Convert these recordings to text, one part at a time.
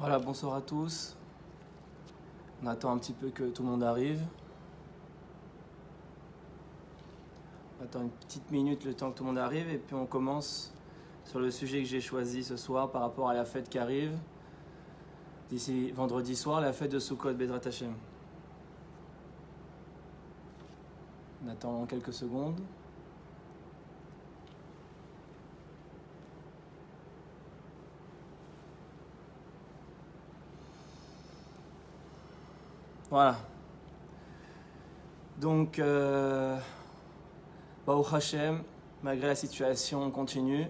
Voilà, bonsoir à tous. On attend un petit peu que tout le monde arrive. On attend une petite minute le temps que tout le monde arrive et puis on commence sur le sujet que j'ai choisi ce soir par rapport à la fête qui arrive. D'ici vendredi soir, la fête de Sukkot Bezrat Hashem. On attend quelques secondes. Voilà. Donc, Baruch Hashem, malgré la situation, on continue.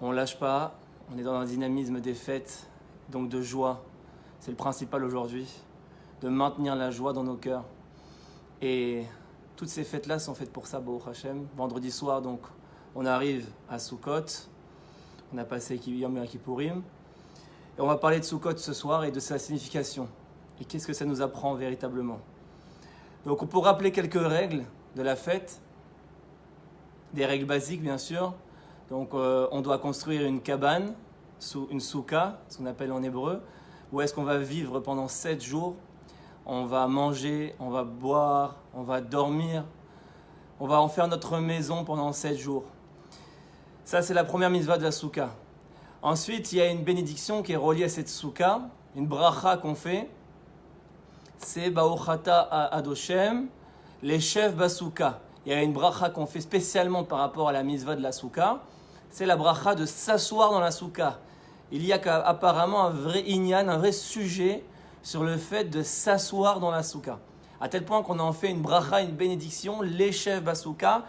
On ne lâche pas. On est dans un dynamisme des fêtes, donc de joie. C'est le principal aujourd'hui, de maintenir la joie dans nos cœurs. Et toutes ces fêtes-là sont faites pour ça, Baruch Hashem. Vendredi soir, donc, on arrive à Sukkot. On a passé Yom Kippourim. Et on va parler de Sukkot ce soir et de sa signification. Et qu'est-ce que ça nous apprend véritablement? Donc, on peut rappeler quelques règles de la fête. Des règles basiques, bien sûr. Donc, on doit construire une cabane, une souka, ce qu'on appelle en hébreu, où est-ce qu'on va vivre pendant 7 jours. On va manger, on va boire, on va dormir. On va en faire notre maison pendant 7 jours. Ça, c'est la première mitzvah de la souka. Ensuite, il y a une bénédiction qui est reliée à cette souka, une bracha qu'on fait. C'est Ba'ochata Adoshem, les chefs Basouka. Il y a une bracha qu'on fait spécialement par rapport à la mitzvah de la souka. C'est la bracha de s'asseoir dans la souka. Il y a apparemment un vrai inyan, un vrai sujet sur le fait de s'asseoir dans la souka. À tel point qu'on en fait une bracha, une bénédiction, les chefs Basouka.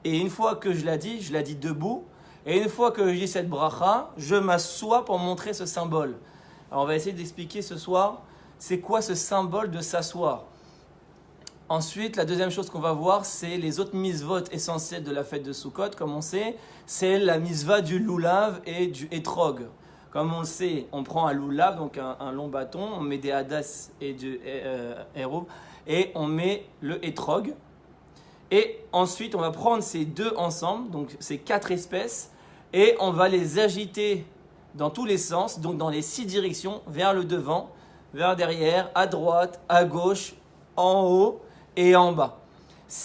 Et une fois que je la dis debout. Et une fois que je dis cette bracha, je m'assois pour montrer ce symbole. Alors on va essayer d'expliquer ce soir. C'est quoi ce symbole de s'asseoir? Ensuite, la deuxième chose qu'on va voir, c'est les autres mitzvot essentielles de la fête de Sukkot. Comme on sait, c'est la mitzvah du lulav et du etrog. Comme on le sait, on prend un lulav, donc un long bâton, on met des hadas et du héroub, et on met le etrog. Et ensuite, on va prendre ces deux ensemble, donc ces 4 espèces, et on va les agiter dans tous les sens, donc dans les 6 directions, vers le devant, vers derrière, à droite, à gauche, en haut et en bas.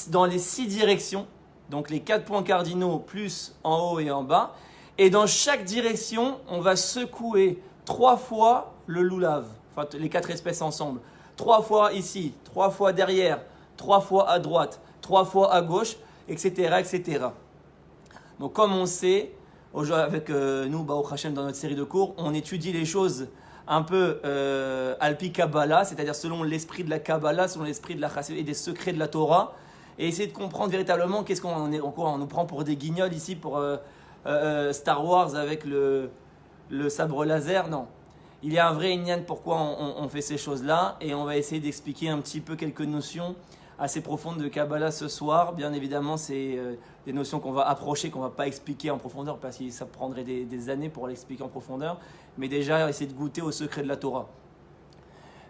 Dans les 6 directions, donc les 4 points cardinaux plus en haut et en bas. Et dans chaque direction, on va secouer 3 fois le lulav, enfin les 4 espèces ensemble. 3 fois ici, 3 fois derrière, 3 fois à droite, 3 fois à gauche, etc. etc. Donc comme on sait, avec nous, Baruch Hashem, dans notre série de cours, on étudie les choses un peu alpi Kabbalah, c'est-à-dire selon l'esprit de la Kabbalah, selon l'esprit de la Chassidut et des secrets de la Torah, et essayer de comprendre véritablement qu'est-ce qu'on est, on nous prend pour des guignols ici pour Star Wars avec le sabre laser. Non, il y a un vrai inyan pourquoi on fait ces choses-là, et on va essayer d'expliquer un petit peu quelques notions assez profondes de Kabbalah ce soir. Bien évidemment, c'est des notions qu'on va approcher, qu'on ne va pas expliquer en profondeur parce que ça prendrait des années pour l'expliquer en profondeur. Mais déjà, essayer de goûter au secret de la Torah.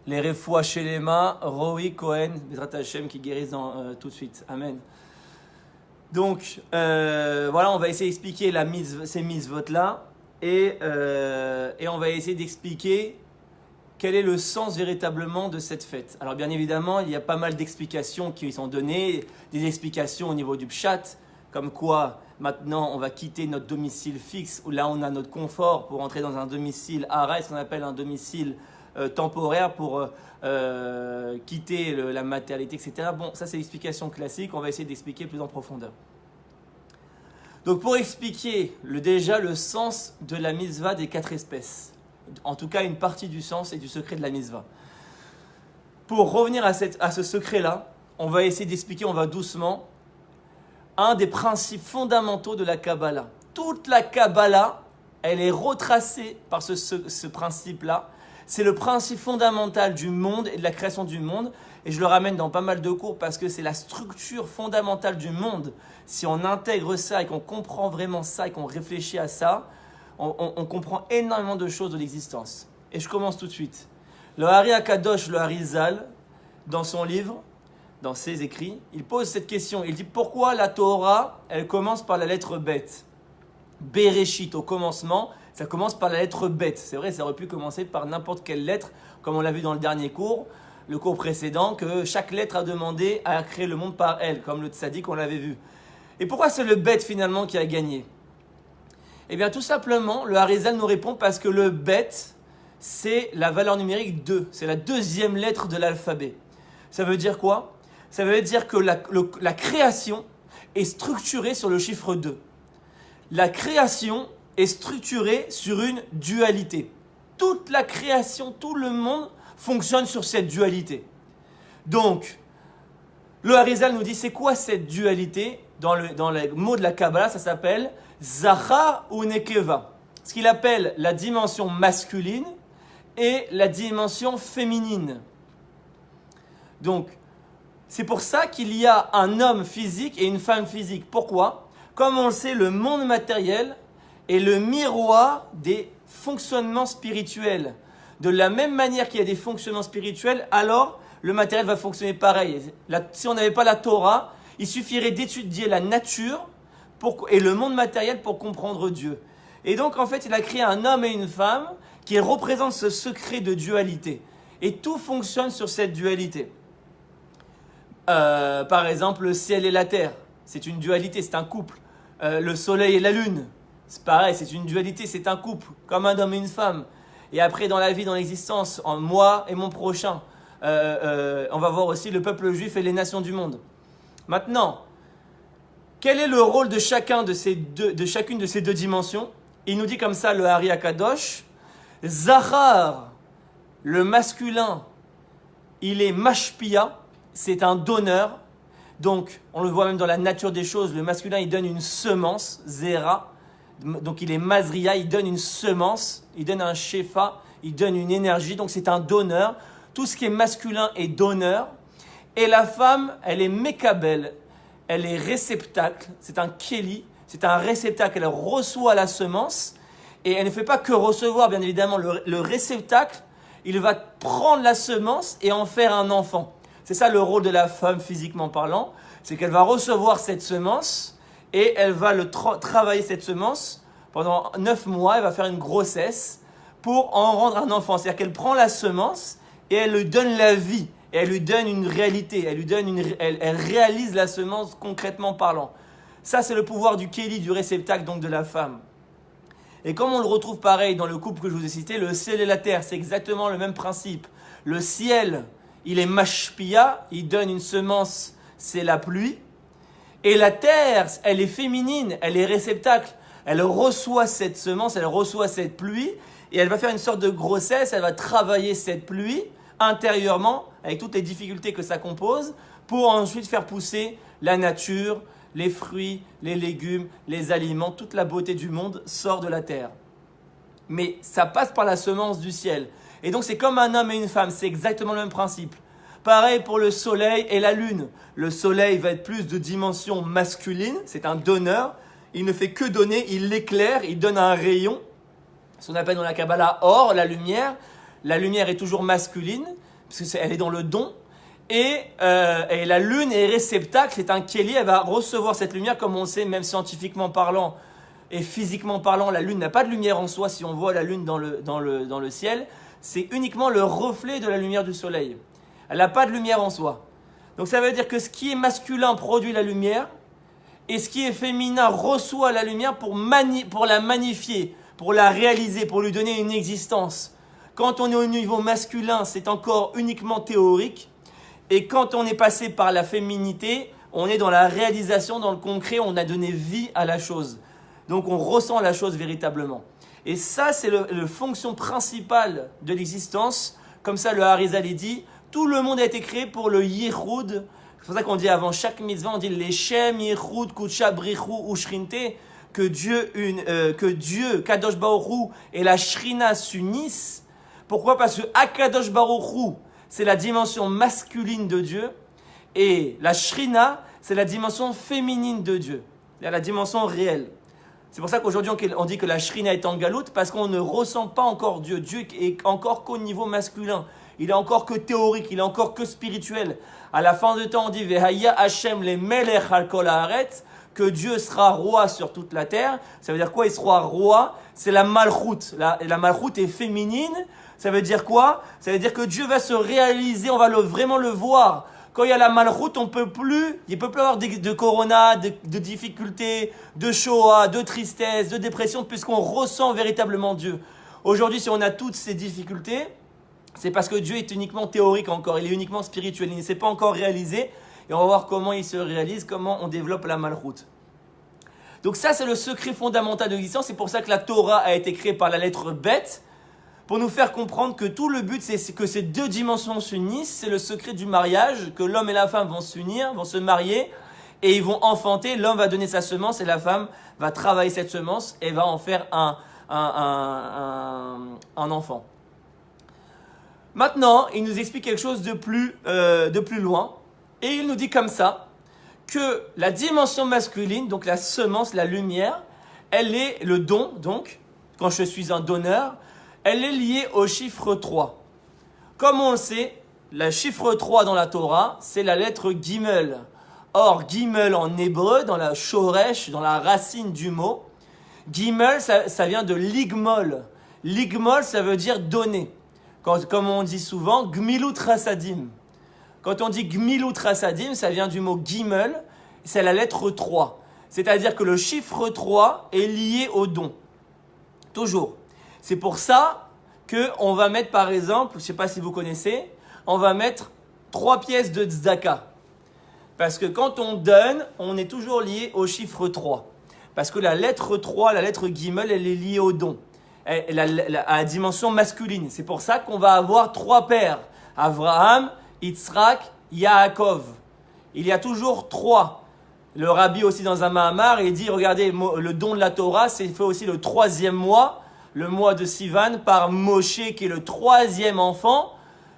Les Refoua Shelema, Roi Cohen, Bezrat Hashem qui guérissent tout de suite. Amen. Donc, voilà, on va essayer d'expliquer ces mitzvot-là et on va essayer d'expliquer quel est le sens véritablement de cette fête. Alors bien évidemment, il y a pas mal d'explications qui sont données, des explications au niveau du pshat, comme quoi maintenant on va quitter notre domicile fixe, où là on a notre confort pour entrer dans un domicile hara, ce qu'on appelle un domicile temporaire pour quitter la matérialité, etc. Bon, ça c'est l'explication classique, on va essayer d'expliquer plus en profondeur. Donc pour expliquer déjà le sens de la mitzvah des 4 espèces, en tout cas une partie du sens et du secret de la mitzvah. Pour revenir à ce secret-là, on va essayer d'expliquer, on va doucement, un des principes fondamentaux de la Kabbalah. Toute la Kabbalah, elle est retracée par ce principe-là. C'est le principe fondamental du monde et de la création du monde. Et je le ramène dans pas mal de cours parce que c'est la structure fondamentale du monde. Si on intègre ça et qu'on comprend vraiment ça et qu'on réfléchit à ça, on comprend énormément de choses de l'existence. Et je commence tout de suite. Le Hari Akadosh, le Harizal, dans son livre, dans ses écrits, il pose cette question. Il dit pourquoi la Torah, elle commence par la lettre Bet? Bereshit, au commencement, ça commence par la lettre Bet. C'est vrai, ça aurait pu commencer par n'importe quelle lettre, comme on l'a vu dans le dernier cours, le cours précédent, que chaque lettre a demandé à créer le monde par elle, comme le Tzadik, on l'avait vu. Et pourquoi c'est le Bet finalement qui a gagné? Eh bien tout simplement, le Harizal nous répond parce que le Bet, c'est la valeur numérique 2, c'est la deuxième lettre de l'alphabet. Ça veut dire quoi? Ça veut dire que la création est structurée sur le chiffre 2. La création est structurée sur une dualité. Toute la création, tout le monde fonctionne sur cette dualité. Donc, le Harizal nous dit, c'est quoi cette dualité? Dans les mots de la Kabbalah, ça s'appelle Zachar ou Nekeva. Ce qu'il appelle la dimension masculine et la dimension féminine. Donc, c'est pour ça qu'il y a un homme physique et une femme physique. Pourquoi? Comme on le sait, le monde matériel est le miroir des fonctionnements spirituels. De la même manière qu'il y a des fonctionnements spirituels, alors le matériel va fonctionner pareil. Si on n'avait pas la Torah, il suffirait d'étudier la nature et le monde matériel pour comprendre Dieu. Et donc, en fait, il a créé un homme et une femme qui représentent ce secret de dualité. Et tout fonctionne sur cette dualité. Par exemple, le ciel et la terre, c'est une dualité, c'est un couple. Le soleil et la lune, c'est pareil, c'est une dualité, c'est un couple, comme un homme et une femme. Et après, dans la vie, dans l'existence, en moi et mon prochain, on va voir aussi le peuple juif et les nations du monde. Maintenant, quel est le rôle de chacune de ces deux dimensions? Il nous dit comme ça, le Hari Akadosh, Zachar, le masculin, il est mashpia, c'est un donneur. Donc, on le voit même dans la nature des choses, le masculin, il donne une semence, zera. Donc, il est mazria, il donne une semence, il donne un shefa, il donne une énergie. Donc, c'est un donneur. Tout ce qui est masculin est donneur. Et la femme, elle est mekabel, elle est réceptacle. C'est un keli, c'est un réceptacle. Elle reçoit la semence et elle ne fait pas que recevoir, bien évidemment. Le réceptacle, il va prendre la semence et en faire un enfant. C'est ça le rôle de la femme physiquement parlant, c'est qu'elle va recevoir cette semence et elle va travailler cette semence pendant 9 mois, elle va faire une grossesse pour en rendre un enfant. C'est-à-dire qu'elle prend la semence et elle lui donne la vie, et elle lui donne une réalité, elle réalise la semence concrètement parlant. Ça c'est le pouvoir du kéli, du réceptacle donc de la femme. Et comme on le retrouve pareil dans le couple que je vous ai cité, le ciel et la terre, c'est exactement le même principe. Le ciel, il est mashpia, il donne une semence, c'est la pluie. Et la terre, elle est féminine, elle est réceptacle. Elle reçoit cette semence, elle reçoit cette pluie, et elle va faire une sorte de grossesse, elle va travailler cette pluie intérieurement, avec toutes les difficultés que ça compose, pour ensuite faire pousser la nature, les fruits, les légumes, les aliments, toute la beauté du monde sort de la terre. Mais ça passe par la semence du ciel. Et donc c'est comme un homme et une femme, c'est exactement le même principe. Pareil pour le soleil et la lune. Le soleil va être plus de dimension masculine, c'est un donneur. Il ne fait que donner, il éclaire, il donne un rayon. Ce qu'on appelle dans la Kabbalah or, la lumière. La lumière est toujours masculine, parce qu'elle est dans le don. Et la lune est réceptacle, c'est un kéli, elle va recevoir cette lumière, comme on sait, même scientifiquement parlant et physiquement parlant, la lune n'a pas de lumière en soi. Si on voit la lune dans le ciel, c'est uniquement le reflet de la lumière du soleil. Elle n'a pas de lumière en soi. Donc ça veut dire que ce qui est masculin produit la lumière, et ce qui est féminin reçoit la lumière pour la magnifier, pour la réaliser, pour lui donner une existence. Quand on est au niveau masculin, c'est encore uniquement théorique. Et quand on est passé par la féminité, on est dans la réalisation, dans le concret, on a donné vie à la chose. Donc on ressent la chose véritablement. Et ça, c'est la fonction principale de l'existence. Comme ça, le Harizal dit, tout le monde a été créé pour le Yichud. C'est pour ça qu'on dit avant chaque mitzvah, on dit Leshem, Yichud, Kutsha, Brichu, Ushrinte, que Dieu, Kadosh Baruch Hu et la Shrina s'unissent. Pourquoi? Parce que Akadosh Baruch Hu, c'est la dimension masculine de Dieu, et la Shrina, c'est la dimension féminine de Dieu, c'est la dimension réelle. C'est pour ça qu'aujourd'hui on dit que la Shrina est en galoute, parce qu'on ne ressent pas encore Dieu. Dieu est encore qu'au niveau masculin, il est encore que théorique, il est encore que spirituel. À la fin de temps on dit Vehaya Hashem le Melech al kol haaretz, que Dieu sera roi sur toute la terre. Ça veut dire quoi? Il sera roi. C'est la malchoute. La malchoute est féminine. Ça veut dire quoi? Ça veut dire que Dieu va se réaliser, on va vraiment le voir. Quand il y a la malchoute, il ne peut plus avoir de corona, de difficultés, de shoah, de tristesse, de dépression, puisqu'on ressent véritablement Dieu. Aujourd'hui, si on a toutes ces difficultés, c'est parce que Dieu est uniquement théorique encore, il est uniquement spirituel, il ne s'est pas encore réalisé. Et on va voir comment il se réalise, comment on développe la malchoute. Donc ça, c'est le secret fondamental de l'existence. C'est pour ça que la Torah a été créée par la lettre Bet, pour nous faire comprendre que tout le but, c'est que ces deux dimensions s'unissent. C'est le secret du mariage, que l'homme et la femme vont s'unir, vont se marier, et ils vont enfanter. L'homme va donner sa semence, et la femme va travailler cette semence, et va en faire un enfant. Maintenant, il nous explique quelque chose de plus loin, et il nous dit comme ça, que la dimension masculine, donc la semence, la lumière, elle est le don, donc, quand je suis un donneur, elle est liée au chiffre 3. Comme on le sait, le chiffre 3 dans la Torah, c'est la lettre Gimel. Or, Gimel en hébreu, dans la shoresh, dans la racine du mot, Gimel, ça vient de ligmol. Ligmol, ça veut dire donner. Comme on dit souvent, Gmilut Rasadim. Quand on dit Gmilut Rasadim, ça vient du mot Gimel, c'est la lettre 3. C'est-à-dire que le chiffre 3 est lié au don. Toujours. C'est pour ça qu'on va mettre, par exemple, je ne sais pas si vous connaissez, on va mettre 3 pièces de tzedaka. Parce que quand on donne, on est toujours lié au chiffre 3. Parce que la lettre 3, la lettre Gimel, elle est liée au don, à la dimension masculine. C'est pour ça qu'on va avoir 3 pères. Avraham, Yitzhak, Yaakov. Il y a toujours 3. Le rabbi aussi dans un Mahamar, il dit, regardez, le don de la Torah, c'est fait aussi le 3e mois, le mois de Sivan, par Moshe, qui est le 3e enfant,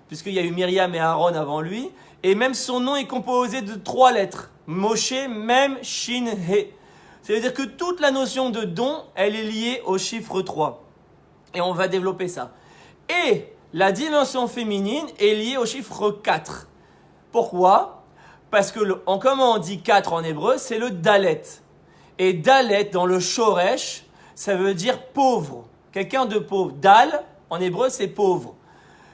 puisqu'il y a eu Myriam et Aaron avant lui. Et même son nom est composé de 3 lettres. Moshe, Mem, Shin, He. Ça veut dire que toute la notion de don, elle est liée au chiffre 3. Et on va développer ça. Et la dimension féminine est liée au chiffre 4. Pourquoi? Parce que, comment on dit 4 en hébreu, c'est le Dalet. Et Dalet, dans le Shoresh, ça veut dire pauvre. Quelqu'un de pauvre. Dal, en hébreu, c'est pauvre.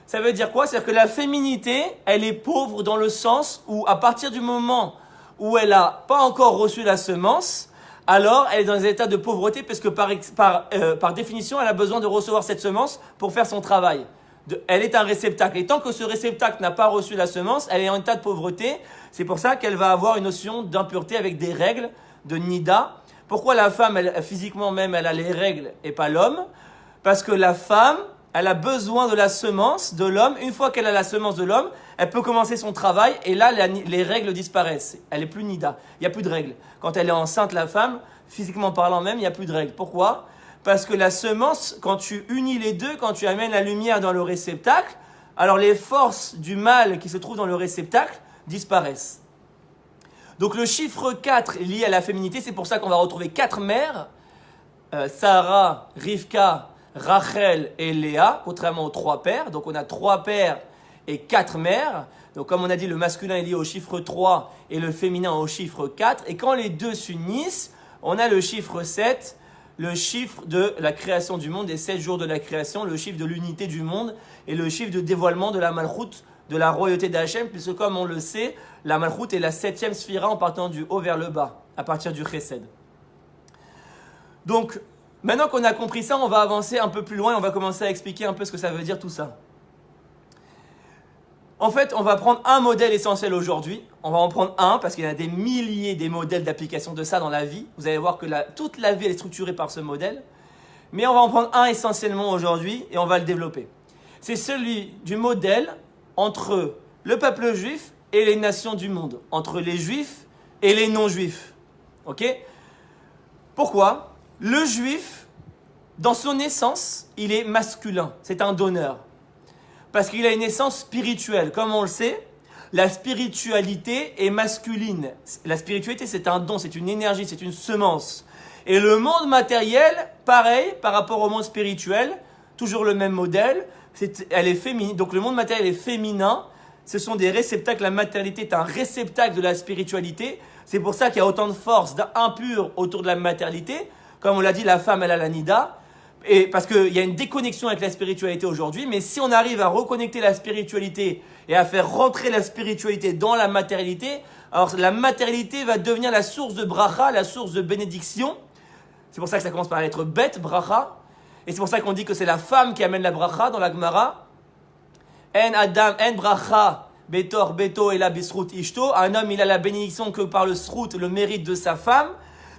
Ça veut dire quoi? C'est-à-dire que la féminité, elle est pauvre dans le sens où, à partir du moment où elle n'a pas encore reçu la semence, alors elle est dans un état de pauvreté parce que par définition, elle a besoin de recevoir cette semence pour faire son travail. Elle est un réceptacle. Et tant que ce réceptacle n'a pas reçu la semence, elle est en état de pauvreté. C'est pour ça qu'elle va avoir une notion d'impureté avec des règles de nida. Pourquoi la femme, physiquement même, elle a les règles et pas l'homme? Parce que la femme, elle a besoin de la semence de l'homme. Une fois qu'elle a la semence de l'homme, elle peut commencer son travail et là, les règles disparaissent. Elle n'est plus nida. Il n'y a plus de règles. Quand elle est enceinte, la femme, physiquement parlant même, il n'y a plus de règles. Pourquoi? Parce que la semence, quand tu unis les deux, quand tu amènes la lumière dans le réceptacle, alors les forces du mal qui se trouvent dans le réceptacle disparaissent. Donc le chiffre 4 est lié à la féminité. C'est pour ça qu'on va retrouver 4 mères. Sarah, Rivka, Rachel et Léa, contrairement aux 3 pères. Donc on a 3 pères et 4 mères. Donc comme on a dit, le masculin est lié au chiffre 3 et le féminin au chiffre 4. Et quand les deux s'unissent, on a le chiffre 7, le chiffre de la création du monde, des 7 jours de la création, le chiffre de l'unité du monde et le chiffre de dévoilement de la malchoute, de la royauté d'Hachem, puisque comme on le sait, la malchoute est la 7e sphira en partant du haut vers le bas, à partir du chesed. Donc, maintenant qu'on a compris ça, on va avancer un peu plus loin et on va commencer à expliquer un peu ce que ça veut dire tout ça. En fait, on va prendre un modèle essentiel aujourd'hui. On va en prendre un parce qu'il y a des milliers des modèles d'application de ça dans la vie. Vous allez voir que toute la vie elle est structurée par ce modèle. Mais on va en prendre un essentiellement aujourd'hui et on va le développer. C'est celui du modèle entre le peuple juif et les nations du monde. Entre les juifs et les non-juifs. Ok? Pourquoi? Le juif, dans son essence, il est masculin. C'est un donneur. Parce qu'il a une essence spirituelle. Comme on le sait, la spiritualité est masculine. La spiritualité, c'est un don, c'est une énergie, c'est une semence. Et le monde matériel, pareil, par rapport au monde spirituel, toujours le même modèle, elle est féminine. Donc le monde matériel est féminin ce sont des réceptacles. La matérialité est un réceptacle de la spiritualité. C'est pour ça qu'il y a autant de force impure autour de la matérialité. Comme on l'a dit, la femme, elle a la nida. Et parce qu'il y a une déconnexion avec la spiritualité aujourd'hui. Mais si on arrive à reconnecter la spiritualité et à faire rentrer la spiritualité dans la matérialité, alors la matérialité va devenir la source de bracha, la source de bénédiction. C'est pour ça que ça commence par la lettre bet, bracha. Et c'est pour ça qu'on dit que c'est la femme qui amène la bracha dans la Gemara. En Adam, en bracha, betor, beto et la bisrout ishto. Un homme, il a la bénédiction que par le srout, le mérite de sa femme.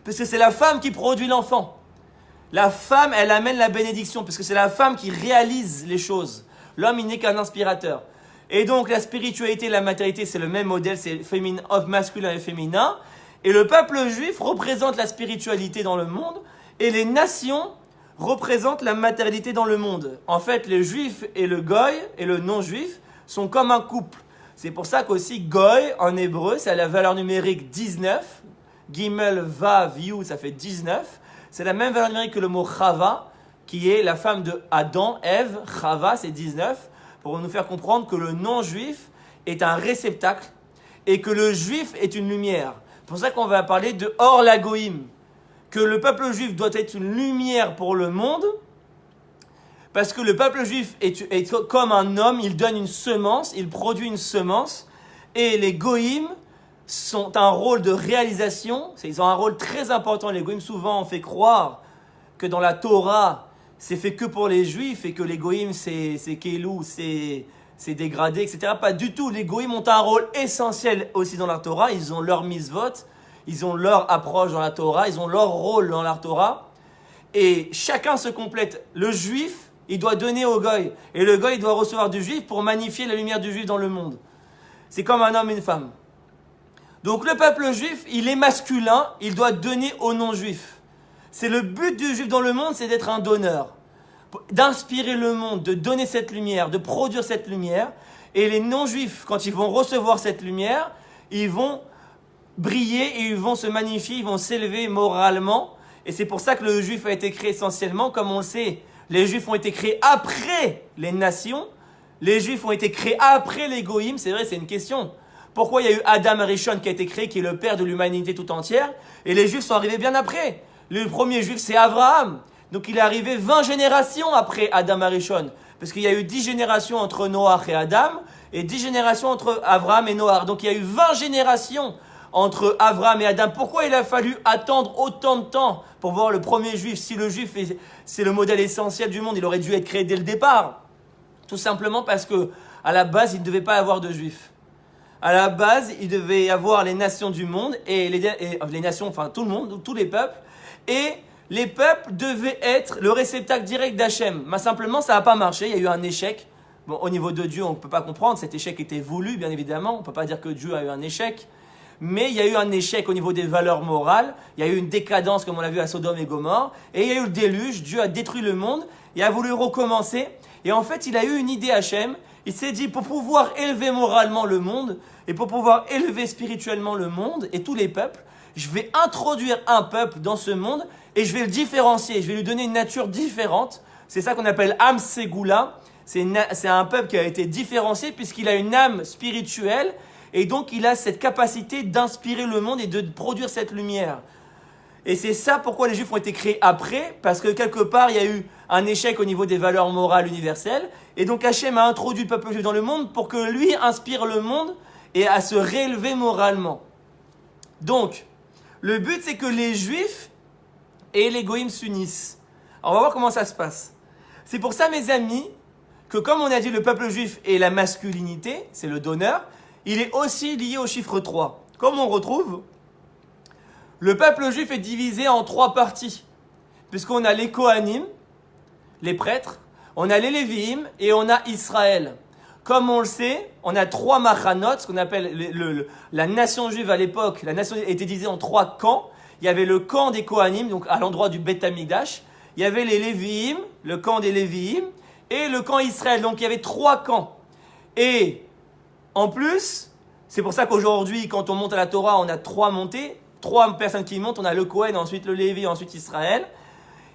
Parce que c'est la femme qui produit l'enfant. La femme, elle amène la bénédiction. Parce que c'est la femme qui réalise les choses. L'homme, il n'est qu'un inspirateur. Et donc, la spiritualité et la matérialité, c'est le même modèle. C'est masculin et féminin. Et le peuple juif représente la spiritualité dans le monde. Et les nations représentent la matérialité dans le monde. En fait, les juifs et le goy et le non-juif sont comme un couple. C'est pour ça qu'aussi goy en hébreu, c'est à la valeur numérique 19. Gimel, Vav, Yud, ça fait 19. C'est la même valeur numérique que le mot Chava, qui est la femme de Adam, Ève. Chava, c'est 19. Pour nous faire comprendre que le non-juif est un réceptacle et que le juif est une lumière. C'est pour ça qu'on va parler de Or la Goïm. Que le peuple juif doit être une lumière pour le monde, parce que le peuple juif est comme un homme, il donne une semence, il produit une semence, et les goïms sont un rôle de réalisation, ils ont un rôle très important. Les goïms, souvent, on fait croire que dans la Torah, c'est fait que pour les juifs, et que les goïms, c'est kelou, c'est dégradé, etc. Pas du tout, les goïms ont un rôle essentiel aussi dans la Torah, ils ont leur mitzvot, ils ont leur approche dans la Torah, ils ont leur rôle dans la Torah. Et chacun se complète. Le juif, il doit donner au goy. Et le goy, il doit recevoir du juif pour magnifier la lumière du juif dans le monde. C'est comme un homme et une femme. Donc le peuple juif, il est masculin, il doit donner aux non-juifs. C'est le but du juif dans le monde, c'est d'être un donneur. D'inspirer le monde, de donner cette lumière, de produire cette lumière. Et les non-juifs, quand ils vont recevoir cette lumière, ils vont briller et ils vont se magnifier, ils vont s'élever moralement. Et c'est pour ça que le juif a été créé essentiellement, comme on le sait, les juifs ont été créés après les nations, les juifs ont été créés après les goïms. C'est vrai, c'est une question. Pourquoi il y a eu Adam Arishon qui a été créé, qui est le père de l'humanité tout entière, et les juifs sont arrivés bien après. Le premier juif, c'est Abraham. Donc il est arrivé 20 générations après Adam Arishon. Parce qu'il y a eu 10 générations entre Noach et Adam, et 10 générations entre Abraham et Noach. Donc il y a eu 20 générations entre Abraham et Adam. Pourquoi il a fallu attendre autant de temps pour voir le premier juif? Si le juif, c'est le modèle essentiel du monde, il aurait dû être créé dès le départ. Tout simplement parce que à la base, il ne devait pas y avoir de juifs. À la base, il devait y avoir les nations du monde, et les nations, enfin tout le monde, tous les peuples, et les peuples devaient être le réceptacle direct d'Hachem. Mais simplement, ça n'a pas marché, il y a eu un échec. Bon, au niveau de Dieu, on ne peut pas comprendre, cet échec était voulu, bien évidemment, on ne peut pas dire que Dieu a eu un échec. Mais il y a eu un échec au niveau des valeurs morales, il y a eu une décadence comme on l'a vu à Sodome et Gomorrhe, et il y a eu le déluge, Dieu a détruit le monde, il a voulu recommencer, et en fait il a eu une idée Hachem, il s'est dit pour pouvoir élever moralement le monde, et pour pouvoir élever spirituellement le monde, et tous les peuples, je vais introduire un peuple dans ce monde, et je vais le différencier, je vais lui donner une nature différente, c'est ça qu'on appelle Am Segula, c'est un peuple qui a été différencié puisqu'il a une âme spirituelle, et donc, il a cette capacité d'inspirer le monde et de produire cette lumière. Et c'est ça pourquoi les Juifs ont été créés après, parce que quelque part, il y a eu un échec au niveau des valeurs morales universelles. Et donc, Hachem a introduit le peuple juif dans le monde pour que lui inspire le monde et à se réélever moralement. Donc, le but, c'est que les Juifs et les Goïms s'unissent. Alors, on va voir comment ça se passe. C'est pour ça, mes amis, que comme on a dit, le peuple juif est la masculinité, c'est le donneur, il est aussi lié au chiffre 3. Comme on retrouve, le peuple juif est divisé en 3 parties. Puisqu'on a les Kohanim, les prêtres, on a les Lévi'im et on a Israël. Comme on le sait, on a 3 machanot, ce qu'on appelle la nation juive à l'époque. La nation était divisée en 3 camps. Il y avait le camp des Kohanim, donc à l'endroit du Beth Amikdash. Il y avait les Lévi'im, le camp des Lévi'im, et le camp Israël. Donc il y avait 3 camps. Et en plus, c'est pour ça qu'aujourd'hui, quand on monte à la Torah, on a 3 montées, 3 personnes qui montent. On a le Kohen, ensuite le Lévi, ensuite Israël.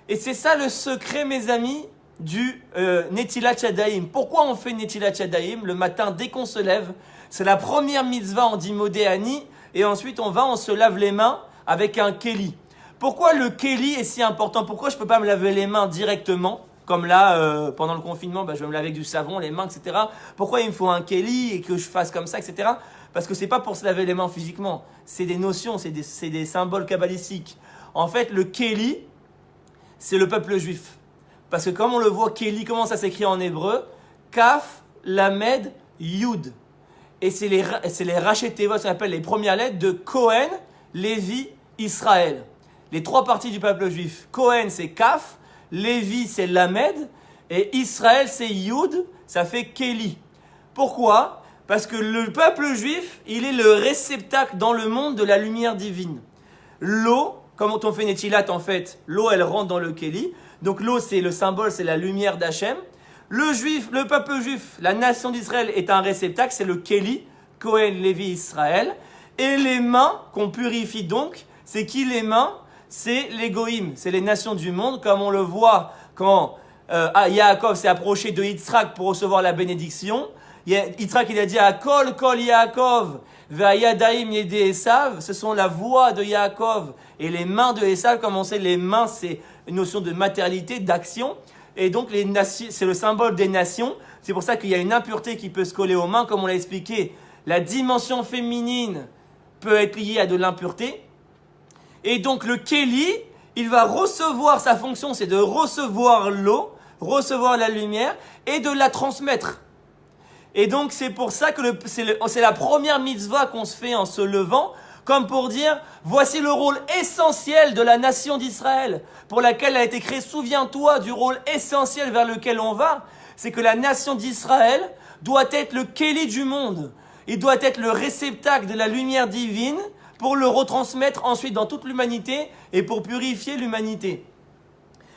Et c'est ça le secret, mes amis, du Netilat Yadayim. Pourquoi on fait Netilat Yadayim le matin dès qu'on se lève? C'est la première mitzvah, on dit Modéani, et ensuite on se lave les mains avec un keli. Pourquoi le keli est si important? Pourquoi je ne peux pas me laver les mains directement? Comme là, pendant le confinement, je vais me laver avec du savon, les mains, etc. Pourquoi il me faut un keli et que je fasse comme ça, etc. Parce que c'est pas pour se laver les mains physiquement. C'est des notions, c'est des symboles kabbalistiques. En fait, le keli, c'est le peuple juif. Parce que comme on le voit, keli, comment ça s'écrit en hébreu? Kaf, Lamed, Yud. Et c'est les rachetevot, ça s'appelle les premières lettres de Cohen, Lévi, Israël. Les trois parties du peuple juif. Cohen, c'est Kaf. Lévi, c'est Lamed. Et Israël, c'est Yud. Ça fait Keli. Pourquoi? Parce que le peuple juif, il est le réceptacle dans le monde de la lumière divine. L'eau, comme on fait Netilat, en fait, l'eau, elle rentre dans le Keli. Donc l'eau, c'est le symbole, c'est la lumière d'Hachem. Le peuple juif, la nation d'Israël est un réceptacle, c'est le Keli, Cohen, Lévi, Israël. Et les mains qu'on purifie donc, c'est qui les mains? C'est les goïms, c'est les nations du monde, comme on le voit quand Yaakov s'est approché de Yitzhak pour recevoir la bénédiction. Yitzhak, il a dit à Kol Yaakov, Ve'ayadaim yede Esav, ce sont la voix de Yaakov et les mains de Esav. Comme on sait, les mains, c'est une notion de matérialité, d'action. Et donc, c'est le symbole des nations. C'est pour ça qu'il y a une impureté qui peut se coller aux mains, comme on l'a expliqué. La dimension féminine peut être liée à de l'impureté. Et donc le Keli, il va recevoir, sa fonction c'est de recevoir l'eau, recevoir la lumière et de la transmettre. Et donc c'est pour ça que c'est la première mitzvah qu'on se fait en se levant, comme pour dire, voici le rôle essentiel de la nation d'Israël, pour laquelle elle a été créée. Souviens-toi du rôle essentiel vers lequel on va, c'est que la nation d'Israël doit être le Keli du monde. Il doit être le réceptacle de la lumière divine, pour le retransmettre ensuite dans toute l'humanité et pour purifier l'humanité.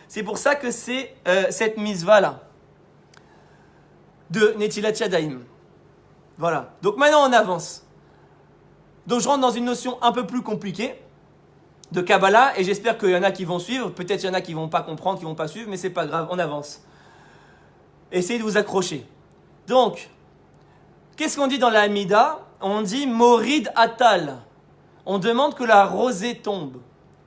C'est pour ça que c'est cette mitzvah-là de Netilat Yadayim. Voilà. Donc maintenant on avance. Donc je rentre dans une notion un peu plus compliquée de Kabbalah et j'espère qu'il y en a qui vont suivre. Peut-être il y en a qui ne vont pas comprendre, qui ne vont pas suivre, mais c'est pas grave, on avance. Essayez de vous accrocher. Donc, qu'est-ce qu'on dit dans la Hamida? On dit Morid Atal. On demande que la rosée tombe.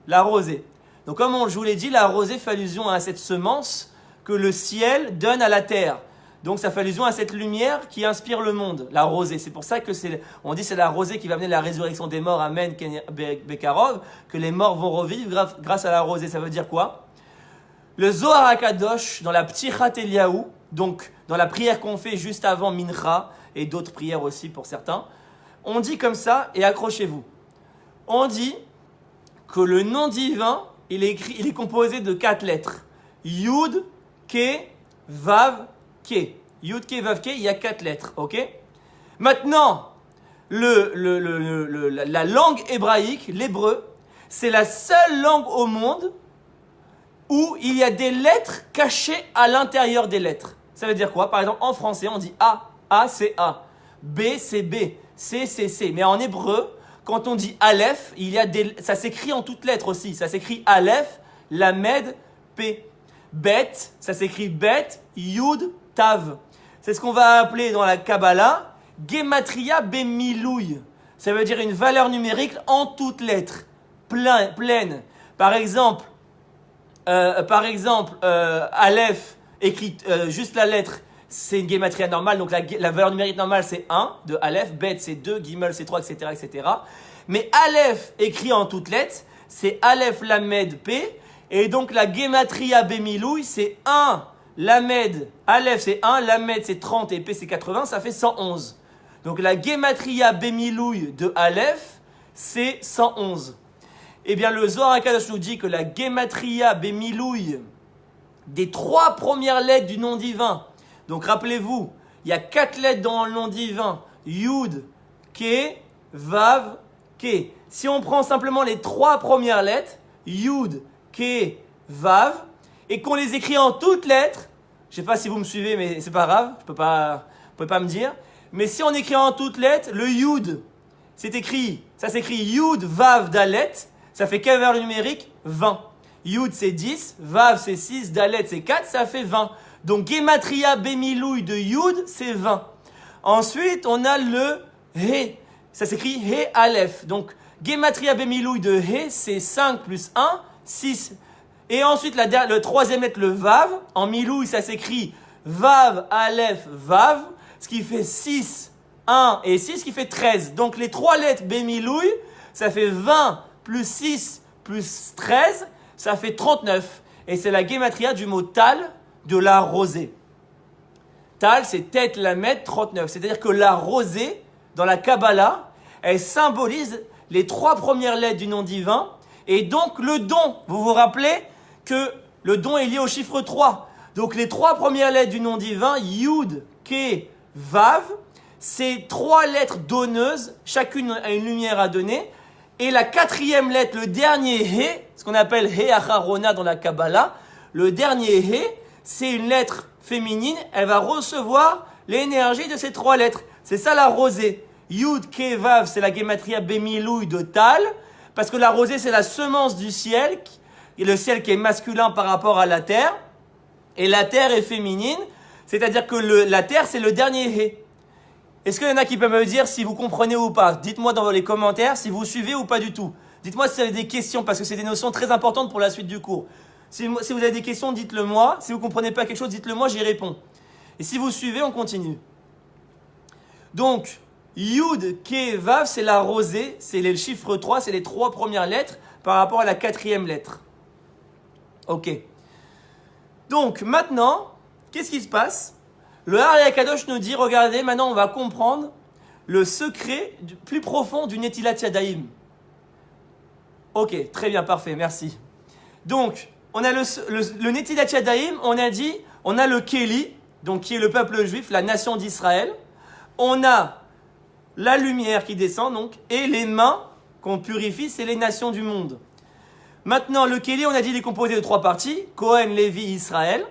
La rosée. Donc comme je vous l'ai dit, la rosée fait allusion à cette semence que le ciel donne à la terre. Donc ça fait allusion à cette lumière qui inspire le monde, la rosée. C'est pour ça que on dit c'est la rosée qui va amener la résurrection des morts, Amen, Bekarov, que les morts vont revivre grâce à la rosée. Ça veut dire quoi? Le Zohar HaKadosh, dans la Ptichat Eliyahu, donc dans la prière qu'on fait juste avant Mincha, et d'autres prières aussi pour certains, on dit comme ça, et accrochez-vous. On dit que le nom divin, il est composé de 4 lettres. Yud, Ke, Vav, Ke. Yud, Ke, Vav, Ke, il y a 4 lettres, ok? Maintenant, la langue hébraïque, l'hébreu, c'est la seule langue au monde où il y a des lettres cachées à l'intérieur des lettres. Ça veut dire quoi? Par exemple, en français, on dit A. A, c'est A. B, c'est B. C, c'est C. Mais en hébreu, quand on dit Aleph, ça s'écrit en toutes lettres aussi. Ça s'écrit Aleph, Lamed, P. Bet, ça s'écrit Bet, Yud, Tav. C'est ce qu'on va appeler dans la Kabbalah Gematria Bemilouï. Ça veut dire une valeur numérique en toutes lettres, pleine. Par exemple, Aleph, écrit juste la lettre, c'est une Gematria normale, donc la valeur numérique normale c'est 1 de Aleph, Bet c'est 2, Gimel c'est 3, etc., etc. Mais Aleph écrit en toutes lettres, c'est Aleph Lamed P, et donc la Gematria Bemilouï c'est 1, Lamed, Aleph c'est 1, Lamed c'est 30 et P c'est 80, ça fait 111. Donc la Gematria Bemilouï de Aleph c'est 111. Eh bien le Zohar HaKadosh nous dit que la Gematria Bemilouï des 3 premières lettres du nom divin. Donc rappelez-vous, il y a 4 lettres dans le nom divin. Yud, Ke, Vav, Ke. Si on prend simplement les 3 premières lettres, Yud, Ke, Vav, et qu'on les écrit en toutes lettres, je ne sais pas si vous me suivez, mais c'est pas grave, vous pouvez pas me dire. Mais si on écrit en toutes lettres, le Yud, ça s'écrit Yud, Vav, Dalet, ça fait quelle valeur numérique? 20. Yud c'est 10, Vav c'est 6, Dalet c'est 4, ça fait 20. Donc, Gematria Bemilouï de Yud, c'est 20. Ensuite, on a le He. Ça s'écrit He Aleph. Donc, Gematria Bemilouï de He, c'est 5 plus 1, 6. Et ensuite, le troisième lettre, le Vav. En Milouï, ça s'écrit Vav, Aleph, Vav. Ce qui fait 6, 1 et 6, ce qui fait 13. Donc, les trois lettres Bemilouï, ça fait 20 plus 6 plus 13, ça fait 39. Et c'est la Gematria du mot Tal, de la rosée. Tal, c'est tête, lamet, 39. C'est-à-dire que la rosée, dans la Kabbalah, elle symbolise les trois premières lettres du nom divin. Et donc, le don, vous vous rappelez que le don est lié au chiffre 3. Donc, les trois premières lettres du nom divin, Yud, Ke, Vav, c'est trois lettres donneuses, chacune a une lumière à donner. Et la quatrième lettre, le dernier He, ce qu'on appelle He Acharona dans la Kabbalah, le dernier He, c'est une lettre féminine, elle va recevoir l'énergie de ces trois lettres. C'est ça la rosée. Yud, Ke, Vav, c'est la Gematria Bemilouï de Tal, parce que la rosée, c'est la semence du ciel, et le ciel qui est masculin par rapport à la terre, et la terre est féminine, c'est-à-dire que la terre, c'est le dernier He. Est-ce qu'il y en a qui peuvent me dire si vous comprenez ou pas? Dites-moi dans les commentaires si vous suivez ou pas du tout. Dites-moi si vous avez des questions, parce que c'est des notions très importantes pour la suite du cours. Si vous avez des questions, dites-le moi. Si vous ne comprenez pas quelque chose, dites-le moi, j'y réponds. Et si vous suivez, on continue. Donc, Yud, Ke, Vav, c'est la rosée, c'est le chiffre 3, c'est les trois premières lettres par rapport à la quatrième lettre. Ok. Donc, maintenant, qu'est-ce qui se passe? Le Ari Akadosh nous dit, regardez, maintenant on va comprendre le secret plus profond du Netilat Yadayim. Ok, très bien, parfait, merci. Donc, on a le Netilat Yadayim, on a dit, on a le Keli, donc qui est le peuple juif, la nation d'Israël. On a la lumière qui descend, donc, et les mains qu'on purifie, c'est les nations du monde. Maintenant, le Keli, on a dit, il est composé de trois parties, Kohen, Lévi, Israël.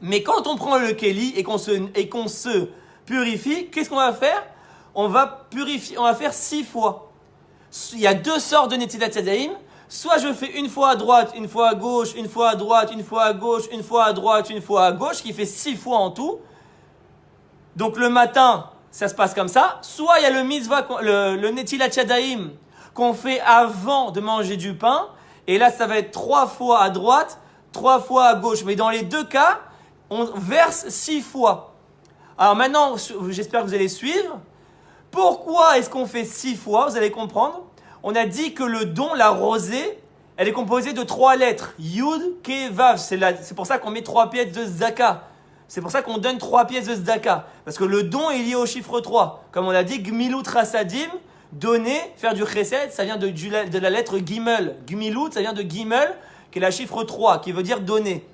Mais quand on prend le Keli et qu'on se purifie, qu'est-ce qu'on va faire? On va faire 6 fois. Il y a deux sortes de Netilat Yadayim. Soit je fais une fois à droite, une fois à gauche, une fois à droite, une fois à gauche, une fois à droite, une fois à gauche, qui fait 6 fois en tout. Donc le matin, ça se passe comme ça. Soit il y a le mitzvah, le Netilat Yadayim qu'on fait avant de manger du pain. Et là, ça va être 3 fois à droite, 3 fois à gauche. Mais dans les deux cas, on verse 6 fois. Alors maintenant, j'espère que vous allez suivre. Pourquoi est-ce qu'on fait 6 fois? Vous allez comprendre. On a dit que le don, la rosée, elle est composée de 3 lettres. Yud, Ke, Vav. C'est pour ça qu'on met 3 pièces de Zdaka. C'est pour ça qu'on donne 3 pièces de Zdaka. Parce que le don est lié au chiffre 3. Comme on a dit, Gmilut Rasadim, donner, faire du chesed, ça vient de la lettre Gimel. Gmilut, ça vient de Gimel, qui est la chiffre 3, qui veut dire donner.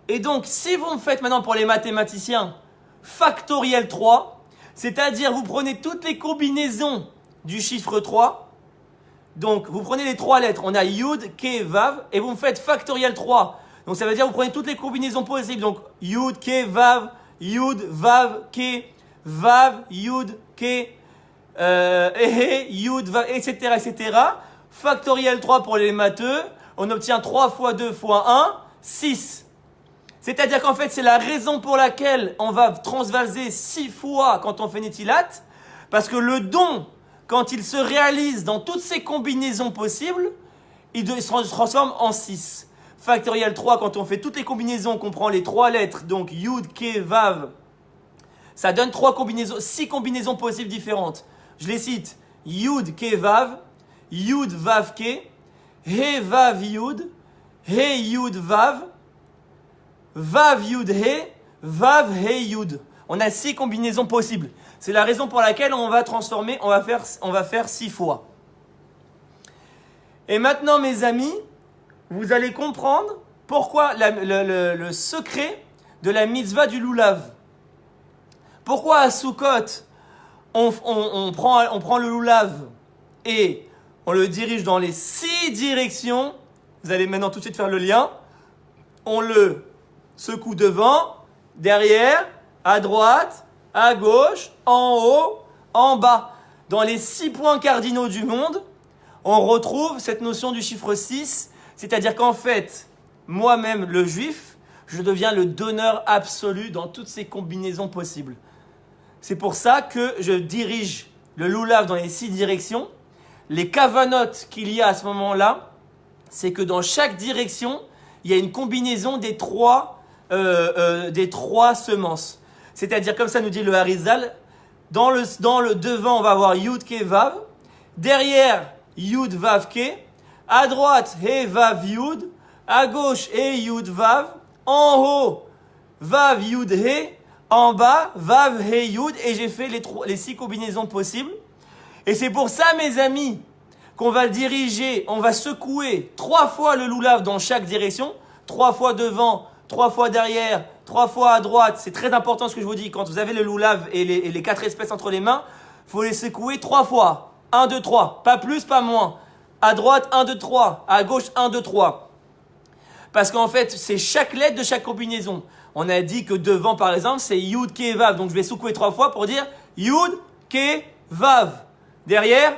Et donc, si vous me faites maintenant pour les mathématiciens factoriel 3, c'est-à-dire vous prenez toutes les combinaisons du chiffre 3, donc vous prenez les 3 lettres, on a Yud, Ke, Vav, et vous me faites factoriel 3. Donc ça veut dire vous prenez toutes les combinaisons possibles, donc Yud, Ke, Vav, Yud, Vav, Ke, Vav, Yud, Ke, Yud, Vav, etc., etc. Factoriel 3 pour les matheux, on obtient 3 fois 2 fois 1, 6. C'est-à-dire qu'en fait, c'est la raison pour laquelle on va transvaser 6 fois quand on fait Netilat, parce que le don, quand il se réalise dans toutes ces combinaisons possibles, il se transforme en 6. Factoriel 3, quand on fait toutes les combinaisons, qu'on prend les 3 lettres, donc Yud, Ke, Vav, ça donne 6 combinaisons possibles différentes. Je les cite. Yud, Ke, Vav, Yud, Vav, Ke, He, Vav, Yud, He, Yud, Vav, Vav, Yud, He, Vav, He, Yud. On a 6 combinaisons possibles. C'est la raison pour laquelle on va faire 6 fois. Et maintenant, mes amis, vous allez comprendre pourquoi le secret de la mitzvah du loulav. Pourquoi à Sukkot, on prend le loulav et on le dirige dans les 6 directions. Vous allez maintenant tout de suite faire le lien. On le secoue devant, derrière, à droite, à gauche, en haut, en bas. Dans les 6 points cardinaux du monde, on retrouve cette notion du chiffre 6, c'est-à-dire qu'en fait, moi-même, le juif, je deviens le donneur absolu dans toutes ces combinaisons possibles. C'est pour ça que je dirige le lulav dans les 6 directions. Les kavanotes qu'il y a à ce moment-là, c'est que dans chaque direction, il y a une combinaison des trois semences. C'est-à-dire, comme ça nous dit le Harizal, dans le devant, on va avoir Yud Ke Vav, derrière Yud Vav Ke, à droite He Vav Yud, à gauche He Yud Vav, en haut Vav Yud He, en bas Vav He Yud, et j'ai fait les 6 combinaisons possibles. Et c'est pour ça, mes amis, qu'on va diriger, on va secouer 3 fois le lulav dans chaque direction, 3 fois devant, 3 fois derrière, 3 fois à droite. C'est très important ce que je vous dis. Quand vous avez le lulav et les 4 espèces entre les mains, il faut les secouer 3 fois. 1, 2, 3. Pas plus, pas moins. À droite, 1, 2, 3. À gauche, 1, 2, 3. Parce qu'en fait, c'est chaque lettre de chaque combinaison. On a dit que devant, par exemple, c'est Yud Ke Vav. Donc je vais secouer 3 fois pour dire Yud Ke Vav. Derrière,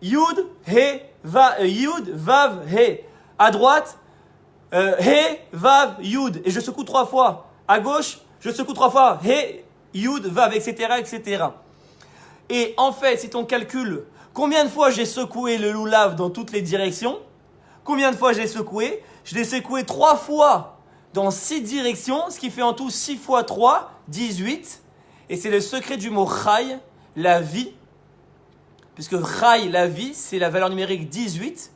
Yud He Vav, Yud Vav He. À droite, He Vav Yud. Et je secoue 3 fois. À gauche, je secoue 3 fois. He Yud Vav, etc., etc. Et en fait, si on calcule combien de fois j'ai secoué le lulav dans toutes les directions, combien de fois j'ai secoué, je l'ai secoué 3 fois dans 6 directions, ce qui fait en tout 6 fois 3, 18. Et c'est le secret du mot chai, la vie. Puisque chai, la vie, c'est la valeur numérique 18.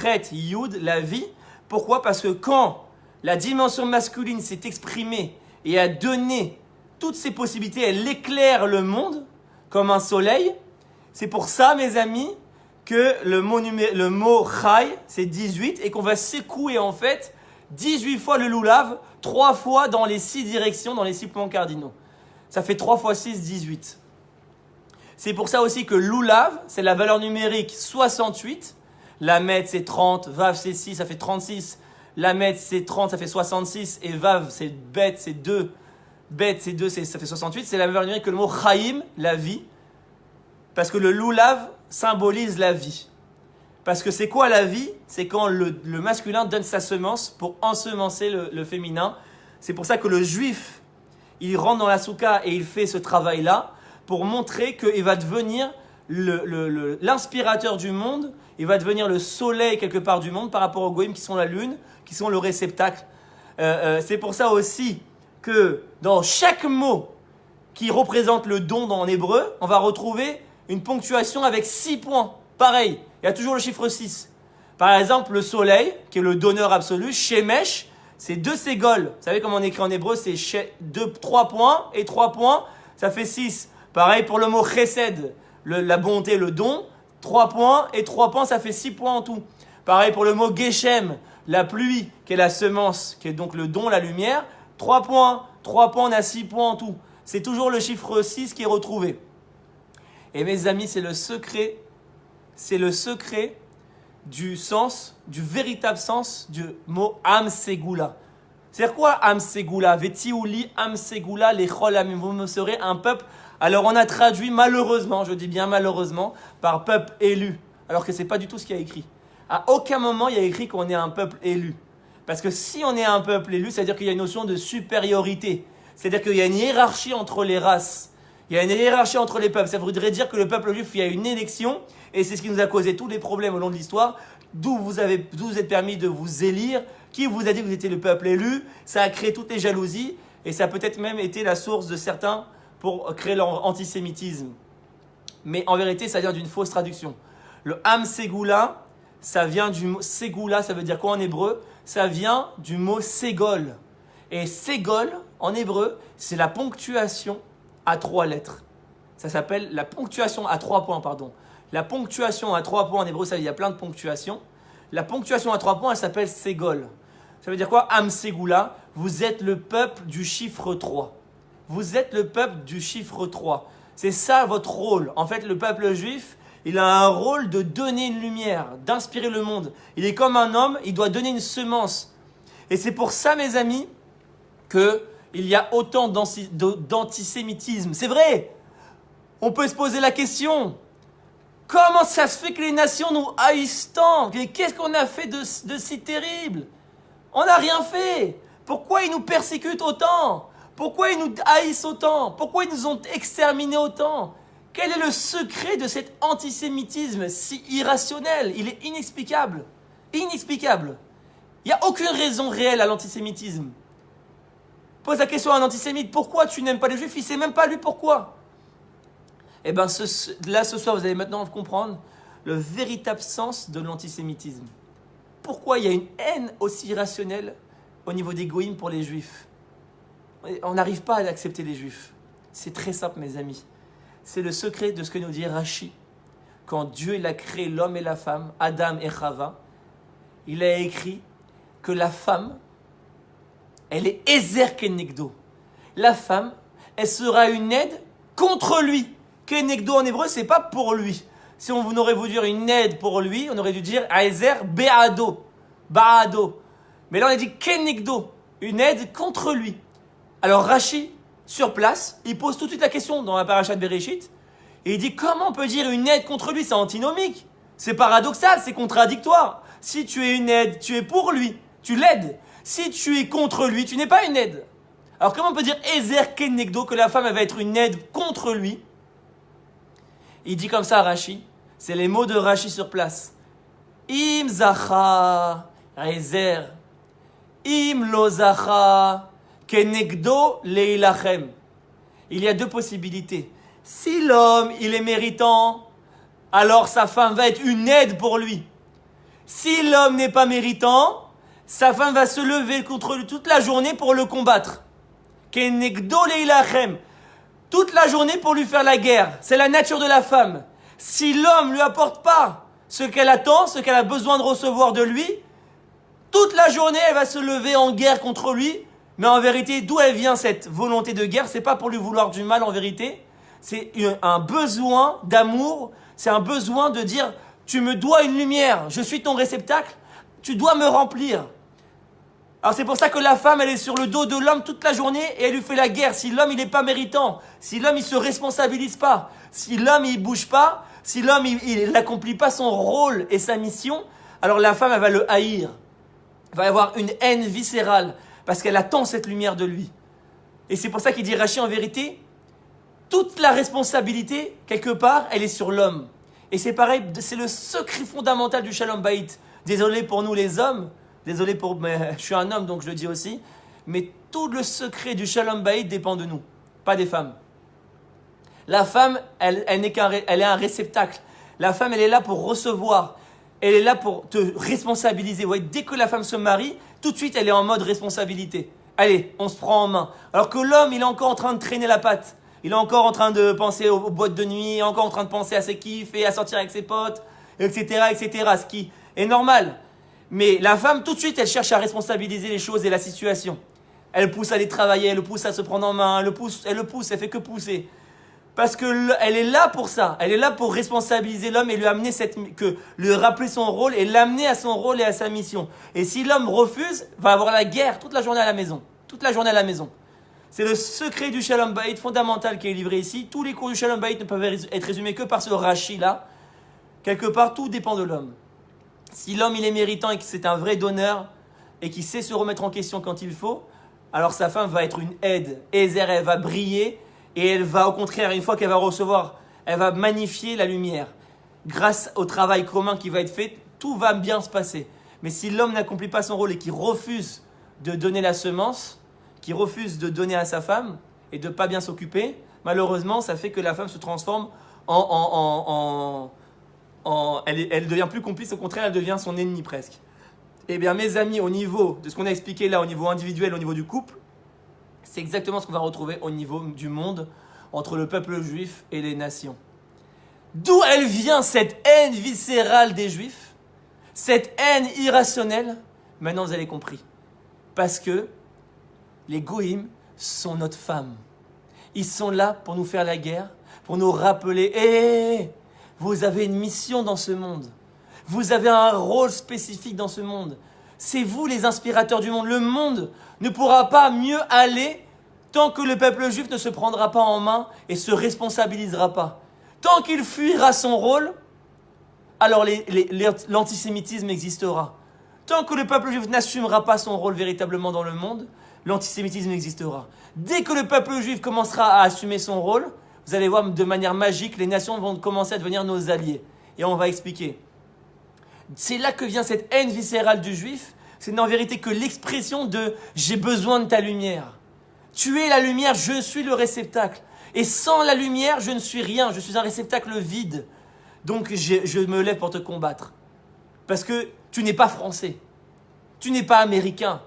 Chet, yud, la vie. Pourquoi? Parce que quand la dimension masculine s'est exprimée et a donné toutes ses possibilités, elle éclaire le monde comme un soleil. C'est pour ça, mes amis, que le mot chai, c'est 18 et qu'on va secouer en fait 18 fois le lulav, 3 fois dans les 6 directions, dans les 6 points cardinaux. Ça fait 3 fois 6, 18. C'est pour ça aussi que lulav, c'est la valeur numérique 68. Lamed, c'est 30. Vav, c'est 6, ça fait 36. Lamed, c'est 30, ça fait 66. Et Vav, c'est Bet, c'est 2. Bet, c'est 2, ça fait 68. C'est la valeur numérique que le mot chaim, la vie. Parce que le lulav symbolise la vie. Parce que c'est quoi la vie? C'est quand le masculin donne sa semence pour ensemencer le féminin. C'est pour ça que le juif, il rentre dans la soukha et il fait ce travail-là pour montrer qu'il va devenir l'inspirateur du monde, il va devenir le soleil quelque part du monde par rapport aux goïms qui sont la lune, qui sont le réceptacle. C'est pour ça aussi que dans chaque mot qui représente le don en hébreu, on va retrouver une ponctuation avec 6 points. Pareil, il y a toujours le chiffre 6. Par exemple, le soleil, qui est le donneur absolu, Shemesh, c'est 2 ségol. Vous savez comment on écrit en hébreu? C'est 3 points et 3 points, ça fait 6. Pareil pour le mot chesed, la bonté, le don, 3 points et 3 points, ça fait 6 points en tout. Pareil pour le mot geshem, la pluie, qui est la semence, qui est donc le don, la lumière, 3 points, on a 6 points en tout. C'est toujours le chiffre 6 qui est retrouvé. Et mes amis, c'est le secret du sens, du véritable sens du mot Am Segula. C'est-à-dire quoi Am Segula? Vetiuli Am Segula lechol amim. Vous me serez un peuple. Alors on a traduit malheureusement, je dis bien malheureusement, par peuple élu. Alors que ce n'est pas du tout ce qu'il y a écrit. À aucun moment il y a écrit qu'on est un peuple élu. Parce que si on est un peuple élu, c'est-à-dire qu'il y a une notion de supériorité. C'est-à-dire qu'il y a une hiérarchie entre les races. Il y a une hiérarchie entre les peuples. Ça voudrait dire que le peuple juif, il y a une élection. Et c'est ce qui nous a causé tous les problèmes au long de l'histoire. D'où vous êtes permis de vous élire. Qui vous a dit que vous étiez le peuple élu. Ça a créé toutes les jalousies. Et ça a peut-être même été la source de certains pour créer leur antisémitisme. Mais en vérité, ça vient d'une fausse traduction. Le Am Segula, ça vient du mot Segula, ça veut dire quoi en hébreu? Ça vient du mot Ségol. Et Ségol, en hébreu, c'est la ponctuation à 3 lettres. Ça s'appelle la ponctuation à 3 points, pardon. La ponctuation à 3 points en hébreu, il y a plein de ponctuations. La ponctuation à 3 points, elle s'appelle Ségol. Ça veut dire quoi? Am Segula, vous êtes le peuple du chiffre 3. Vous êtes le peuple du chiffre 3. C'est ça votre rôle. En fait, le peuple juif, il a un rôle de donner une lumière, d'inspirer le monde. Il est comme un homme, il doit donner une semence. Et c'est pour ça, mes amis, qu'il y a autant d'antisémitisme. C'est vrai. On peut se poser la question. Comment ça se fait que les nations nous haïssent tant? Qu'est-ce qu'on a fait de si terrible? On n'a rien fait. Pourquoi ils nous persécutent autant? Pourquoi ils nous haïssent autant? Pourquoi ils nous ont exterminés autant? Quel est le secret de cet antisémitisme si irrationnel? Il est inexplicable. Inexplicable. Il n'y a aucune raison réelle à l'antisémitisme. Pose la question à un antisémite, pourquoi tu n'aimes pas les juifs? Il ne sait même pas lui pourquoi. Eh bien, là, ce soir, vous allez maintenant comprendre le véritable sens de l'antisémitisme. Pourquoi il y a une haine aussi irrationnelle au niveau des goïms pour les juifs? On n'arrive pas à accepter les juifs. C'est très simple, mes amis. C'est le secret de ce que nous dit Rashi. Quand Dieu il a créé l'homme et la femme, Adam et Chava, il a écrit que la femme, elle est Ezer Kenegdo. La femme, elle sera une aide contre lui. Kenegdo en hébreu, c'est pas pour lui. Si on aurait voulu dire une aide pour lui, on aurait dû dire Ezer Be'ado. Ba'ado. Mais là, on a dit Kenegdo, une aide contre lui. Alors Rashi, sur place, il pose tout de suite la question dans la paracha de Bereshit. Et il dit comment on peut dire une aide contre lui? C'est antinomique. C'est paradoxal, c'est contradictoire. Si tu es une aide, tu es pour lui, tu l'aides. Si tu es contre lui, tu n'es pas une aide. Alors comment on peut dire Ezer Kenegdo, que la femme elle va être une aide contre lui? Il dit comme ça à Rashi, c'est les mots de Rashi sur place. Im zacha Ezer, im lo zacha Kenegdo leilachem. Il y a deux possibilités. Si l'homme il est méritant, alors sa femme va être une aide pour lui. Si l'homme n'est pas méritant, sa femme va se lever contre lui toute la journée pour le combattre. Kenegdo leilachem. Toute la journée pour lui faire la guerre. C'est la nature de la femme. Si l'homme ne lui apporte pas ce qu'elle attend, ce qu'elle a besoin de recevoir de lui, toute la journée, elle va se lever en guerre contre lui. Mais en vérité, d'où elle vient cette volonté de guerre? C'est pas pour lui vouloir du mal en vérité. C'est un besoin d'amour. C'est un besoin de dire, tu me dois une lumière. Je suis ton réceptacle. Tu dois me remplir. Alors c'est pour ça que la femme, elle est sur le dos de l'homme toute la journée et elle lui fait la guerre. Si l'homme, il n'est pas méritant, si l'homme, il se responsabilise pas, si l'homme, il bouge pas, si l'homme, il n'accomplit pas son rôle et sa mission, alors la femme, elle va le haïr. Elle va avoir une haine viscérale parce qu'elle attend cette lumière de lui. Et c'est pour ça qu'il dit Rashi en vérité, toute la responsabilité, quelque part, elle est sur l'homme. Et c'est pareil, c'est le secret fondamental du Shalom Bayit. Désolé pour nous les hommes, mais je suis un homme donc je le dis aussi, mais tout le secret du Shalom Bayit dépend de nous, pas des femmes. La femme, elle est un réceptacle. La femme, elle est là pour recevoir. Elle est là pour te responsabiliser. Vous voyez, dès que la femme se marie, tout de suite, elle est en mode responsabilité. Allez, on se prend en main. Alors que l'homme, il est encore en train de traîner la patte. Il est encore en train de penser aux boîtes de nuit, il est encore en train de penser à ses kiffs et à sortir avec ses potes, etc., etc., ce qui est normal. Mais la femme, tout de suite, elle cherche à responsabiliser les choses et la situation. Elle pousse à aller travailler, elle le pousse à se prendre en main, elle le pousse, elle fait que pousser. Parce qu'elle est là pour ça. Elle est là pour responsabiliser l'homme et lui amener lui rappeler son rôle et l'amener à son rôle et à sa mission. Et si l'homme refuse, va avoir la guerre toute la journée à la maison. Toute la journée à la maison. C'est le secret du Shalom Bayit fondamental qui est livré ici. Tous les cours du Shalom Bayit ne peuvent être résumés que par ce Rashi-là. Quelque part, tout dépend de l'homme. Si l'homme il est méritant et que c'est un vrai donneur et qu'il sait se remettre en question quand il faut, alors sa femme va être une aide. Ezer, elle va briller et elle va au contraire, une fois qu'elle va recevoir, elle va magnifier la lumière. Grâce au travail commun qui va être fait, tout va bien se passer. Mais si l'homme n'accomplit pas son rôle et qu'il refuse de donner la semence, qui refuse de donner à sa femme et de ne pas bien s'occuper, malheureusement, ça fait que la femme se transforme elle devient plus complice, au contraire, elle devient son ennemi presque. Eh bien, mes amis, au niveau de ce qu'on a expliqué là, au niveau individuel, au niveau du couple, c'est exactement ce qu'on va retrouver au niveau du monde, entre le peuple juif et les nations. D'où elle vient cette haine viscérale des juifs, cette haine irrationnelle? Maintenant, vous avez compris. Parce que les goïms sont notre femme. Ils sont là pour nous faire la guerre, pour nous rappeler, vous avez une mission dans ce monde. Vous avez un rôle spécifique dans ce monde. C'est vous les inspirateurs du monde. Le monde ne pourra pas mieux aller tant que le peuple juif ne se prendra pas en main et se responsabilisera pas. Tant qu'il fuira son rôle, alors l'antisémitisme existera. Tant que le peuple juif n'assumera pas son rôle véritablement dans le monde, l'antisémitisme existera. Dès que le peuple juif commencera à assumer son rôle, vous allez voir de manière magique, les nations vont commencer à devenir nos alliés. Et on va expliquer. C'est là que vient cette haine viscérale du juif. C'est en vérité que l'expression de « j'ai besoin de ta lumière ». Tu es la lumière, je suis le réceptacle. Et sans la lumière, je ne suis rien, je suis un réceptacle vide. Donc je me lève pour te combattre. Parce que tu n'es pas français, tu n'es pas américain.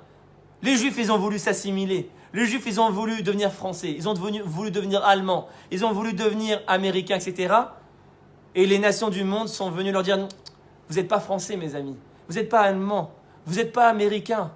Les juifs, ils ont voulu s'assimiler. Les juifs, ils ont voulu devenir français, ils ont voulu devenir allemands, ils ont voulu devenir américains, etc. Et les nations du monde sont venues leur dire « Vous n'êtes pas français, mes amis. Vous n'êtes pas allemands. Vous n'êtes pas américains.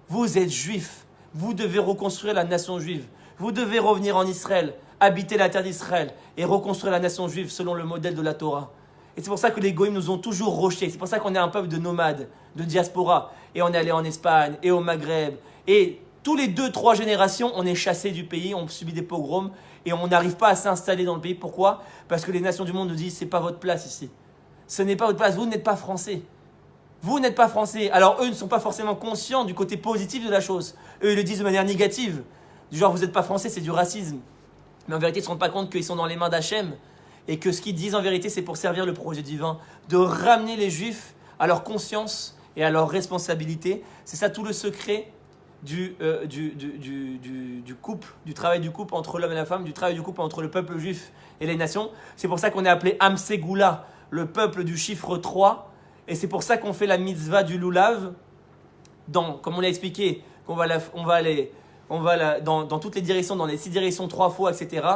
Vous êtes juifs. Vous devez reconstruire la nation juive. Vous devez revenir en Israël, habiter la terre d'Israël et reconstruire la nation juive selon le modèle de la Torah. » Et c'est pour ça que les goïms nous ont toujours rejetés. C'est pour ça qu'on est un peuple de nomades, de diaspora. Et on est allé en Espagne et au Maghreb. Et tous les 2-3 générations, on est chassés du pays, on subit des pogroms et on n'arrive pas à s'installer dans le pays. Pourquoi ? Parce que les nations du monde nous disent « c'est pas votre place ici. Ce n'est pas votre place, vous n'êtes pas français. Vous n'êtes pas français. » Alors eux ne sont pas forcément conscients du côté positif de la chose. Eux, ils le disent de manière négative. Du genre « vous n'êtes pas français, c'est du racisme. » Mais en vérité, ils ne se rendent pas compte qu'ils sont dans les mains d'Hachem. Et que ce qu'ils disent en vérité, c'est pour servir le projet divin, de ramener les Juifs à leur conscience et à leur responsabilité. C'est ça tout le secret du couple, du travail du couple entre l'homme et la femme, du travail du couple entre le peuple juif et les nations. C'est pour ça qu'on est appelé Am Segula, le peuple du chiffre 3. Et c'est pour ça qu'on fait la mitzvah du lulav, comme on l'a expliqué, on va dans toutes les directions, dans les 6 directions 3 fois, etc.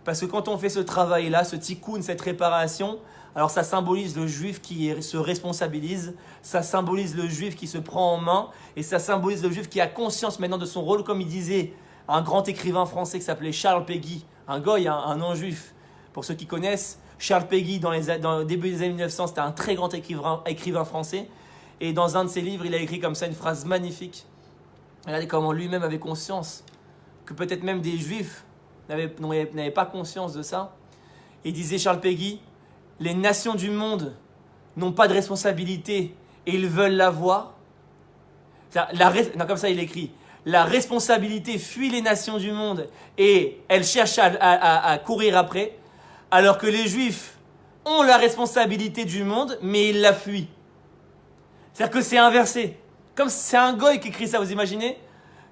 Parce que quand on fait ce travail-là, ce tikkun, cette réparation, alors ça symbolise le juif qui se responsabilise, ça symbolise le juif qui se prend en main, et ça symbolise le juif qui a conscience maintenant de son rôle, comme il disait un grand écrivain français qui s'appelait Charles Péguy, un goy, un non-juif. Pour ceux qui connaissent, Charles Péguy, dans le début des années 1900, c'était un très grand écrivain français, et dans un de ses livres, il a écrit comme ça une phrase magnifique. Regardez comment lui-même avait conscience que peut-être même des juifs n'avaient pas conscience de ça. Il disait, Charles Péguy, les nations du monde n'ont pas de responsabilité et ils veulent l'avoir. Comme ça il écrit, la responsabilité fuit les nations du monde et elles cherchent à courir après, alors que les juifs ont la responsabilité du monde mais ils la fuient. C'est-à-dire que c'est inversé. Comme c'est un goy qui écrit ça, vous imaginez ?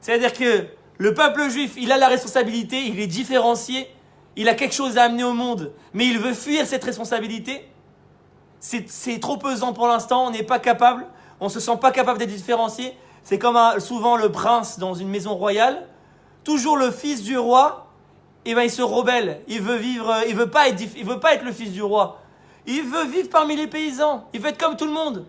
C'est-à-dire que le peuple juif, il a la responsabilité, il est différencié, il a quelque chose à amener au monde, mais il veut fuir cette responsabilité. C'est trop pesant pour l'instant, on n'est pas capable, on ne se sent pas capable d'être différencié. C'est comme souvent le prince dans une maison royale, toujours le fils du roi, et ben il se rebelle, il veut pas être le fils du roi. Il veut vivre parmi les paysans, il veut être comme tout le monde.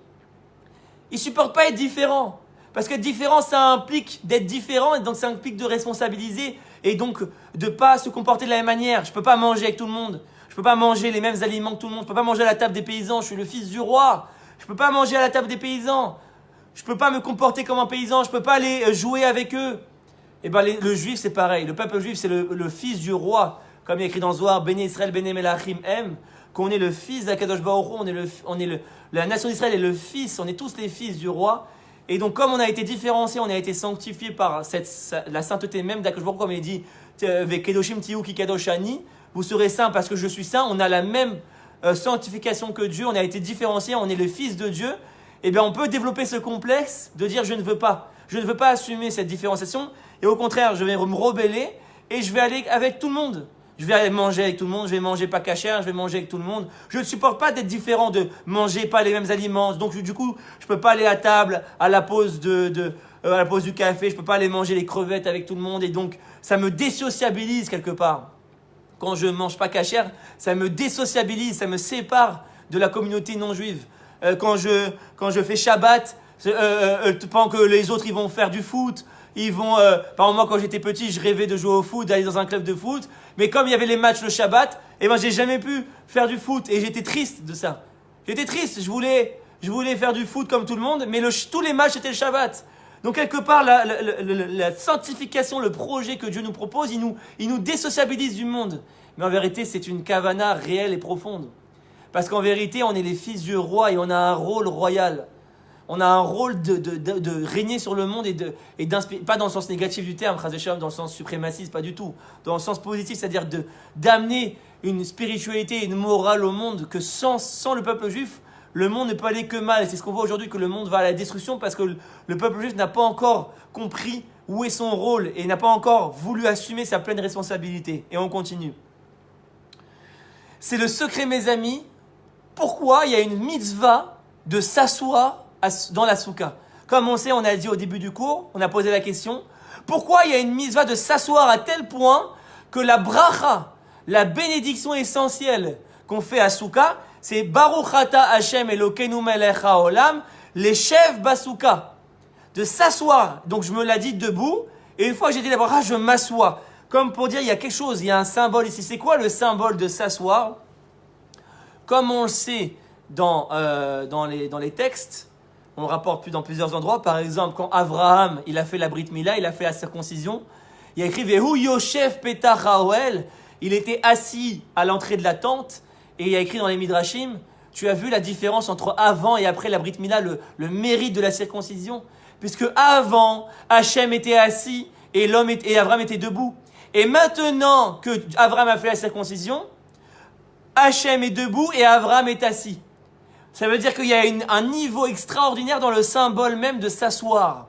Il ne supporte pas être différent. Parce que différent, ça implique d'être différent, et donc ça implique de responsabiliser, et donc de ne pas se comporter de la même manière. Je ne peux pas manger avec tout le monde, je ne peux pas manger les mêmes aliments que tout le monde, je ne peux pas manger à la table des paysans, je suis le fils du roi, je ne peux pas manger à la table des paysans, je ne peux pas me comporter comme un paysan, je ne peux pas aller jouer avec eux. Et bien le juif c'est pareil, le peuple juif c'est le fils du roi, comme il est écrit dans Zohar, Béné Israël, Béné Melachim, qu'on est le fils d'Akadosh Baruch Hu, la nation d'Israël est le fils, on est tous les fils du roi. Et donc, comme on a été différenciés, on a été sanctifiés par la sainteté même d'Akadosh Baruch Hu, comme il dit Vekedoshim tihu ki kadoshani, vous serez saints parce que je suis saint. On a la même sanctification que Dieu, on a été différenciés, on est le fils de Dieu. Et bien, on peut développer ce complexe de dire je ne veux pas assumer cette différenciation, et au contraire, je vais me rebeller et je vais aller avec tout le monde. Je vais aller manger avec tout le monde, je vais manger pas cachère, je vais manger avec tout le monde. Je ne supporte pas d'être différent, de manger pas les mêmes aliments. Donc du coup, je peux pas aller à table à la pause à la pause du café, je peux pas aller manger les crevettes avec tout le monde, et donc ça me désociabilise quelque part. Quand je mange pas cachère, ça me désociabilise, ça me sépare de la communauté non juive. Quand je fais Shabbat, pendant que les autres ils vont faire du foot, par exemple moi quand j'étais petit, je rêvais de jouer au foot, d'aller dans un club de foot. Mais comme il y avait les matchs le Shabbat, j'ai jamais pu faire du foot. Et j'étais triste de ça. J'étais triste. Je voulais faire du foot comme tout le monde, mais tous les matchs étaient le Shabbat. Donc quelque part, la sanctification, le projet que Dieu nous propose, il nous désociabilise du monde. Mais en vérité, c'est une kavana réelle et profonde. Parce qu'en vérité, on est les fils du roi et on a un rôle royal. On a un rôle de régner sur le monde et d'inspirer, pas dans le sens négatif du terme, dans le sens suprémaciste, pas du tout. Dans le sens positif, c'est-à-dire d'amener une spiritualité et une morale au monde que sans le peuple juif, le monde ne peut aller que mal. Et c'est ce qu'on voit aujourd'hui, que le monde va à la destruction parce que le peuple juif n'a pas encore compris où est son rôle et n'a pas encore voulu assumer sa pleine responsabilité. Et on continue. C'est le secret, mes amis, pourquoi il y a une mitzvah de s'asseoir dans la soukha. Comme on sait, on a dit au début du cours, on a posé la question, pourquoi il y a une mitzvah de s'asseoir à tel point que la bracha, la bénédiction essentielle qu'on fait à soukha, c'est Baruch Ata Hashem Elokeinu Melech HaOlam, les chefs basouka, de s'asseoir. Donc je me l'ai dit debout, et une fois que j'ai dit la bracha, je m'assois. Comme pour dire, il y a quelque chose, il y a un symbole ici. C'est quoi le symbole de s'asseoir? Comme on le sait dans les textes, on le rapporte dans plusieurs endroits. Par exemple, quand Abraham il a fait la Brit Mila, il a fait la circoncision, il a écrit Vehu Yoshef Petach HaOhel, il était assis à l'entrée de la tente, et il a écrit dans les Midrashim, tu as vu la différence entre avant et après la Brit Mila, le mérite de la circoncision, puisque avant, Hachem était assis et Abraham était debout. Et maintenant que Abraham a fait la circoncision, Hachem est debout et Abraham est assis. Ça veut dire qu'il y a un niveau extraordinaire dans le symbole même de s'asseoir.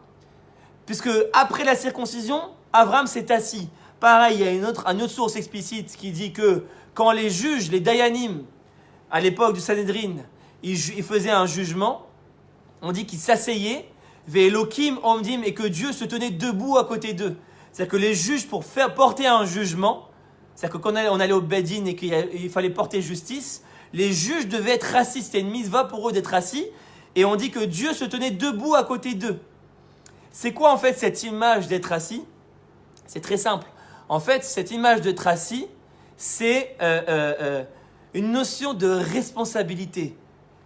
Puisque après la circoncision, Abraham s'est assis. Pareil, il y a une autre source explicite qui dit que quand les juges, les Dayanim, à l'époque du Sanhedrin, ils faisaient un jugement, on dit qu'ils s'asseyaient, Ve'elokim omdim, et que Dieu se tenait debout à côté d'eux. C'est-à-dire que les juges, pour faire porter un jugement, c'est-à-dire que quand on allait au Bedin et qu'il fallait porter justice, les juges devaient être assis. C'était une mitzvah pour eux d'être assis. Et on dit que Dieu se tenait debout à côté d'eux. C'est quoi en fait cette image d'être assis? C'est très simple. En fait, cette image d'être assis, c'est une notion de responsabilité.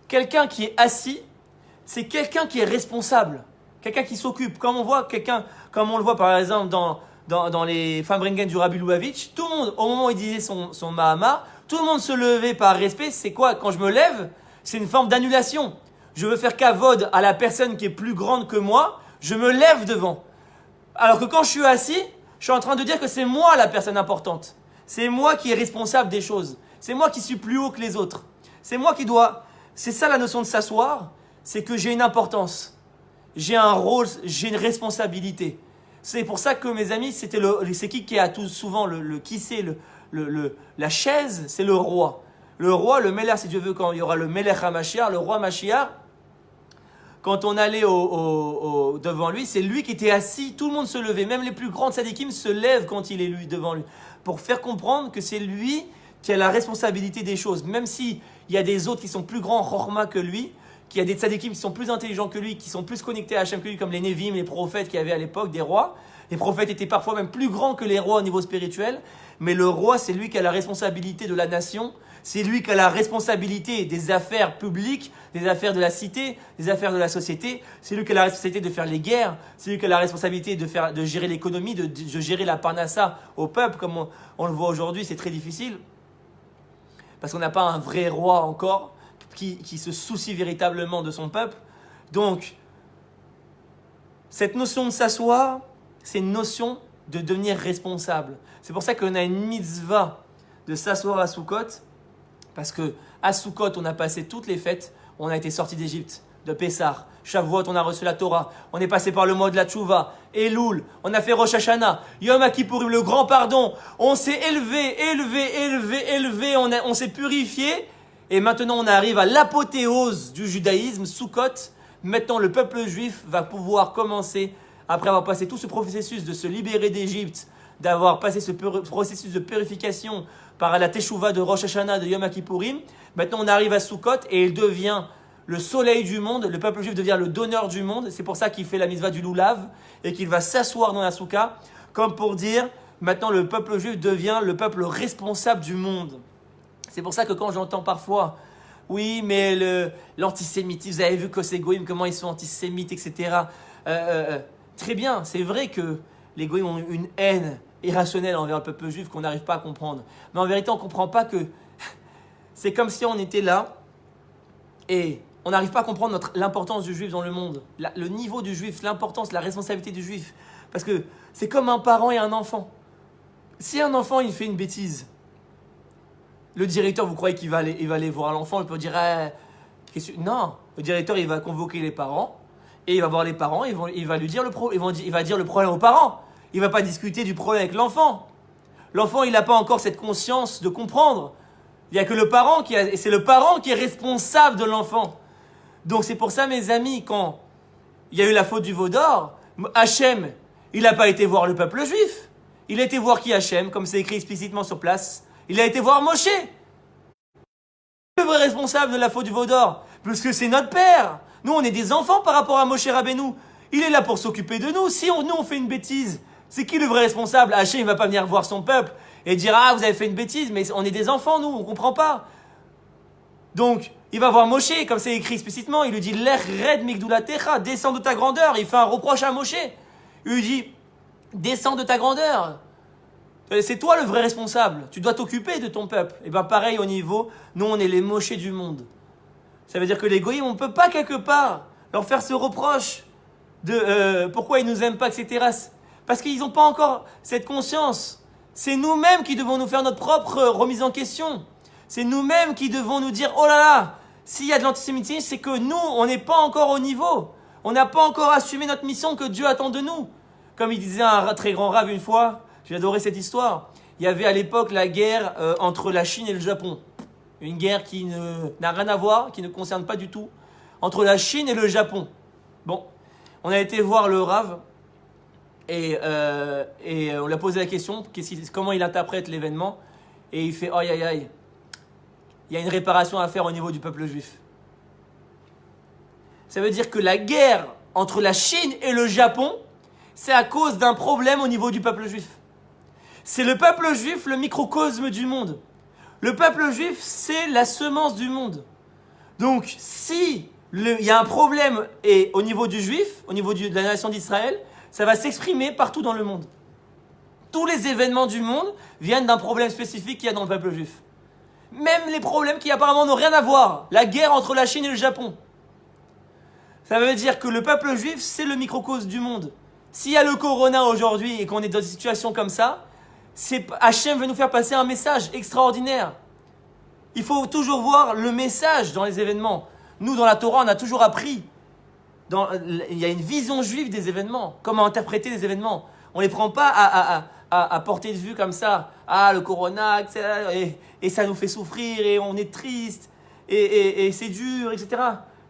Quelqu'un qui est assis, c'est quelqu'un qui est responsable. Quelqu'un qui s'occupe. Comme on le voit par exemple dans les Farbrengen du Rabbi Lubavitch, tout le monde, au moment où il disait son Mahamar, tout le monde se levait par respect. C'est quoi? Quand je me lève, c'est une forme d'annulation. Je veux faire kavod à la personne qui est plus grande que moi, je me lève devant. Alors que quand je suis assis, je suis en train de dire que c'est moi la personne importante. C'est moi qui est responsable des choses. C'est moi qui suis plus haut que les autres. C'est moi qui dois... C'est ça la notion de s'asseoir, c'est que j'ai une importance. J'ai un rôle, j'ai une responsabilité. C'est pour ça que mes amis, c'est qui a tout souvent qui c'est la chaise, c'est le roi. Le roi, le Melech, si Dieu veut, quand il y aura le Melech HaMashiach, le roi Mashiach, quand on allait devant lui, c'est lui qui était assis, tout le monde se levait, même les plus grands tzadikim se lèvent quand il est lui devant lui, pour faire comprendre que c'est lui qui a la responsabilité des choses, même s'il y a des autres qui sont plus grands chorma que lui, qu'il y a des tzadikim qui sont plus intelligents que lui, qui sont plus connectés à Hachem que lui, comme les Nevim, les prophètes qu'il y avait à l'époque, des rois. Les prophètes étaient parfois même plus grands que les rois au niveau spirituel, mais le roi, c'est lui qui a la responsabilité de la nation, c'est lui qui a la responsabilité des affaires publiques, des affaires de la cité, des affaires de la société, c'est lui qui a la responsabilité de faire les guerres, c'est lui qui a la responsabilité de gérer l'économie, de gérer la parnassa au peuple, comme on le voit aujourd'hui, c'est très difficile, parce qu'on n'a pas un vrai roi encore, qui se soucie véritablement de son peuple. Donc, cette notion de s'asseoir, c'est une notion de devenir responsable. C'est pour ça qu'on a une mitzvah de s'asseoir à Sukkot, parce que à Sukkot, on a passé toutes les fêtes, on a été sorti d'Égypte, de Pessah, Shavuot, on a reçu la Torah, on est passé par le mois de la Tchouva, Elul, on a fait Rosh Hashanah, Yom Kippourim, le grand pardon, on s'est élevé, on s'est purifié, et maintenant on arrive à l'apothéose du judaïsme, Sukkot. Maintenant le peuple juif va pouvoir commencer, après avoir passé tout ce processus de se libérer d'Égypte, d'avoir passé ce processus de purification par la Teshuvah de Rosh Hashanah, de Yom Kippourim, maintenant on arrive à Sukkot et il devient le soleil du monde, le peuple juif devient le donneur du monde, c'est pour ça qu'il fait la mitzvah du loulav et qu'il va s'asseoir dans la soukha, comme pour dire, maintenant le peuple juif devient le peuple responsable du monde. C'est pour ça que quand j'entends parfois, oui, mais l'antisémitisme, vous avez vu que ces goïms, comment ils sont antisémites, etc. Très bien, c'est vrai que les goïms ont une haine irrationnelle envers le peuple juif qu'on n'arrive pas à comprendre. Mais en vérité, on ne comprend pas que c'est comme si on était là et on n'arrive pas à comprendre l'importance du juif dans le monde, le niveau du juif, l'importance, la responsabilité du juif. Parce que c'est comme un parent et un enfant. Si un enfant il fait une bêtise, le directeur, vous croyez qu'il va aller voir l'enfant, il peut dire non, le directeur il va convoquer les parents et il va voir les parents, il va dire le problème aux parents. Il va pas discuter du problème avec l'enfant. L'enfant il n'a pas encore cette conscience de comprendre. Il n'y a que le parent et c'est le parent qui est responsable de l'enfant. Donc c'est pour ça mes amis, quand il y a eu la faute du veau d'or, Hachem, il n'a pas été voir le peuple juif. Il a été voir qui Hachem, comme c'est écrit explicitement sur place. Il a été voir Moshe. Le vrai responsable de la faute du veau d'or, parce que c'est notre père. Nous, on est des enfants par rapport à Moshe Rabbeinu. Il est là pour s'occuper de nous. Si nous, on fait une bêtise, c'est qui le vrai responsable? Hachem, il ne va pas venir voir son peuple et dire « Ah, vous avez fait une bêtise, mais on est des enfants, nous, on ne comprend pas. » Donc, il va voir Moshe, comme c'est écrit explicitement. Il lui dit « Lech red migdulatecha, descends de ta grandeur. » Il fait un reproche à Moshe. Il lui dit « Descends de ta grandeur. » C'est toi le vrai responsable. Tu dois t'occuper de ton peuple. Et bien pareil au niveau, nous on est les Moshe du monde. Ça veut dire que les goïms, on ne peut pas quelque part leur faire ce reproche de pourquoi ils ne nous aiment pas, etc. Parce qu'ils n'ont pas encore cette conscience. C'est nous-mêmes qui devons nous faire notre propre remise en question. C'est nous-mêmes qui devons nous dire, oh là là, s'il y a de l'antisémitisme, c'est que nous, on n'est pas encore au niveau. On n'a pas encore assumé notre mission que Dieu attend de nous. Comme il disait un très grand rave une fois, j'ai adoré cette histoire. Il y avait à l'époque la guerre entre la Chine et le Japon. Une guerre qui n'a rien à voir, qui ne concerne pas du tout. Entre la Chine et le Japon. Bon, on a été voir le Rav et on lui a posé la question, comment il interprète l'événement. Et il fait, aïe aïe aïe, il y a une réparation à faire au niveau du peuple juif. Ça veut dire que la guerre entre la Chine et le Japon, c'est à cause d'un problème au niveau du peuple juif. C'est le peuple juif, le microcosme du monde. Le peuple juif, c'est la semence du monde. Donc, si il y a un problème au niveau du juif, au niveau de la nation d'Israël, ça va s'exprimer partout dans le monde. Tous les événements du monde viennent d'un problème spécifique qu'il y a dans le peuple juif. Même les problèmes qui apparemment n'ont rien à voir. La guerre entre la Chine et le Japon. Ça veut dire que le peuple juif, c'est le microcosme du monde. S'il y a le corona aujourd'hui et qu'on est dans une situation comme ça, Hachem veut nous faire passer un message extraordinaire. Il faut toujours voir le message dans les événements. Nous, dans la Torah, on a toujours appris. Il y a une vision juive des événements. Comment interpréter les événements. On ne les prend pas à portée de vue comme ça. Ah, le corona, et ça nous fait souffrir, et on est triste, et c'est dur, etc.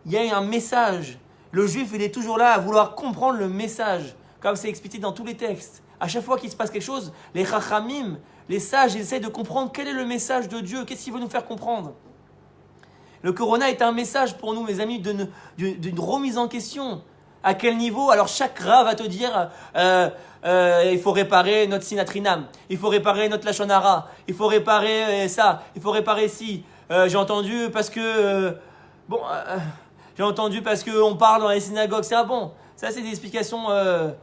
Il y a un message. Le juif, il est toujours là à vouloir comprendre le message. Comme c'est expliqué dans tous les textes. À chaque fois qu'il se passe quelque chose, les chachamim, les sages, ils essayent de comprendre quel est le message de Dieu, qu'est-ce qu'il veut nous faire comprendre. Le corona est un message pour nous, mes amis, d'une remise en question. À quel niveau? Alors chaque rat va te dire, il faut réparer notre sinatrinam, il faut réparer notre lachon hara, il faut réparer ça, il faut réparer ci. J'ai entendu parce que, on parle dans les synagogues, c'est bon. Ça, c'est des explications.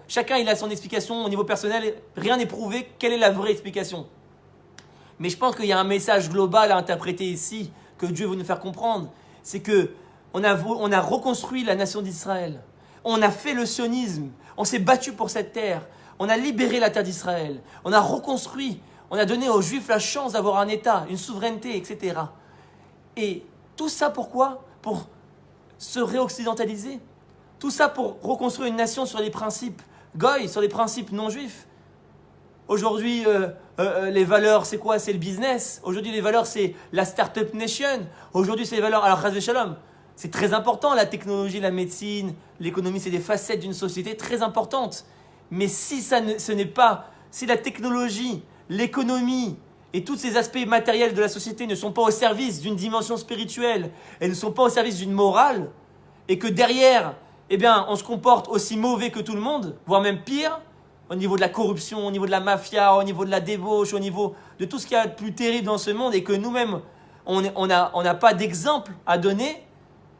Chacun, il a son explication au niveau personnel. Rien n'est prouvé. Quelle est la vraie explication? Mais je pense qu'il y a un message global à interpréter ici, que Dieu veut nous faire comprendre. C'est que on a reconstruit la nation d'Israël. On a fait le sionisme. On s'est battu pour cette terre. On a libéré la terre d'Israël. On a reconstruit. On a donné aux Juifs la chance d'avoir un État, une souveraineté, etc. Et tout ça pourquoi? Pour se réoccidentaliser. Tout ça pour reconstruire une nation sur les principes goy, sur les principes non juifs. Aujourd'hui, les valeurs, c'est quoi? C'est le business. Aujourd'hui, les valeurs, c'est la start-up nation. Aujourd'hui, c'est les valeurs. Alors, chas shalom, c'est très important, la technologie, la médecine, l'économie, c'est des facettes d'une société très importantes. Mais si si la technologie, l'économie et tous ces aspects matériels de la société ne sont pas au service d'une dimension spirituelle, elles ne sont pas au service d'une morale, et que derrière, on se comporte aussi mauvais que tout le monde, voire même pire, au niveau de la corruption, au niveau de la mafia, au niveau de la débauche, au niveau de tout ce qu'il y a de plus terrible dans ce monde, et que nous-mêmes, on n'a pas d'exemple à donner,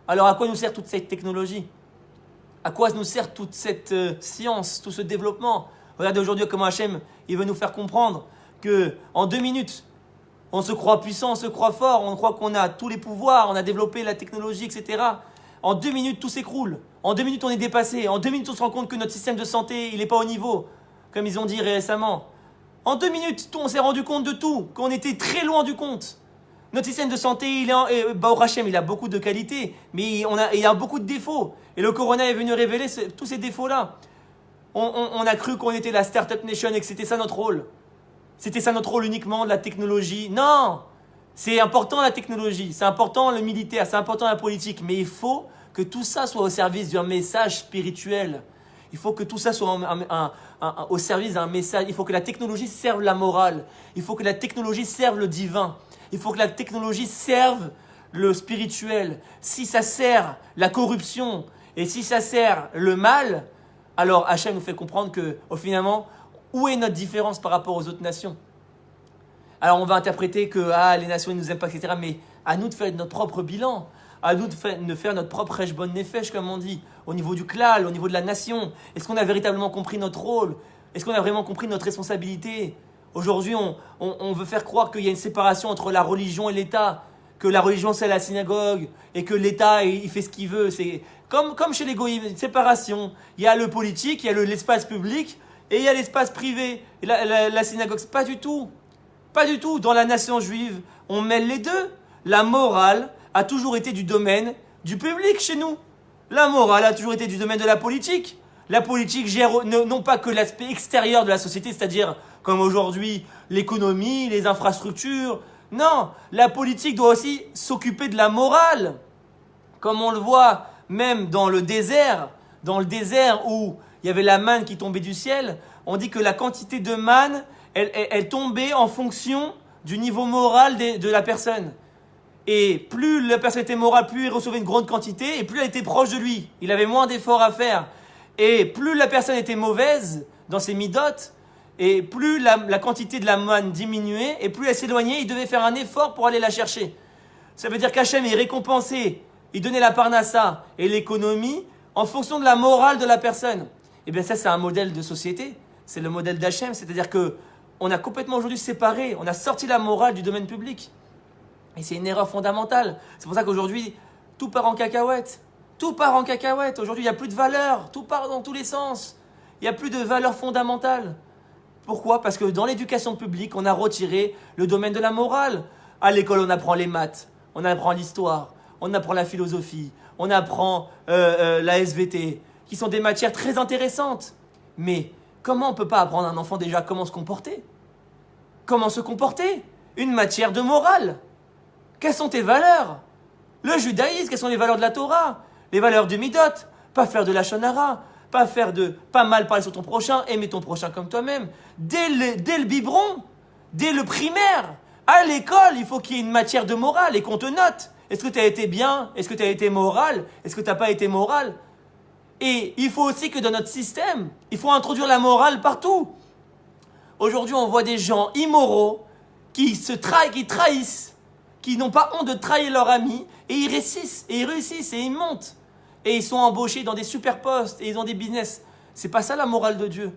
alors à quoi nous sert toute cette technologie? À quoi nous sert toute cette science, tout ce développement? Regardez aujourd'hui comment Hachem, il veut nous faire comprendre qu'en 2 minutes, on se croit puissant, on se croit fort, on croit qu'on a tous les pouvoirs, on a développé la technologie, etc. En 2 minutes, tout s'écroule. En 2 minutes, on est dépassé. En 2 minutes, on se rend compte que notre système de santé, il n'est pas au niveau, comme ils ont dit récemment. En 2 minutes, on s'est rendu compte de tout, qu'on était très loin du compte. Notre système de santé, Baruch Hashem, il a beaucoup de qualités, mais il a beaucoup de défauts. Et le Corona est venu révéler tous ces défauts-là. On a cru qu'on était la Startup Nation et que c'était ça notre rôle. C'était ça notre rôle uniquement, de la technologie. Non! C'est important la technologie, c'est important le militaire, c'est important la politique, mais il faut que tout ça soit au service d'un message spirituel. Il faut que tout ça soit au service d'un message. Il faut que la technologie serve la morale. Il faut que la technologie serve le divin. Il faut que la technologie serve le spirituel. Si ça sert la corruption et si ça sert le mal, alors Hachem nous fait comprendre que, finalement, où est notre différence par rapport aux autres nations? Alors on va interpréter que les nations ne nous aiment pas, etc. Mais à nous de faire notre propre bilan. À nous de faire notre propre Heshbon Nefesh, comme on dit, au niveau du klal, au niveau de la nation. Est-ce qu'on a véritablement compris notre rôle? Est-ce qu'on a vraiment compris notre responsabilité? Aujourd'hui, on veut faire croire qu'il y a une séparation entre la religion et l'État, que la religion c'est la synagogue, et que l'État il fait ce qu'il veut. C'est comme chez les goïms, une séparation. Il y a le politique, il y a l'espace public, et il y a l'espace privé. Et la synagogue, c'est pas du tout. Pas du tout. Dans la nation juive, on mêle les deux. La morale a toujours été du domaine du public chez nous. La morale a toujours été du domaine de la politique. La politique gère non pas que l'aspect extérieur de la société, c'est-à-dire comme aujourd'hui l'économie, les infrastructures. Non, la politique doit aussi s'occuper de la morale. Comme on le voit même dans le désert où il y avait la manne qui tombait du ciel, on dit que la quantité de manne, elle tombait en fonction du niveau moral de la personne. Et plus la personne était morale, plus il recevait une grande quantité, et plus elle était proche de lui. Il avait moins d'efforts à faire. Et plus la personne était mauvaise dans ses midotes, et plus la quantité de la manne diminuait, et plus elle s'éloignait, il devait faire un effort pour aller la chercher. Ça veut dire qu'Hachem est récompensé, il donnait la parnassa et l'économie en fonction de la morale de la personne. Et bien ça, c'est un modèle de société, c'est le modèle d'Hachem, c'est-à-dire que on a complètement aujourd'hui séparé, on a sorti la morale du domaine public. Et c'est une erreur fondamentale. C'est pour ça qu'aujourd'hui, tout part en cacahuète. Tout part en cacahuète. Aujourd'hui, il n'y a plus de valeur. Tout part dans tous les sens. Il n'y a plus de valeur fondamentale. Pourquoi? Parce que dans l'éducation publique, on a retiré le domaine de la morale. À l'école, on apprend les maths, on apprend l'histoire, on apprend la philosophie, on apprend la SVT, qui sont des matières très intéressantes. Mais comment on ne peut pas apprendre à un enfant déjà comment se comporter? Comment se comporter? Une matière de morale. Quelles sont tes valeurs? Le judaïsme, quelles sont les valeurs de la Torah? Les valeurs du midot, pas faire de la shonara, pas mal parler sur ton prochain, aimer ton prochain comme toi-même. Dès le biberon, dès le primaire, à l'école, il faut qu'il y ait une matière de morale et qu'on te note. Est-ce que tu as été bien? Est-ce que tu as été moral? Est-ce que tu n'as pas été moral? Et il faut aussi que dans notre système, il faut introduire la morale partout. Aujourd'hui, on voit des gens immoraux qui trahissent, qui n'ont pas honte de trahir leur ami, et ils réussissent, et ils montent. Et ils sont embauchés dans des super postes, et ils ont des business. C'est pas ça la morale de Dieu.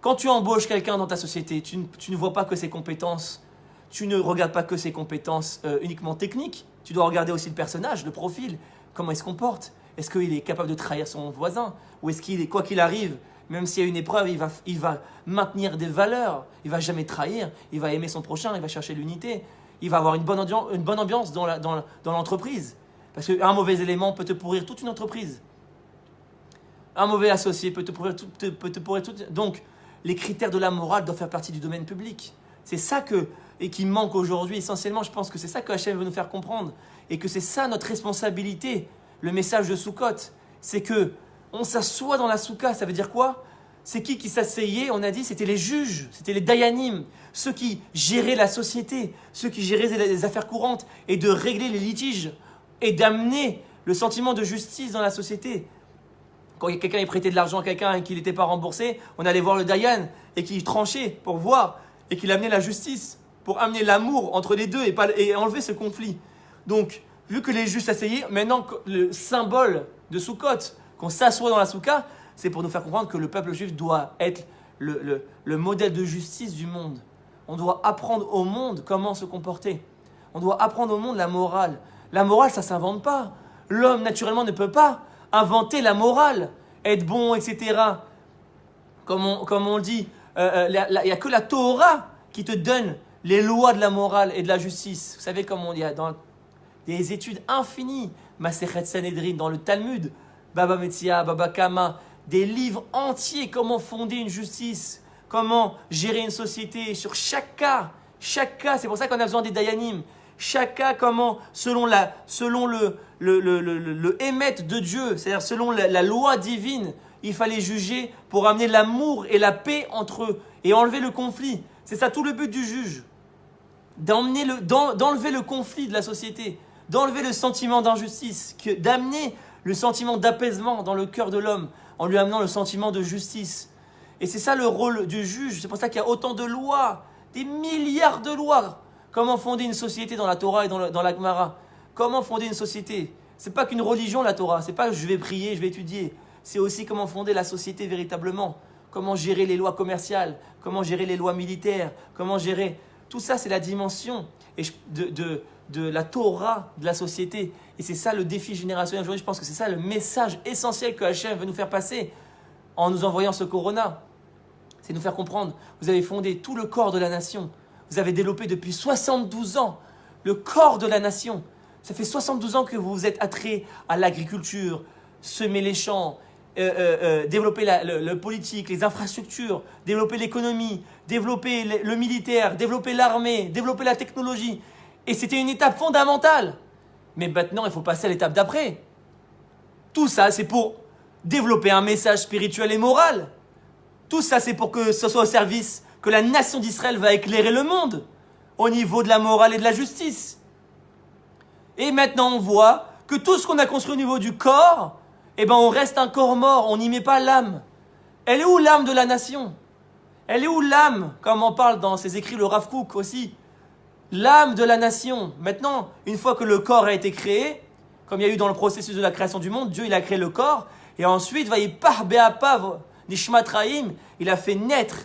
Quand tu embauches quelqu'un dans ta société, tu ne vois pas que ses compétences, tu ne regardes pas que ses compétences uniquement techniques, tu dois regarder aussi le personnage, le profil, comment il se comporte. Est-ce qu'il est capable de trahir son voisin? Ou est-ce qu'il est, quoi qu'il arrive, même s'il y a une épreuve, il va maintenir des valeurs, il ne va jamais trahir, il va aimer son prochain, il va chercher l'unité. Il va avoir une bonne ambiance dans l'entreprise. Parce qu'un mauvais élément peut te pourrir toute une entreprise. Un mauvais associé peut te pourrir toute. Donc, les critères de la morale doivent faire partie du domaine public. C'est ça qui manque aujourd'hui. Essentiellement, je pense que c'est ça que Hachem veut nous faire comprendre. Et que c'est ça notre responsabilité. Le message de Sukkot, c'est que on s'assoit dans la soukha. Ça veut dire quoi? C'est qui s'asseyait? On a dit, c'était les juges, c'était les dayanim, ceux qui géraient la société, ceux qui géraient les affaires courantes et de régler les litiges et d'amener le sentiment de justice dans la société. Quand quelqu'un prêtait de l'argent à quelqu'un et qu'il n'était pas remboursé, on allait voir le dayan et qu'il tranchait pour voir et qu'il amenait la justice, pour amener l'amour entre les deux et enlever ce conflit. Donc, vu que les juges s'asseyaient, maintenant le symbole de Sukkot, qu'on s'assoit dans la soukha, c'est pour nous faire comprendre que le peuple juif doit être le modèle de justice du monde. On doit apprendre au monde comment se comporter. On doit apprendre au monde la morale. La morale, ça ne s'invente pas. L'homme, naturellement, ne peut pas inventer la morale, être bon, etc. Comme on dit, il n'y a que la Torah qui te donne les lois de la morale et de la justice. Vous savez, comme on dit, dans des études infinies, Masechet Sanhedrin, dans le Talmud, Baba Metzia, Baba Kama, des livres entiers, comment fonder une justice, comment gérer une société, sur chaque cas, c'est pour ça qu'on a besoin des Dayanim, chaque cas, comment, selon le émet de Dieu, c'est-à-dire selon la loi divine, il fallait juger pour amener l'amour et la paix entre eux et enlever le conflit. C'est ça tout le but du juge, d'enlever le conflit de la société, d'enlever le sentiment d'injustice, d'amener le sentiment d'apaisement dans le cœur de l'homme, en lui amenant le sentiment de justice. Et c'est ça le rôle du juge, c'est pour ça qu'il y a autant de lois, des milliards de lois. Comment fonder une société dans la Torah et dans la Gemara? Comment fonder une société? C'est pas qu'une religion la Torah, c'est pas je vais prier, je vais étudier. C'est aussi comment fonder la société véritablement. Comment gérer les lois commerciales, comment gérer les lois militaires, comment gérer... Tout ça, c'est la dimension de la Torah de la société. Et c'est ça le défi générationnel aujourd'hui. Je pense que c'est ça le message essentiel que Hachem veut nous faire passer en nous envoyant ce corona. C'est nous faire comprendre. Vous avez fondé tout le corps de la nation. Vous avez développé depuis 72 ans le corps de la nation. Ça fait 72 ans que vous vous êtes attrait à l'agriculture, semer les champs, développer le politique, les infrastructures, développer l'économie, développer le militaire, développer l'armée, développer la technologie. Et c'était une étape fondamentale. Mais maintenant, il faut passer à l'étape d'après. Tout ça, c'est pour développer un message spirituel et moral. Tout ça, c'est pour que ce soit au service, que la nation d'Israël va éclairer le monde au niveau de la morale et de la justice. Et maintenant, on voit que tout ce qu'on a construit au niveau du corps, eh ben, on reste un corps mort, on n'y met pas l'âme. Elle est où l'âme de la nation? Elle est où l'âme, comme on parle dans ses écrits le Rav Kook aussi? L'âme de la nation. Maintenant, une fois que le corps a été créé, comme il y a eu dans le processus de la création du monde, Dieu il a créé le corps, et ensuite, il a fait naître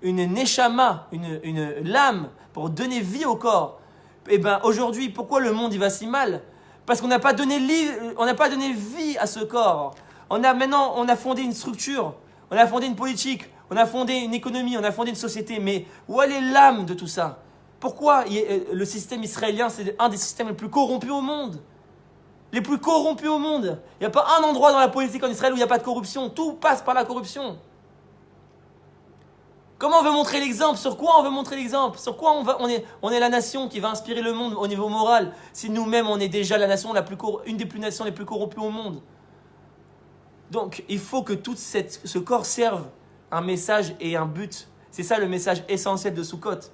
une neshama, une lame, pour donner vie au corps. Et bien aujourd'hui, pourquoi le monde il va si mal? Parce qu'on n'a pas donné vie à ce corps. Maintenant, on a fondé une structure, on a fondé une politique, on a fondé une économie, on a fondé une société. Mais où est l'âme de tout ça? Pourquoi le système israélien, c'est un des systèmes les plus corrompus au monde? Les plus corrompus au monde. Il n'y a pas un endroit dans la politique en Israël où il n'y a pas de corruption. Tout passe par la corruption. Comment on veut montrer l'exemple? Sur quoi on veut montrer l'exemple? Sur quoi on est la nation qui va inspirer le monde au niveau moral, si nous-mêmes on est déjà la nation une des nations les plus corrompues au monde? Donc il faut que tout ce corps serve un message et un but. C'est ça le message essentiel de Sukkot.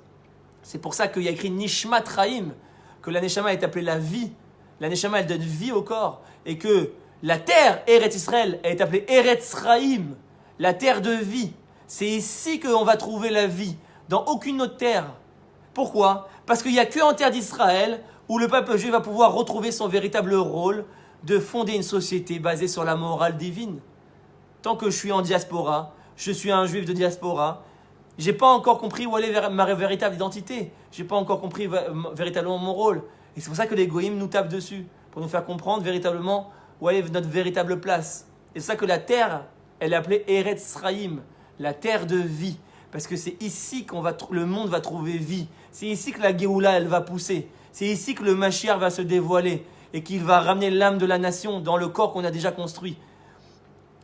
C'est pour ça qu'il y a écrit Nishmat Raïm, que la Neshama est appelée la vie. La Neshama elle donne vie au corps. Et que la terre, Eretz Israël, est appelée Eretz Raïm, la terre de vie. C'est ici qu'on va trouver la vie, dans aucune autre terre. Pourquoi? Parce qu'il n'y a qu'en terre d'Israël où le peuple juif va pouvoir retrouver son véritable rôle de fonder une société basée sur la morale divine. Tant que je suis en diaspora, je suis un juif de diaspora, j'ai pas encore compris où est ma véritable identité. J'ai pas encore compris véritablement mon rôle. Et c'est pour ça que les goïms nous tapent dessus, pour nous faire comprendre véritablement où est notre véritable place. Et c'est ça que la terre, elle est appelée Eretz Raïm, la terre de vie. Parce que c'est ici que le monde va trouver vie. C'est ici que la Géoula, elle va pousser. C'est ici que le Mashiach va se dévoiler et qu'il va ramener l'âme de la nation dans le corps qu'on a déjà construit.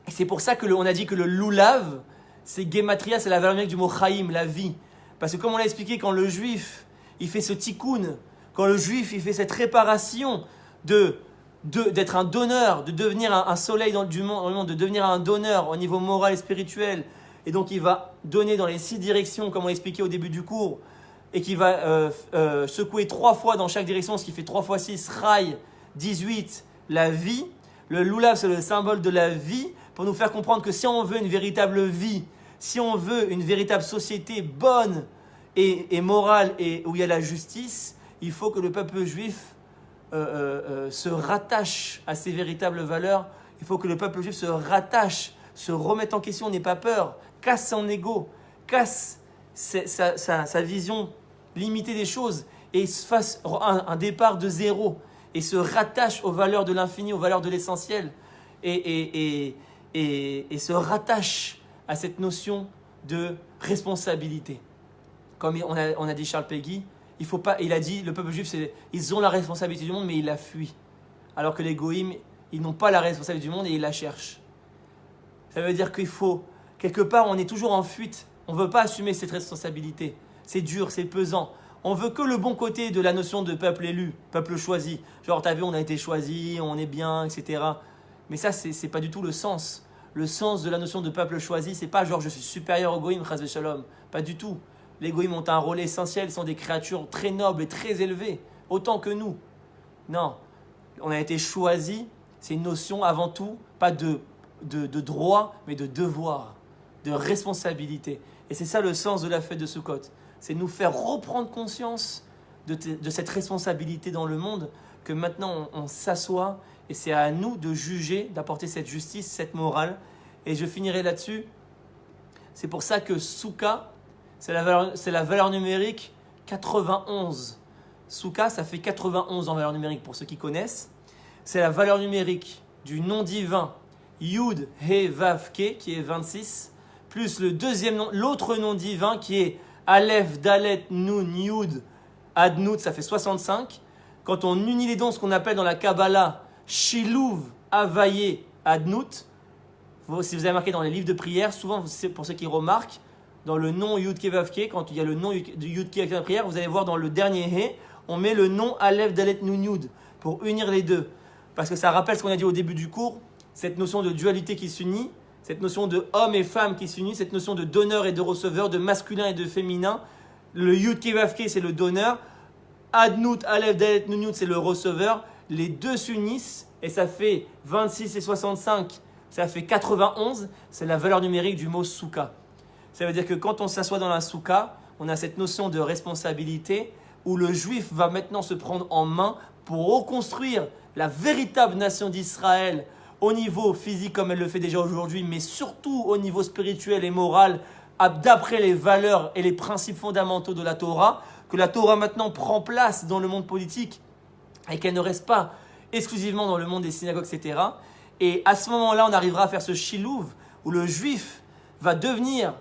Et c'est pour ça qu'on a dit que le Lulav, c'est Gematria, c'est la valeur numérique du mot Chaim, la vie. Parce que comme on l'a expliqué, quand le juif, il fait ce tikkun, quand le juif, il fait cette réparation d'être un donneur, de devenir un soleil dans le monde, de devenir un donneur au niveau moral et spirituel, et donc il va donner dans les 6 directions, comme on l'a expliqué au début du cours, et qui va secouer 3 fois dans chaque direction, ce qui fait 3 fois 6, Rai, 18, la vie. Le Lulav, c'est le symbole de la vie, pour nous faire comprendre que si on veut une véritable vie, si on veut une véritable société bonne et morale, et où il y a la justice, il faut que le peuple juif se rattache à ses véritables valeurs. Il faut que le peuple juif se rattache, se remette en question, n'ait pas peur, casse son ego, casse sa vision limitée des choses et fasse un départ de zéro. et se rattache aux valeurs de l'infini, aux valeurs de l'essentiel, et se rattache à cette notion de responsabilité. Comme on a dit Charles Péguy, il a dit, le peuple juif, ils ont la responsabilité du monde, mais ils la fuient. Alors que les goïms, ils n'ont pas la responsabilité du monde et ils la cherchent. Ça veut dire qu'il faut, quelque part, on est toujours en fuite. On ne veut pas assumer cette responsabilité. C'est dur, c'est pesant. On veut que le bon côté de la notion de peuple élu, peuple choisi. Genre, t'as vu, on a été choisi, on est bien, etc. Mais ça, c'est pas du tout le sens. Le sens de la notion de peuple choisi, c'est pas genre je suis supérieur aux goïms, chas v'shalom. Pas du tout. Les goïms ont un rôle essentiel, ils sont des créatures très nobles et très élevées, autant que nous. Non, on a été choisi, c'est une notion avant tout, pas de droit, mais de devoir, de responsabilité. Et c'est ça le sens de la fête de Sukkot. C'est nous faire reprendre conscience de cette responsabilité dans le monde, que maintenant on s'assoit et c'est à nous de juger, d'apporter cette justice, cette morale. Et je finirai là-dessus. C'est pour ça que Souka, c'est la valeur numérique 91. Souka, ça fait 91 en valeur numérique pour ceux qui connaissent. C'est la valeur numérique du nom divin Yud, He, Vav, Ke, qui est 26, plus l'autre nom divin qui est Aleph, Dalet, Nun, Yud, Adnout, ça fait 65. Quand on unit les dons, ce qu'on appelle dans la Kabbalah Shiluv, Avaye, Adnout, si vous avez marqué dans les livres de prière, souvent pour ceux qui remarquent, dans le nom Yud, Ke, Vav, Ke, quand il y a le nom Yud, Ke avec la prière, vous allez voir dans le dernier He, on met le nom Aleph, Dalet, Nun, Yud pour unir les deux. Parce que ça rappelle ce qu'on a dit au début du cours, cette notion de dualité qui s'unit, cette notion de homme et femme qui s'unit, cette notion de donneur et de receveur, de masculin et de féminin. Le Yud Ke Vav Ke, c'est le donneur. Adnout, Aleph, Dalet, Nun, Yud, c'est le receveur. Les deux s'unissent et ça fait 26 et 65, ça fait 91. C'est la valeur numérique du mot Souka. Ça veut dire que quand on s'assoit dans la Souka, on a cette notion de responsabilité où le juif va maintenant se prendre en main pour reconstruire la véritable nation d'Israël au niveau physique comme elle le fait déjà aujourd'hui, mais surtout au niveau spirituel et moral, d'après les valeurs et les principes fondamentaux de la Torah, que la Torah maintenant prend place dans le monde politique et qu'elle ne reste pas exclusivement dans le monde des synagogues, etc. Et à ce moment-là, on arrivera à faire ce shilouv où le juif va devenir,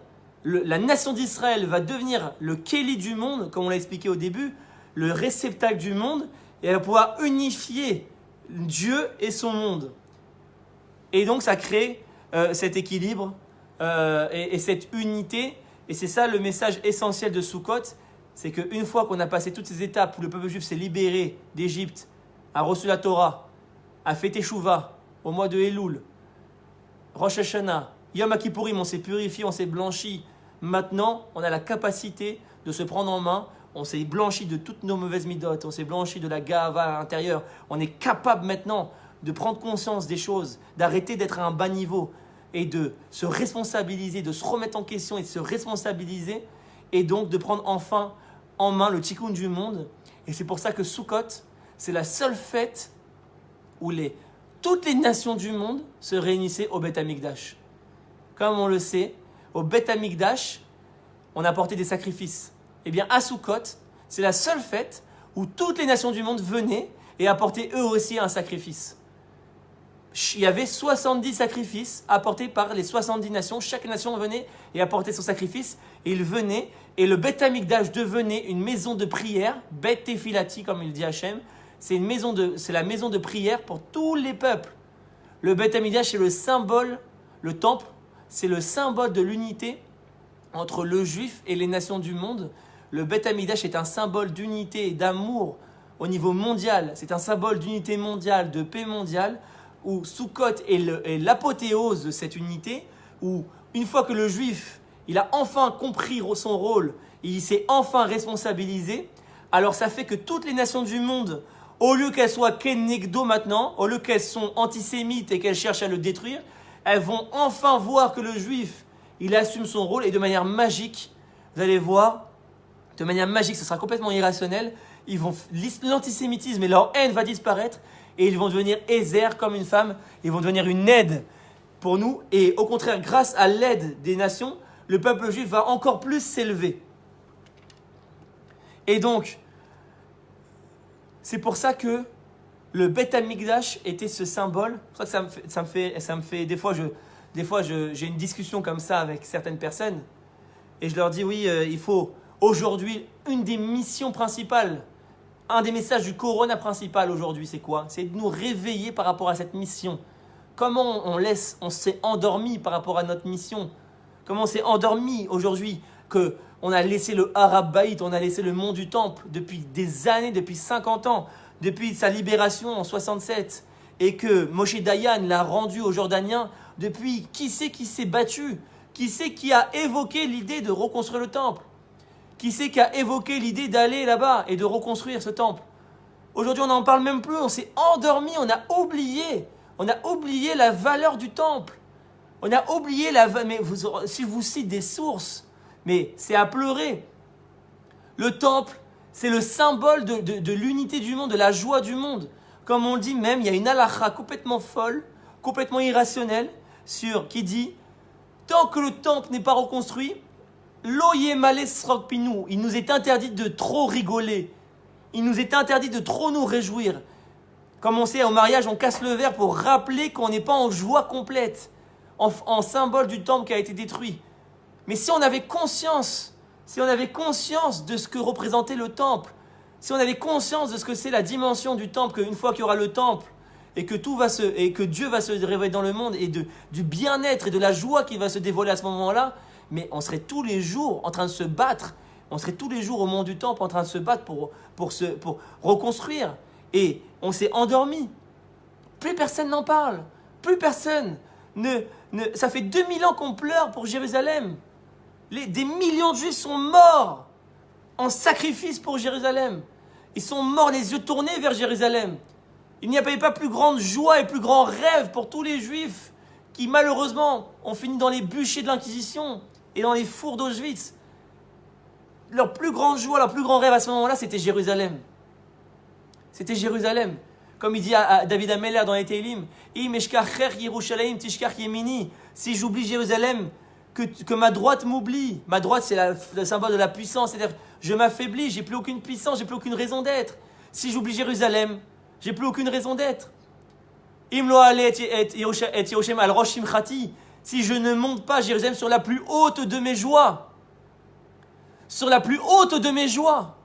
la nation d'Israël va devenir le kéli du monde, comme on l'a expliqué au début, le réceptacle du monde, et elle va pouvoir unifier Dieu et son monde. Et donc ça crée cet équilibre et cette unité. Et c'est ça le message essentiel de Sukkot, c'est qu'une fois qu'on a passé toutes ces étapes où le peuple juif s'est libéré d'Égypte, a reçu la Torah, a fait Teshuvah au mois de Elul, Rosh Hashanah, Yom Kippourim, on s'est purifié, on s'est blanchi. Maintenant, on a la capacité de se prendre en main. On s'est blanchi de toutes nos mauvaises midotes, on s'est blanchi de la gava à l'intérieur. On est capable maintenant de prendre conscience des choses, d'arrêter d'être à un bas niveau et de se responsabiliser, de se remettre en question et de se responsabiliser et donc de prendre enfin en main le tikkun du monde. Et c'est pour ça que Sukkot, c'est la seule fête où toutes les nations du monde se réunissaient au Beth Amikdash. Comme on le sait, au Beth Amikdash, on apportait des sacrifices. Eh bien, à Sukkot, c'est la seule fête où toutes les nations du monde venaient et apportaient eux aussi un sacrifice. Il y avait 70 sacrifices apportés par les 70 nations. Chaque nation venait et apportait son sacrifice. Et ils venaient, et le Beth Amikdash devenait une maison de prière, Beth Tefilati, comme il dit Hachem. C'est la maison de prière pour tous les peuples. Le Beth Amikdash, c'est le symbole, le temple, c'est le symbole de l'unité entre le juif et les nations du monde. Le Beth Amikdash est un symbole d'unité et d'amour au niveau mondial. C'est un symbole d'unité mondiale, de paix mondiale, où Sukkot est l'apothéose de cette unité, où une fois que le juif il a enfin compris son rôle, il s'est enfin responsabilisé, alors ça fait que toutes les nations du monde, au lieu qu'elles soient kenegdo maintenant, au lieu qu'elles sont antisémites et qu'elles cherchent à le détruire, elles vont enfin voir que le juif il assume son rôle et de manière magique, vous allez voir, de manière magique, ce sera complètement irrationnel, l'antisémitisme et leur haine va disparaître et ils vont devenir Ézer comme une femme, ils vont devenir une aide pour nous et au contraire, grâce à l'aide des nations, le peuple juif va encore plus s'élever. Et donc, c'est pour ça que le Beth Amikdash était ce symbole. C'est pour ça que ça me fait des fois, j'ai une discussion comme ça avec certaines personnes et je leur dis oui, il faut aujourd'hui une des missions principales, un des messages du Corona principal aujourd'hui, c'est quoi? C'est de nous réveiller par rapport à cette mission. Comment on s'est endormi par rapport à notre mission? Comment on s'est endormi aujourd'hui que on a laissé le Harab Baït, on a laissé le mont du Temple depuis des années, depuis 50 ans, depuis sa libération en 67, et que Moshe Dayan l'a rendu aux Jordaniens. Depuis, qui c'est qui s'est battu? Qui c'est qui a évoqué l'idée de reconstruire le temple? Qui c'est qui a évoqué l'idée d'aller là-bas et de reconstruire ce temple? Aujourd'hui, on n'en parle même plus, on s'est endormi, on a oublié la valeur du temple. On a oublié mais si je vous cite des sources, mais c'est à pleurer. Le temple, c'est le symbole de l'unité du monde, de la joie du monde. Comme on dit même, il y a une halakha complètement folle, complètement irrationnelle, qui dit, tant que le temple n'est pas reconstruit, l'oye malé srok pinou, il nous est interdit de trop rigoler. Il nous est interdit de trop nous réjouir. Comme on sait, au mariage, on casse le verre pour rappeler qu'on n'est pas en joie complète, en symbole du temple qui a été détruit. Mais si on avait conscience de ce que représentait le temple, si on avait conscience de ce que c'est la dimension du temple, qu'une fois qu'il y aura le temple, et que Dieu va se révéler dans le monde, et du bien-être et de la joie qui va se dévoiler à ce moment-là, mais on serait tous les jours en train de se battre, on serait tous les jours au mont du temple en train de se battre pour reconstruire. Et on s'est endormi. Plus personne n'en parle. Plus personne ça fait 2000 ans qu'on pleure pour Jérusalem. Des millions de Juifs sont morts en sacrifice pour Jérusalem. Ils sont morts les yeux tournés vers Jérusalem. Il n'y avait pas plus grande joie et plus grand rêve pour tous les Juifs qui malheureusement ont fini dans les bûchers de l'Inquisition et dans les fours d'Auschwitz. Leur plus grande joie, leur plus grand rêve à ce moment-là, c'était Jérusalem. C'était Jérusalem. Comme il dit à David Ameller dans les Teilim, si j'oublie Jérusalem, que ma droite m'oublie. Ma droite, c'est le symbole de la puissance. C'est-à-dire, je m'affaiblis, j'ai plus aucune puissance, j'ai plus aucune raison d'être. Si j'oublie Jérusalem, j'ai plus aucune raison d'être. Si je ne monte pas Jérusalem sur la plus haute de mes joies. Sur la plus haute de mes joies.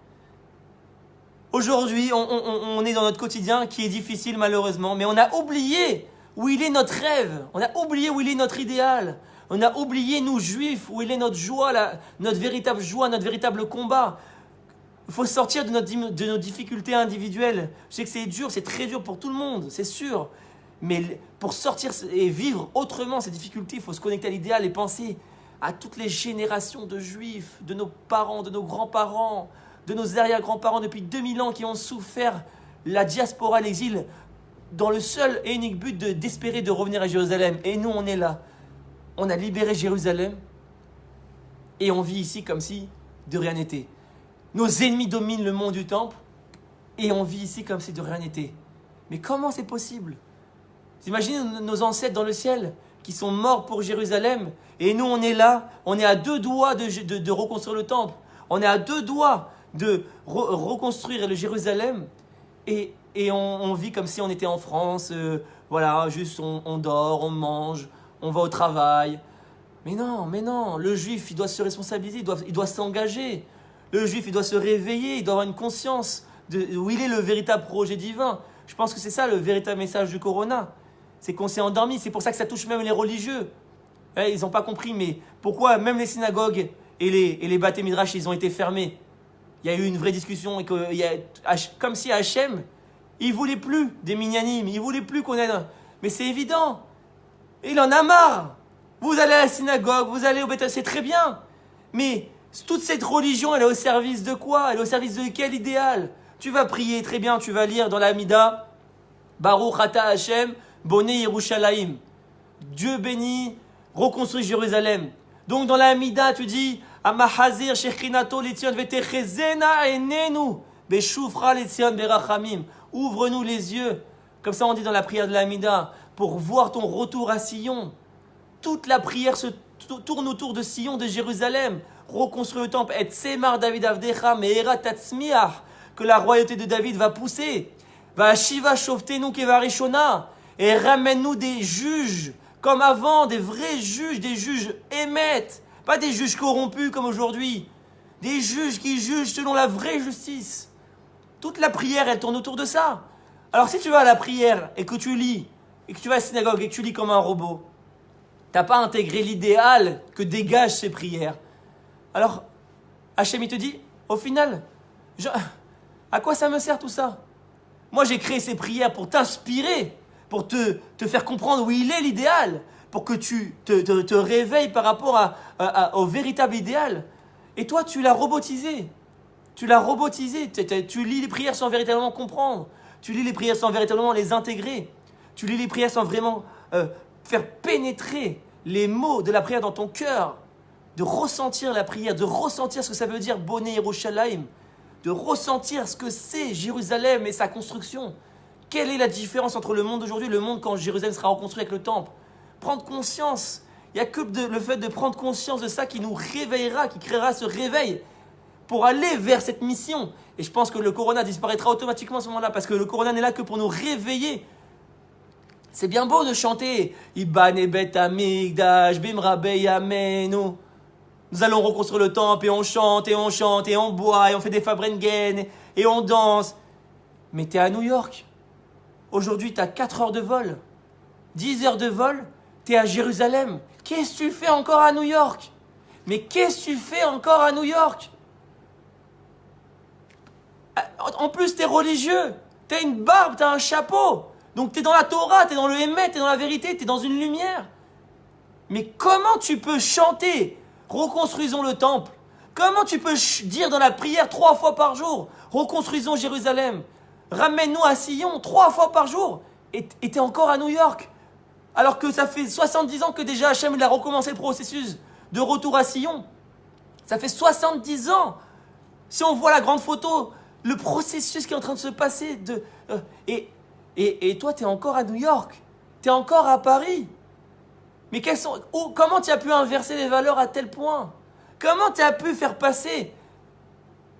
Aujourd'hui, on est dans notre quotidien qui est difficile malheureusement, mais on a oublié où il est notre rêve. On a oublié où il est notre idéal. On a oublié, nous juifs, où il est notre joie, notre véritable joie, notre véritable combat. Il faut sortir de nos difficultés individuelles. Je sais que c'est dur, c'est très dur pour tout le monde, c'est sûr. Mais pour sortir et vivre autrement ces difficultés, il faut se connecter à l'idéal et penser à toutes les générations de juifs, de nos parents, de nos grands-parents, de nos arrière-grands-parents depuis 2000 ans qui ont souffert la diaspora, l'exil, dans le seul et unique but d'espérer de revenir à Jérusalem. Et nous, on est là. On a libéré Jérusalem et on vit ici comme si de rien n'était. Nos ennemis dominent le mont du temple et on vit ici comme si de rien n'était. Mais comment c'est possible? Vous imaginez nos ancêtres dans le ciel qui sont morts pour Jérusalem et nous on est là, on est à 2 doigts de reconstruire le temple. On est à 2 doigts de reconstruire le Jérusalem et on vit comme si on était en France, voilà, juste on dort, on mange, on va au travail. Mais non, le juif il doit se responsabiliser, il doit s'engager. Le juif il doit se réveiller, il doit avoir une conscience de où il est le véritable projet divin. Je pense que c'est ça le véritable message du Corona. C'est qu'on s'est endormi, c'est pour ça que ça touche même les religieux. Ouais, ils n'ont pas compris, mais pourquoi même les synagogues et les Bate Midrash, ils ont été fermés? Il y a eu une vraie discussion, et comme si Hachem, il ne voulait plus des minyanim, il ne voulait plus qu'on ait... Mais c'est évident, il en a marre. Vous allez à la synagogue, vous allez au Beth, c'est très bien. Mais toute cette religion, elle est au service de quoi? Elle est au service de quel idéal? Tu vas prier, très bien, tu vas lire dans la Hamida, Baruch Ata Hashem, Boné Yerushalayim. Dieu bénit, reconstruit Jérusalem. Donc dans la Hamida, tu dis, Amahazir Shechinato Litzion Vetechezena Enenu Beshufra Litzion Berachamim. Ouvre-nous les yeux, comme ça on dit dans la prière de la Hamida, pour voir ton retour à Sion. Toute la prière se tourne autour de Sion, de Jérusalem. Reconstruire le temple, et Tsemar David Avdecha Meera Tatzmiach, que la royauté de David va pousser. Va Shiva Shoftenu Kevarishona. Et ramène-nous des juges comme avant, des vrais juges, des juges émettent. Pas des juges corrompus comme aujourd'hui. Des juges qui jugent selon la vraie justice. Toute la prière, elle tourne autour de ça. Alors si tu vas à la prière et que tu lis, et que tu vas à la synagogue et que tu lis comme un robot, tu n'as pas intégré l'idéal que dégagent ces prières. Alors, Hachem, il te dit, au final, à quoi ça me sert tout ça? Moi, j'ai créé ces prières pour t'inspirer, pour te faire comprendre où il est l'idéal, pour que tu te réveilles par rapport au véritable idéal. Et toi, tu l'as robotisé. Tu l'as robotisé. Tu lis les prières sans véritablement comprendre. Tu lis les prières sans véritablement les intégrer. Tu lis les prières sans vraiment faire pénétrer les mots de la prière dans ton cœur. De ressentir la prière, de ressentir ce que ça veut dire Boné Yerushalayim. De ressentir ce que c'est Jérusalem et sa construction. Quelle est la différence entre le monde d'aujourd'hui et le monde quand Jérusalem sera reconstruit avec le temple? Prendre conscience. Il n'y a que le fait de prendre conscience de ça qui nous réveillera, qui créera ce réveil pour aller vers cette mission. Et je pense que le corona disparaîtra automatiquement à ce moment-là parce que le corona n'est là que pour nous réveiller. C'est bien beau de chanter Ibane Bet Amigdash Bimra Beyamenu. Nous allons reconstruire le temple et on chante et on chante et on boit et on fait des fabrengen et on danse. Mais tu es à New York. Aujourd'hui, tu as 4 heures de vol. 10 heures de vol, tu es à Jérusalem. Qu'est-ce que tu fais encore à New York? Mais qu'est-ce que tu fais encore à New York? En plus, tu es religieux. Tu as une barbe, tu as un chapeau. Donc tu es dans la Torah, tu es dans le Hémet, tu es dans la vérité, tu es dans une lumière. Mais comment tu peux chanter reconstruisons le temple? Comment tu peux dire dans la prière 3 fois par jour reconstruisons Jérusalem? Ramène-nous à Sion 3 fois par jour. Et tu es encore à New York. Alors que ça fait 70 ans que déjà Hachem il a recommencé le processus de retour à Sion. Ça fait 70 ans. Si on voit la grande photo, le processus qui est en train de se passer. Et toi, tu es encore à New York. Tu es encore à Paris. Mais comment tu as pu inverser les valeurs à tel point? Comment tu as pu faire passer?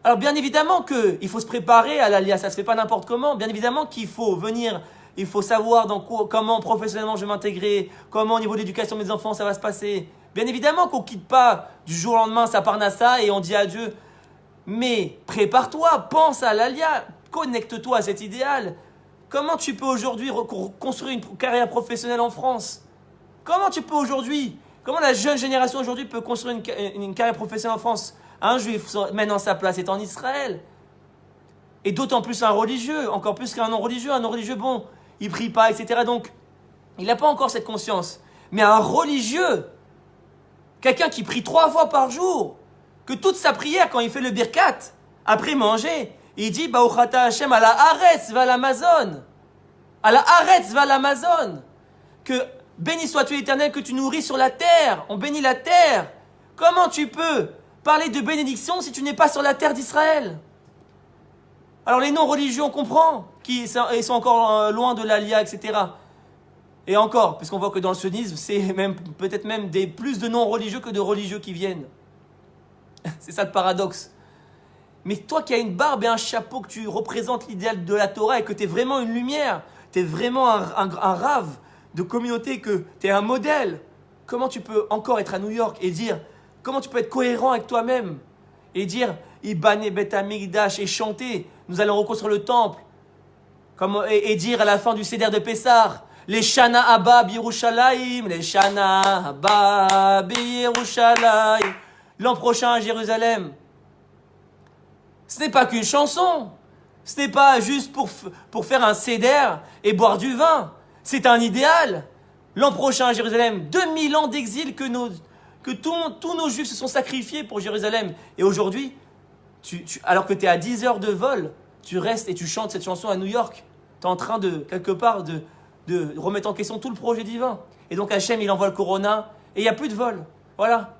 Alors bien évidemment qu'il faut se préparer à l'Aliyah, ça ne se fait pas n'importe comment. Bien évidemment qu'il faut venir, il faut savoir comment professionnellement je vais m'intégrer, comment au niveau de l'éducation de mes enfants ça va se passer. Bien évidemment qu'on ne quitte pas du jour au lendemain sa parnassa et on dit adieu. Mais prépare-toi, pense à l'Aliyah, connecte-toi à cet idéal. Comment tu peux aujourd'hui construire une carrière professionnelle en France? Comment tu peux aujourd'hui, comment la jeune génération aujourd'hui peut construire une carrière professionnelle en France? Un juif, maintenant sa place est en Israël. Et d'autant plus un religieux, encore plus qu'un non-religieux. Un non-religieux, bon, il prie pas, etc. Donc, il n'a pas encore cette conscience. Mais un religieux, quelqu'un qui prie 3 fois par jour, que toute sa prière, quand il fait le birkat, après manger, il dit, Baruchata Hashem, à la Haaretz va l'Amazon. À la Haaretz va l'Amazon. Que béni sois-tu l'Éternel que tu nourris sur la terre. On bénit la terre. Comment tu peux parler de bénédiction si tu n'es pas sur la terre d'Israël? Alors les non-religieux, on comprend qu'ils sont encore loin de l'Aliyah, etc. Et encore, puisqu'on voit que dans le sionisme, c'est peut-être même plus de non-religieux que de religieux qui viennent. C'est ça le paradoxe. Mais toi qui as une barbe et un chapeau, que tu représentes l'idéal de la Torah et que tu es vraiment une lumière, tu es vraiment un rave de communauté, que tu es un modèle, comment tu peux encore être à New York et dire, comment tu peux être cohérent avec toi-même et dire Ibane Bet Amigdash et chanter, nous allons reconstruire le temple, et dire à la fin du Seder de Pessah, les Shana Abba Yerushalayim, les Shana Abba Yerushalayim, l'an prochain à Jérusalem. Ce n'est pas qu'une chanson, ce n'est pas juste pour faire un Seder et boire du vin, c'est un idéal. L'an prochain à Jérusalem, 2000 ans d'exil que tous nos juifs se sont sacrifiés pour Jérusalem. Et aujourd'hui, alors que tu es à 10 heures de vol, tu restes et tu chantes cette chanson à New York. Tu es en train de, quelque part, de remettre en question tout le projet divin. Et donc Hachem, il envoie le corona et il n'y a plus de vol. Voilà.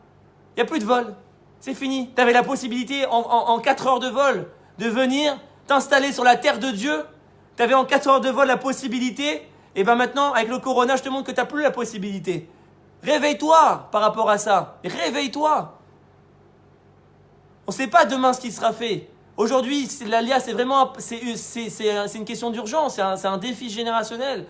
Il n'y a plus de vol. C'est fini. Tu avais la possibilité en 4 heures de vol de venir t'installer sur la terre de Dieu. Tu avais en 4 heures de vol la possibilité. Et bien maintenant, avec le corona, je te montre que tu n'as plus la possibilité. Réveille-toi par rapport à ça. Réveille-toi. On ne sait pas demain ce qui sera fait. Aujourd'hui, l'Alia, c'est vraiment c'est une question d'urgence, c'est un défi générationnel.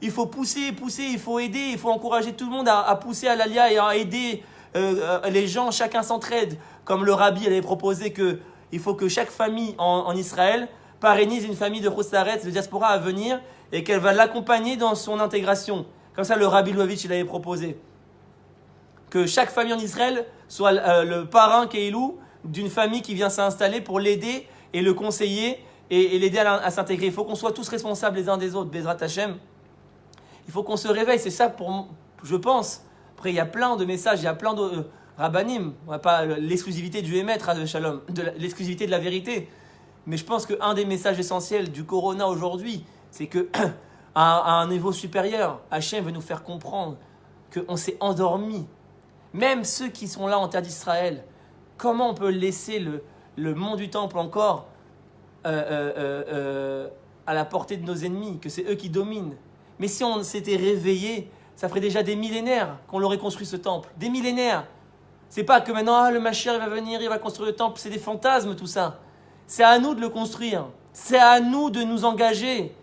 Il faut pousser, il faut aider, il faut encourager tout le monde à pousser à l'Alia et à aider les gens, chacun s'entraide. Comme le rabbi avait proposé qu'il faut que chaque famille en Israël parrainise une famille de Chutz de diaspora à venir et qu'elle va l'accompagner dans son intégration. Comme ça, le rabbi Lubavitch, il avait proposé que chaque famille en Israël soit le parrain Keilou d'une famille qui vient s'installer pour l'aider et le conseiller et l'aider à s'intégrer. Il faut qu'on soit tous responsables les uns des autres, Bezrat Hashem. Il faut qu'on se réveille, c'est ça je pense. Après, il y a plein de messages, il y a plein de rabbanim. On va pas l'exclusivité du Emet, Shalom, l'exclusivité de la vérité. Mais je pense qu'un des messages essentiels du Corona aujourd'hui, c'est que à un niveau supérieur, Hachem veut nous faire comprendre qu'on s'est endormi. Même ceux qui sont là en terre d'Israël, comment on peut laisser le mont du temple encore à la portée de nos ennemis, que c'est eux qui dominent. Mais si on s'était réveillé, ça ferait déjà des millénaires qu'on l'aurait construit ce temple. Des millénaires. C'est pas que maintenant, le Mashiach va venir, il va construire le temple, c'est des fantasmes tout ça. C'est à nous de le construire. C'est à nous de nous engager.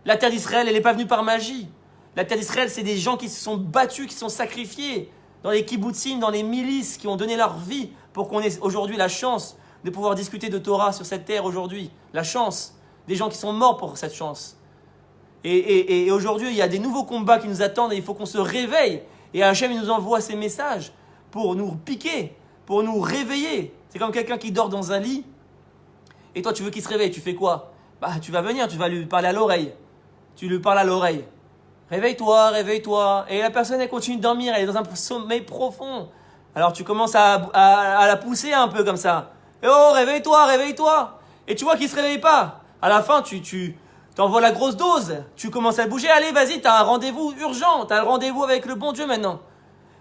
La terre d'Israël, elle n'est pas venue par magie. La terre d'Israël, c'est des gens qui se sont battus, qui se sont sacrifiés dans les kibbutzim, dans les milices, qui ont donné leur vie pour qu'on ait aujourd'hui la chance de pouvoir discuter de Torah sur cette terre aujourd'hui. La chance. Des gens qui sont morts pour cette chance. Et aujourd'hui, il y a des nouveaux combats qui nous attendent et il faut qu'on se réveille. Et Hachem, il nous envoie ces messages pour nous piquer, pour nous réveiller. C'est comme quelqu'un qui dort dans un lit et toi, tu veux qu'il se réveille. Tu fais quoi? Tu vas venir, tu vas lui parler à l'oreille. Tu lui parles à l'oreille. Réveille-toi, réveille-toi. Et la personne, elle continue de dormir, elle est dans un sommeil profond. Alors tu commences à la pousser un peu comme ça. Et oh, réveille-toi, réveille-toi. Et tu vois qu'il ne se réveille pas. À la fin, tu t'envoies la grosse dose. Tu commences à bouger. Allez, vas-y, tu as un rendez-vous urgent. Tu as un rendez-vous avec le bon Dieu maintenant.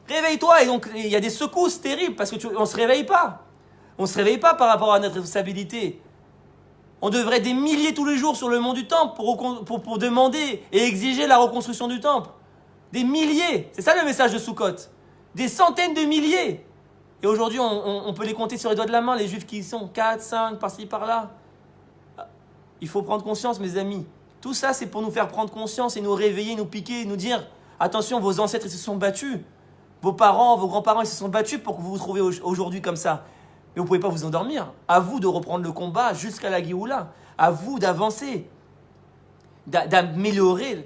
Réveille-toi. Et donc, il y a des secousses terribles parce qu'on ne se réveille pas. On ne se réveille pas par rapport à notre responsabilité. On devrait être des milliers tous les jours sur le mont du temple pour demander et exiger la reconstruction du temple. Des milliers. C'est ça le message de Sukkot. Des centaines de milliers. Et aujourd'hui, on peut les compter sur les doigts de la main, les juifs qui y sont 4, 5, par-ci, par-là. Il faut prendre conscience, mes amis. Tout ça, c'est pour nous faire prendre conscience et nous réveiller, nous piquer, nous dire attention, vos ancêtres, ils se sont battus. Vos parents, vos grands-parents, ils se sont battus pour que vous vous trouviez aujourd'hui comme ça. Mais vous ne pouvez pas vous endormir. À vous de reprendre le combat jusqu'à la Géoula. À vous d'avancer, d'améliorer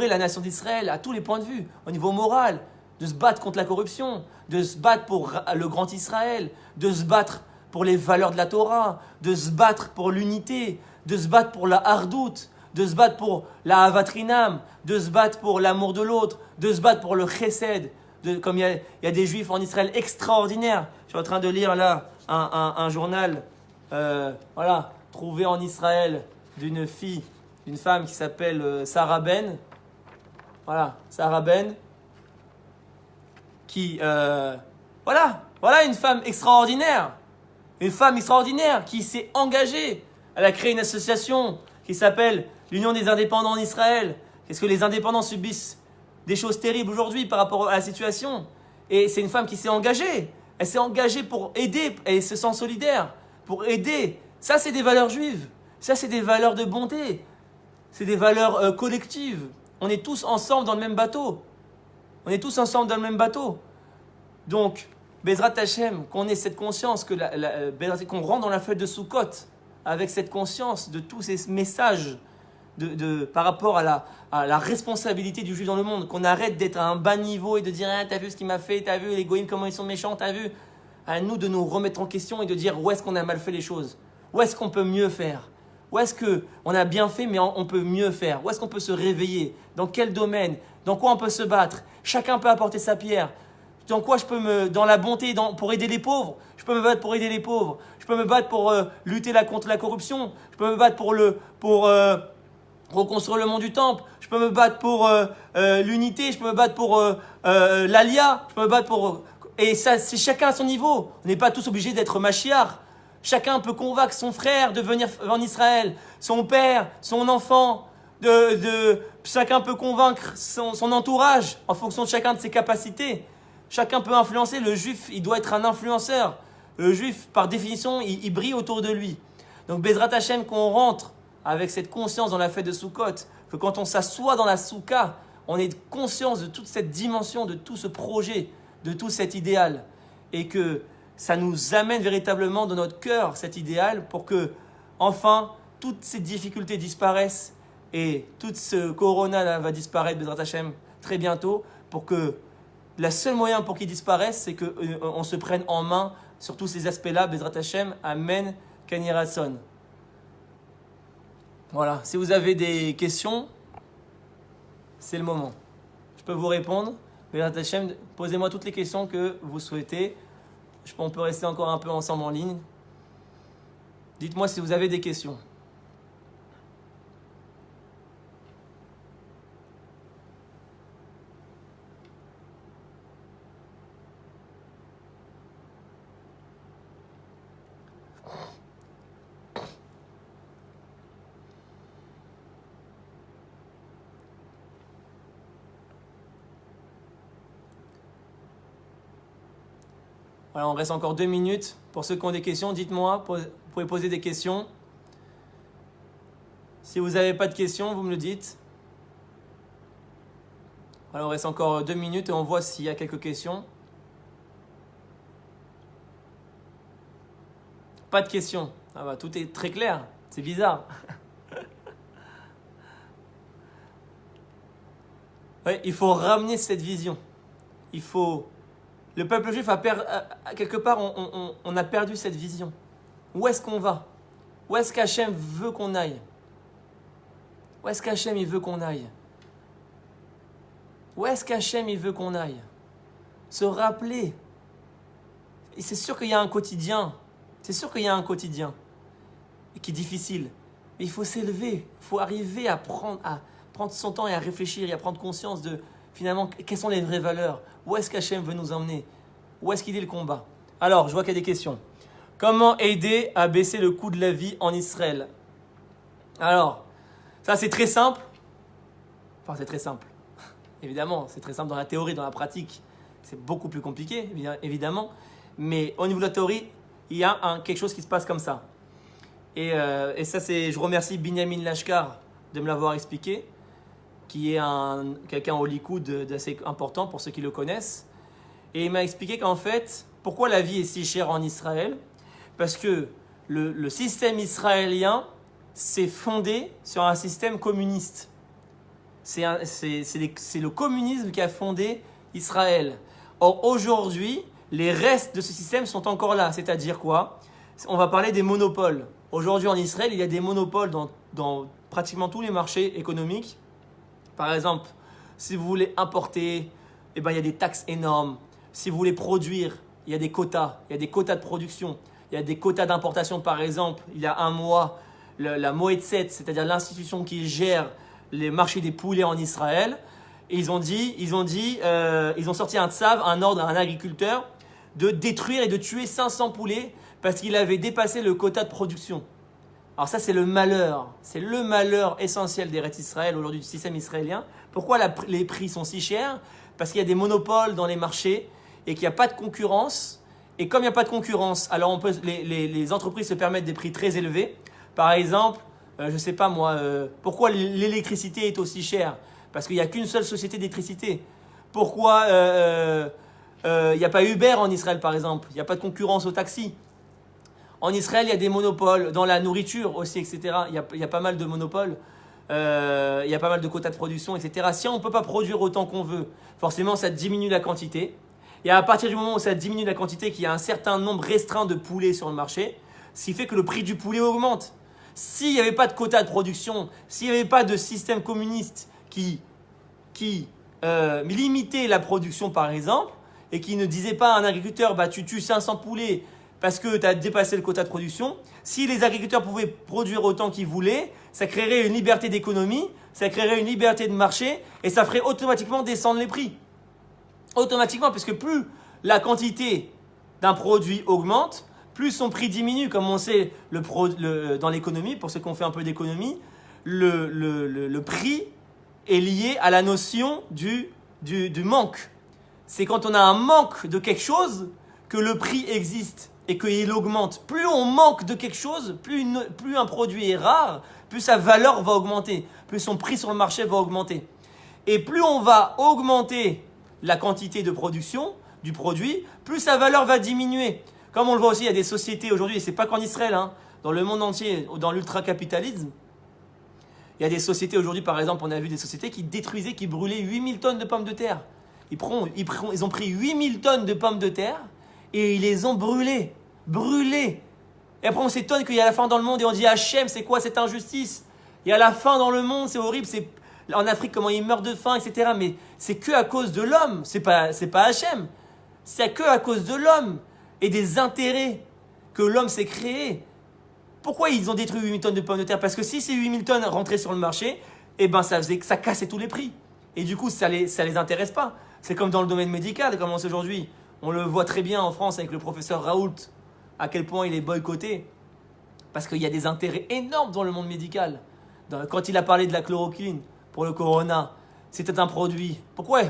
la nation d'Israël à tous les points de vue, au niveau moral, de se battre contre la corruption, de se battre pour le grand Israël, de se battre pour les valeurs de la Torah, de se battre pour l'unité, de se battre pour la hardout, de se battre pour la avatrinam, de se battre pour l'amour de l'autre, de se battre pour le chesed. Comme il y a des juifs en Israël extraordinaires. Je suis en train de lire là un journal trouvé en Israël d'une femme qui s'appelle Sarah Ben. Voilà, Sarah Ben. Voilà une femme extraordinaire. Une femme extraordinaire qui s'est engagée. Elle a créé une association qui s'appelle l'Union des indépendants en Israël. Qu'est-ce que les indépendants subissent? Des choses terribles aujourd'hui par rapport à la situation. Et c'est une femme qui s'est engagée. Elle s'est engagée pour aider. Elle se sent solidaire. Pour aider. Ça, c'est des valeurs juives. Ça, c'est des valeurs de bonté. C'est des valeurs collectives. On est tous ensemble dans le même bateau. On est tous ensemble dans le même bateau. Donc, Bezrat Hashem, qu'on ait cette conscience, qu'on rentre dans la fête de Sukkot avec cette conscience de tous ces messages par rapport à la responsabilité du juif dans le monde, qu'on arrête d'être à un bas niveau et de dire t'as vu ce qu'il m'a fait, t'as vu les goïms comment ils sont méchants, t'as vu. À nous de nous remettre en question et de dire où est-ce qu'on a mal fait les choses, où est-ce qu'on peut mieux faire, où est-ce qu'on a bien fait mais on peut mieux faire, où est-ce qu'on peut se réveiller, dans quel domaine, dans quoi on peut se battre. Chacun peut apporter sa pierre. Dans quoi je peux dans la bonté, pour aider les pauvres, je peux me battre pour aider les pauvres, je peux me battre pour lutter contre la corruption, je peux me battre pour reconstruire le mont du temple, je peux me battre pour l'unité, je peux me battre pour l'alia, je peux me battre pour... Et ça, c'est chacun à son niveau. On n'est pas tous obligés d'être Mashiach. Chacun peut convaincre son frère de venir en Israël, son père, son enfant, chacun peut convaincre son entourage en fonction de chacun de ses capacités. Chacun peut influencer. Le juif, il doit être un influenceur. Le juif, par définition, il brille autour de lui. Donc Bezrat Hashem, qu'on rentre avec cette conscience dans la fête de Sukkot, que quand on s'assoit dans la soukha, on ait conscience de toute cette dimension, de tout ce projet, de tout cet idéal, et que ça nous amène véritablement dans notre cœur cet idéal pour que, enfin, toutes ces difficultés disparaissent et tout ce corona là va disparaître, Bezrat Hashem, très bientôt, pour que le seul moyen pour qu'il disparaisse, c'est qu'on se prenne en main sur tous ces aspects-là, Bezrat Hashem, Amen, Kanirason. Voilà, si vous avez des questions, c'est le moment. Je peux vous répondre. Bezrat Hashem, posez-moi toutes les questions que vous souhaitez. On peut rester encore un peu ensemble en ligne. Dites-moi si vous avez des questions. Voilà, on reste encore 2 minutes. Pour ceux qui ont des questions, dites-moi, vous pouvez poser des questions. Si vous n'avez pas de questions, vous me le dites. Voilà, on reste encore 2 minutes et on voit s'il y a quelques questions. Pas de questions. Ah bah, tout est très clair. C'est bizarre. Ouais, il faut ramener cette vision. Il faut... Le peuple juif quelque part, on a perdu cette vision. Où est-ce qu'on va? Où est-ce qu'Hachem veut qu'on aille? Où est-ce qu'Hachem il veut qu'on aille? Où est-ce qu'Hachem il veut qu'on aille? Se rappeler. Et c'est sûr qu'il y a un quotidien. C'est sûr qu'il y a un quotidien qui est difficile. Mais il faut s'élever. Il faut arriver à prendre son temps et à réfléchir et à prendre conscience de finalement quelles sont les vraies valeurs. Où est-ce qu'Hachem veut nous emmener? Où est-ce qu'il est le combat? Alors, je vois qu'il y a des questions. Comment aider à baisser le coût de la vie en Israël? Alors, ça c'est très simple. Enfin, c'est très simple. Évidemment, c'est très simple dans la théorie, dans la pratique. C'est beaucoup plus compliqué, évidemment. Mais au niveau de la théorie, il y a quelque chose qui se passe comme ça. Et ça, je remercie Binyamin Lashkar de me l'avoir expliqué, qui est quelqu'un au Likoud d'assez important pour ceux qui le connaissent. Et il m'a expliqué qu'en fait, pourquoi la vie est si chère en Israël? Parce que le système israélien s'est fondé sur un système communiste. C'est le communisme qui a fondé Israël. Or, aujourd'hui, les restes de ce système sont encore là. C'est-à-dire quoi? On va parler des monopoles. Aujourd'hui, en Israël, il y a des monopoles dans pratiquement tous les marchés économiques. Par exemple, si vous voulez importer, eh ben, il y a des taxes énormes. Si vous voulez produire, il y a des quotas. Il y a des quotas de production. Il y a des quotas d'importation. Par exemple, il y a un mois, la Moetzet, c'est-à-dire l'institution qui gère les marchés des poulets en Israël, et ils ont sorti un tsav, un ordre à un agriculteur de détruire et de tuer 500 poulets parce qu'il avait dépassé le quota de production. Alors ça, c'est le malheur essentiel des Eretz Israël aujourd'hui, du système israélien. Pourquoi les prix sont si chers? Parce qu'il y a des monopoles dans les marchés et qu'il n'y a pas de concurrence. Et comme il n'y a pas de concurrence, alors les entreprises se permettent des prix très élevés. Par exemple, je ne sais pas moi, pourquoi l'électricité est aussi chère? Parce qu'il n'y a qu'une seule société d'électricité. Pourquoi il n'y a pas Uber en Israël, par exemple? Il n'y a pas de concurrence au taxi. En Israël, il y a des monopoles dans la nourriture aussi, etc. Il y a pas mal de monopoles. Il y a pas mal de quotas de production, etc. Si on ne peut pas produire autant qu'on veut, forcément, ça diminue la quantité. Et à partir du moment où ça diminue la quantité, qu'il y a un certain nombre restreint de poulets sur le marché, ce qui fait que le prix du poulet augmente. S'il n'y avait pas de quotas de production, s'il n'y avait pas de système communiste qui limitait la production, par exemple, et qui ne disait pas à un agriculteur, bah, tu tues 500 poulets parce que tu as dépassé le quota de production, si les agriculteurs pouvaient produire autant qu'ils voulaient, ça créerait une liberté d'économie, ça créerait une liberté de marché, et ça ferait automatiquement descendre les prix. Automatiquement, parce que plus la quantité d'un produit augmente, plus son prix diminue. Comme on sait dans l'économie, pour ceux qui ont fait un peu d'économie, le prix est lié à la notion du manque. C'est quand on a un manque de quelque chose que le prix existe. et qu'il augmente, plus on manque de quelque chose, plus un produit est rare, plus sa valeur va augmenter, plus son prix sur le marché va augmenter. Et plus on va augmenter la quantité de production du produit, plus sa valeur va diminuer. Comme on le voit aussi, il y a des sociétés aujourd'hui, et ce n'est pas qu'en Israël, hein, dans le monde entier, dans l'ultra-capitalisme, il y a des sociétés aujourd'hui, par exemple, on a vu des sociétés qui détruisaient, qui brûlaient 8000 tonnes de pommes de terre. Ils ont pris 8000 tonnes de pommes de terre et ils les ont brûlées. Brûlées. Et après, on s'étonne qu'il y a la faim dans le monde et on dit Hachem, c'est quoi cette injustice? Il y a la faim dans le monde, c'est horrible. En Afrique, comment ils meurent de faim, etc. Mais c'est que à cause de l'homme. C'est pas Hachem. C'est que à cause de l'homme et des intérêts que l'homme s'est créé. Pourquoi ils ont détruit 8000 tonnes de pommes de terre? Parce que si ces 8000 tonnes rentraient sur le marché, eh ben ça cassait tous les prix. Et du coup, ça les intéresse pas. C'est comme dans le domaine médical, comme on sait aujourd'hui. On le voit très bien en France avec le professeur Raoult, à quel point il est boycotté. Parce qu'il y a des intérêts énormes dans le monde médical. Quand il a parlé de la chloroquine pour le corona, c'était un produit. Pourquoi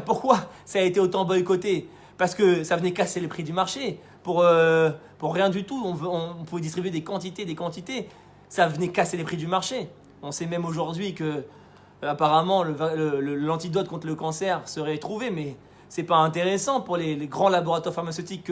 ça a été autant boycotté? Parce que ça venait casser les prix du marché. Pour rien du tout, on pouvait distribuer des quantités. Ça venait casser les prix du marché. On sait même aujourd'hui que apparemment l'antidote contre le cancer serait trouvé, mais c'est pas intéressant pour les grands laboratoires pharmaceutiques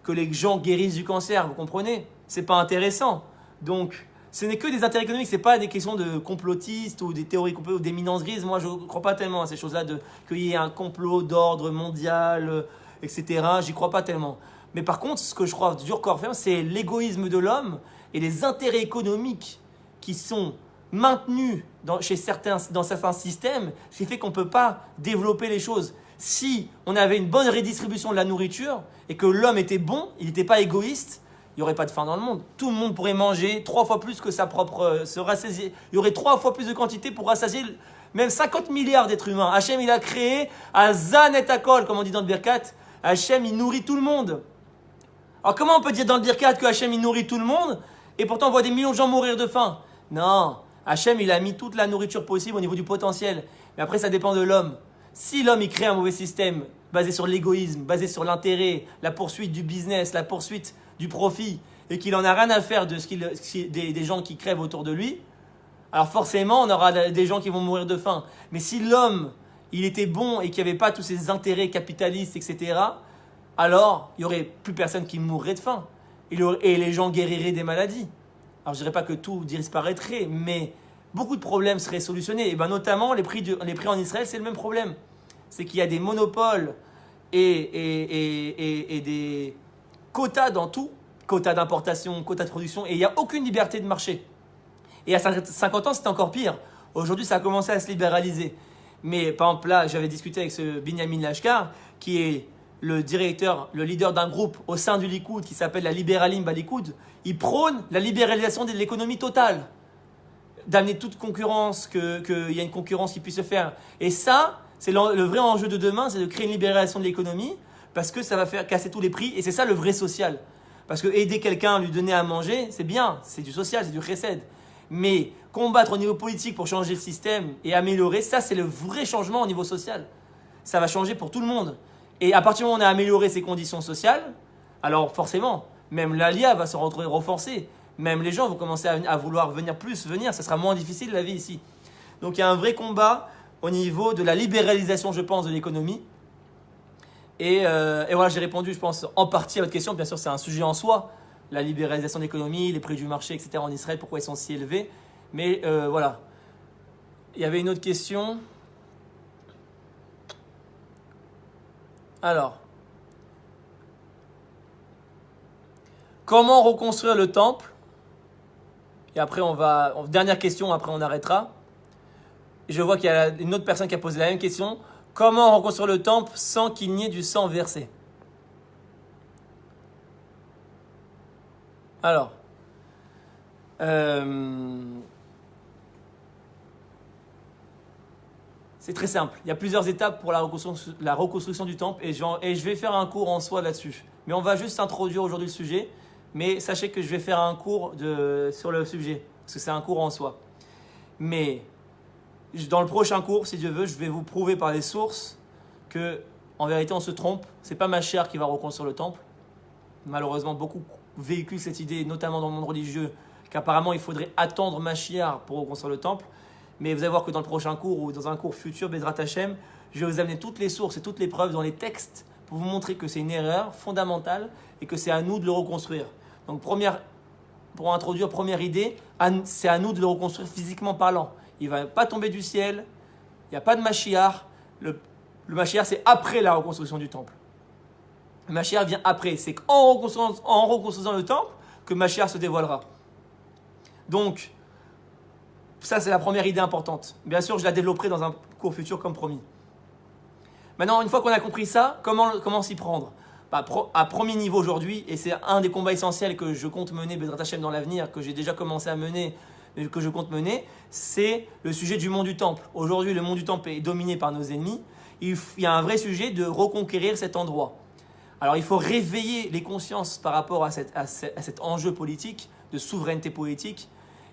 que les gens guérissent du cancer, vous comprenez? C'est pas intéressant. Donc, ce n'est que des intérêts économiques, c'est pas des questions de complotistes ou des théories complotistes ou d'éminence grise. Moi, je ne crois pas tellement à ces choses-là, qu'il y ait un complot d'ordre mondial, etc. J'y crois pas tellement. Mais par contre, ce que je crois dur corps ferme, c'est l'égoïsme de l'homme et les intérêts économiques qui sont maintenus dans certains systèmes, ce qui fait qu'on ne peut pas développer les choses. Si on avait une bonne redistribution de la nourriture et que l'homme était bon, il n'était pas égoïste, il n'y aurait pas de faim dans le monde. Tout le monde pourrait manger 3 fois plus que sa propre... se rassasier. Il y aurait 3 fois plus de quantité pour rassasier même 50 milliards d'êtres humains. Hachem, il a créé un Zan et Akol, comme on dit dans le Birkat. Hachem, il nourrit tout le monde. Alors comment on peut dire dans le Birkat que Hachem, il nourrit tout le monde et pourtant on voit des millions de gens mourir de faim? Non, Hachem, il a mis toute la nourriture possible au niveau du potentiel. Mais après, ça dépend de l'homme. Si l'homme, il crée un mauvais système basé sur l'égoïsme, basé sur l'intérêt, la poursuite du business, la poursuite du profit, et qu'il en a rien à faire des gens qui crèvent autour de lui, alors forcément, on aura des gens qui vont mourir de faim. Mais si l'homme, il était bon et qu'il n'y avait pas tous ces intérêts capitalistes, etc., alors il n'y aurait plus personne qui mourrait de faim. Et les gens guériraient des maladies. Alors je ne dirais pas que tout disparaîtrait, mais beaucoup de problèmes seraient solutionnés. Et ben notamment, les prix en Israël, c'est le même problème. C'est qu'il y a des monopoles et des quotas dans tout. Quotas d'importation, quotas de production, et il n'y a aucune liberté de marché. Et à 50 ans, c'était encore pire. Aujourd'hui, ça a commencé à se libéraliser. Mais par exemple, là, j'avais discuté avec ce Binyamin Lashkar, qui est le leader d'un groupe au sein du Likoud qui s'appelle la Liberalim Balikoud. Il prône la libéralisation de l'économie totale, d'amener toute concurrence, qu'il y a une concurrence qui puisse se faire. Et ça, c'est le vrai enjeu de demain, c'est de créer une libéralisation de l'économie, parce que ça va faire casser tous les prix, et c'est ça le vrai social. Parce que aider quelqu'un, lui donner à manger, c'est bien, c'est du social, c'est du chesed. Mais combattre au niveau politique pour changer le système et améliorer, ça c'est le vrai changement au niveau social. Ça va changer pour tout le monde. Et à partir du moment où on a amélioré ces conditions sociales, alors forcément, même l'ALIA va se retrouver renforcée. Même les gens vont commencer à vouloir venir, ça sera moins difficile la vie ici. Donc il y a un vrai combat au niveau de la libéralisation, je pense, de l'économie. Et voilà, j'ai répondu, je pense, en partie à votre question. Bien sûr, c'est un sujet en soi, la libéralisation de l'économie, les prix du marché, etc. en Israël, pourquoi ils sont si élevés. Mais voilà. Il y avait une autre question. Alors, comment reconstruire le temple? Et après, dernière question, après on arrêtera. Je vois qu'il y a une autre personne qui a posé la même question. Comment reconstruire le temple sans qu'il n'y ait du sang versé? Alors, c'est très simple. Il y a plusieurs étapes pour la reconstruction du temple et je vais faire un cours en soi là-dessus. Mais on va juste introduire aujourd'hui le sujet. Mais sachez que je vais faire un cours sur le sujet, parce que c'est un cours en soi. Mais dans le prochain cours, si Dieu veut, je vais vous prouver par les sources que, en vérité, on se trompe. C'est pas ma chair qui va reconstruire le temple. malheureusement, beaucoup véhiculent cette idée, notamment dans le monde religieux, qu'apparemment il faudrait attendre Mashiach pour reconstruire le temple. Mais vous allez voir que dans le prochain cours ou dans un cours futur, Bezrat Hashem, je vais vous amener toutes les sources et toutes les preuves dans les textes pour vous montrer que c'est une erreur fondamentale et que c'est à nous de le reconstruire. Donc pour introduire première idée, c'est à nous de le reconstruire physiquement parlant. Il ne va pas tomber du ciel, il n'y a pas de Mashiach. Le Mashiach, c'est après la reconstruction du temple. Le Mashiach vient après. C'est en reconstruisant le temple que Mashiach se dévoilera. Donc, ça, c'est la première idée importante. Bien sûr, je la développerai dans un cours futur comme promis. Maintenant, une fois qu'on a compris ça, comment s'y prendre ? À premier niveau aujourd'hui, et c'est un des combats essentiels que je compte mener, Bezrat Hashem, dans l'avenir, que j'ai déjà commencé à mener, mais que je compte mener, c'est le sujet du mont du temple. Aujourd'hui, le mont du temple est dominé par nos ennemis. Il y a un vrai sujet de reconquérir cet endroit. Alors, il faut réveiller les consciences par rapport à cet enjeu politique, de souveraineté politique,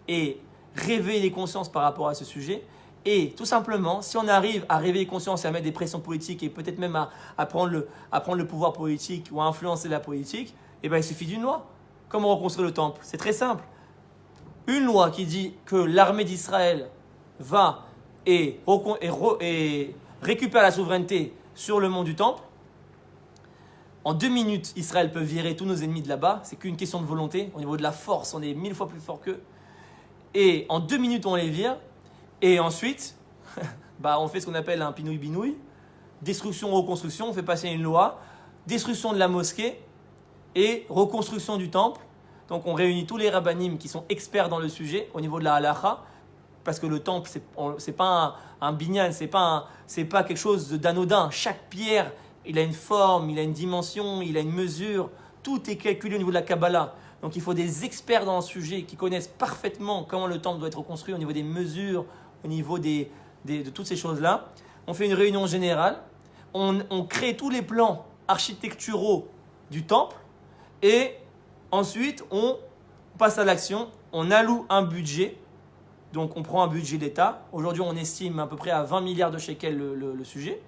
et réveiller les consciences par rapport à ce sujet. Et tout simplement, si on arrive à réveiller les consciences et à mettre des pressions politiques et peut-être même à prendre le pouvoir politique ou à influencer la politique, eh bien, il suffit d'une loi. Comment reconstruire le temple ? C'est très simple. Une loi qui dit que l'armée d'Israël va et récupère la souveraineté sur le mont du temple. En 2 minutes, Israël peut virer tous nos ennemis de là-bas. C'est qu'une question de volonté. Au niveau de la force, on est 1000 fois plus fort qu'eux. Et en 2 minutes, on les vire. Et ensuite, on fait ce qu'on appelle un pinouille-binouille. Destruction, reconstruction. On fait passer une loi. Destruction de la mosquée et reconstruction du temple. Donc, on réunit tous les rabbanim qui sont experts dans le sujet au niveau de la halakha. Parce que le temple, c'est pas un binyan, c'est pas quelque chose d'anodin. Chaque pierre, il a une forme, il a une dimension, il a une mesure. Tout est calculé au niveau de la Kabbalah. Donc, il faut des experts dans le sujet qui connaissent parfaitement comment le temple doit être reconstruit au niveau des mesures, au niveau de toutes ces choses-là. On fait une réunion générale. On crée tous les plans architecturaux du temple. Et ensuite, on passe à l'action. On alloue un budget. Donc, on prend un budget d'État. Aujourd'hui, on estime à peu près à 20 milliards de shekels le sujet.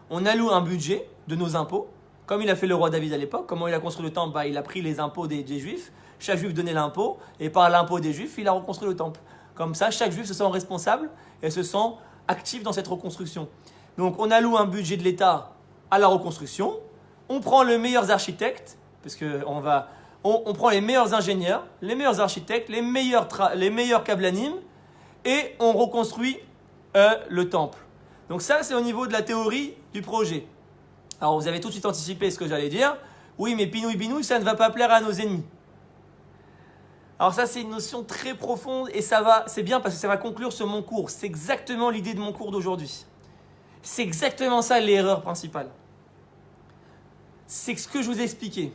On alloue un budget de nos impôts, comme il a fait le roi David à l'époque. Comment il a construit le temple ? Il a pris les impôts des Juifs. Chaque Juif donnait l'impôt. Et par l'impôt des Juifs, il a reconstruit le temple. Comme ça, chaque Juif se sent responsable et se sent actif dans cette reconstruction. Donc, on alloue un budget de l'État à la reconstruction. On prend les meilleurs architectes, parce on prend les meilleurs ingénieurs, les meilleurs architectes, les meilleurs kablanim, et on reconstruit le temple. Donc ça, c'est au niveau de la théorie du projet. Alors, vous avez tout de suite anticipé ce que j'allais dire. Oui, mais pinouille-binouille, ça ne va pas plaire à nos ennemis. Alors ça, c'est une notion très profonde et c'est bien parce que ça va conclure mon cours. C'est exactement l'idée de mon cours d'aujourd'hui. C'est exactement ça l'erreur principale. C'est ce que je vous ai expliqué.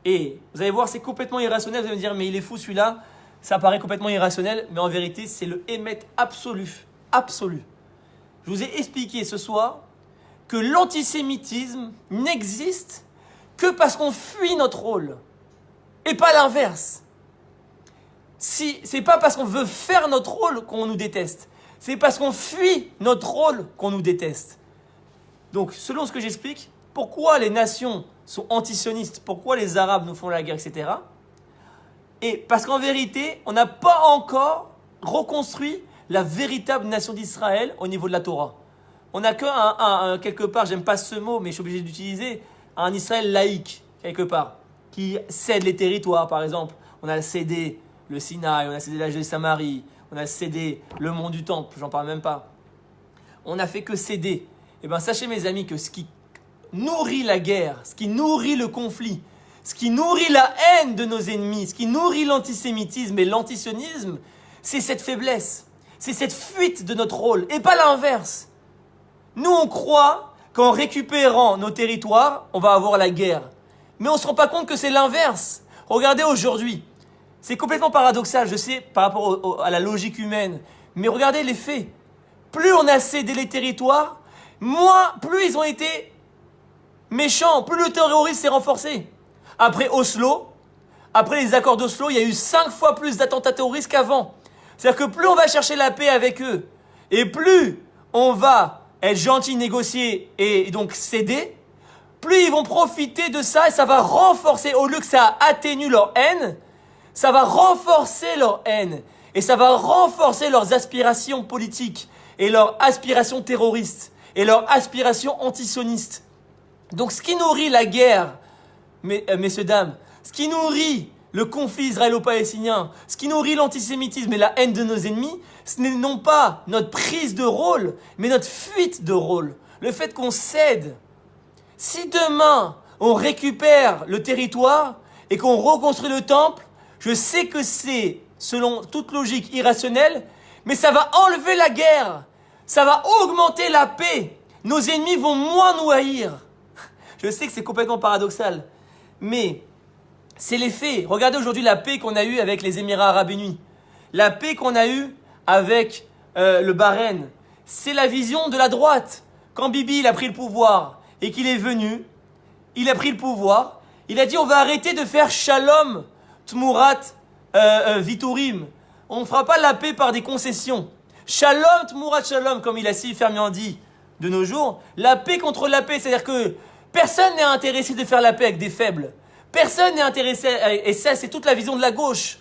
Et vous allez voir, c'est complètement irrationnel. Vous allez me dire, mais il est fou celui-là. Ça paraît complètement irrationnel, mais en vérité, c'est le émet absolu. Absolu. Je vous ai expliqué ce soir que l'antisémitisme n'existe que parce qu'on fuit notre rôle. Et pas l'inverse. C'est pas parce qu'on veut faire notre rôle qu'on nous déteste. C'est parce qu'on fuit notre rôle qu'on nous déteste. Donc, selon ce que j'explique, pourquoi les nations sont antisionistes, pourquoi les Arabes nous font la guerre, etc. Et parce qu'en vérité, on n'a pas encore reconstruit la véritable nation d'Israël au niveau de la Torah. On n'a que quelque part, j'aime pas ce mot, mais je suis obligé d'utiliser, un Israël laïque, quelque part, qui cède les territoires, par exemple. On a cédé le Sinaï, on a cédé la Judée Samarie, on a cédé le mont du Temple, j'en parle même pas. On n'a fait que céder. Eh bien, sachez mes amis que ce qui nourrit la guerre, ce qui nourrit le conflit, ce qui nourrit la haine de nos ennemis, ce qui nourrit l'antisémitisme et l'antisionisme, c'est cette faiblesse, c'est cette fuite de notre rôle, et pas l'inverse. Nous, on croit qu'en récupérant nos territoires, on va avoir la guerre. Mais on ne se rend pas compte que c'est l'inverse. Regardez aujourd'hui. C'est complètement paradoxal, je sais, par rapport à la logique humaine. Mais regardez les faits. Plus on a cédé les territoires, plus ils ont été méchants, plus le terrorisme s'est renforcé. Après Oslo, après les accords d'Oslo, il y a eu 5 fois plus d'attentats terroristes qu'avant. C'est-à-dire que plus on va chercher la paix avec eux, et plus on va être gentil, négocier et donc céder, plus ils vont profiter de ça et ça va renforcer, au lieu que ça atténue leur haine, ça va renforcer leur haine et ça va renforcer leurs aspirations politiques et leurs aspirations terroristes et leurs aspirations antisionistes. Donc ce qui nourrit la guerre, messieurs, dames, ce qui nourrit le conflit israélo-palestinien, ce qui nourrit l'antisémitisme et la haine de nos ennemis, ce n'est non pas notre prise de rôle, mais notre fuite de rôle. Le fait qu'on cède. Si demain, on récupère le territoire et qu'on reconstruit le temple, je sais que c'est, selon toute logique, irrationnelle, mais ça va enlever la guerre. Ça va augmenter la paix. Nos ennemis vont moins nous haïr. Je sais que c'est complètement paradoxal, mais c'est les faits. Regardez aujourd'hui la paix qu'on a eue avec les Émirats Arabes Unis. La paix qu'on a eue avec le Bahreïn. C'est la vision de la droite. Quand Bibi il a pris le pouvoir et qu'il est venu, il a pris le pouvoir, il a dit on va arrêter de faire shalom, tmurat, viturim. On ne fera pas la paix par des concessions. Shalom, tmurat, shalom, comme il a si fermement dit de nos jours. La paix contre la paix, c'est-à-dire que personne n'est intéressé de faire la paix avec des faibles. Personne n'est intéressé, et ça c'est toute la vision de la gauche.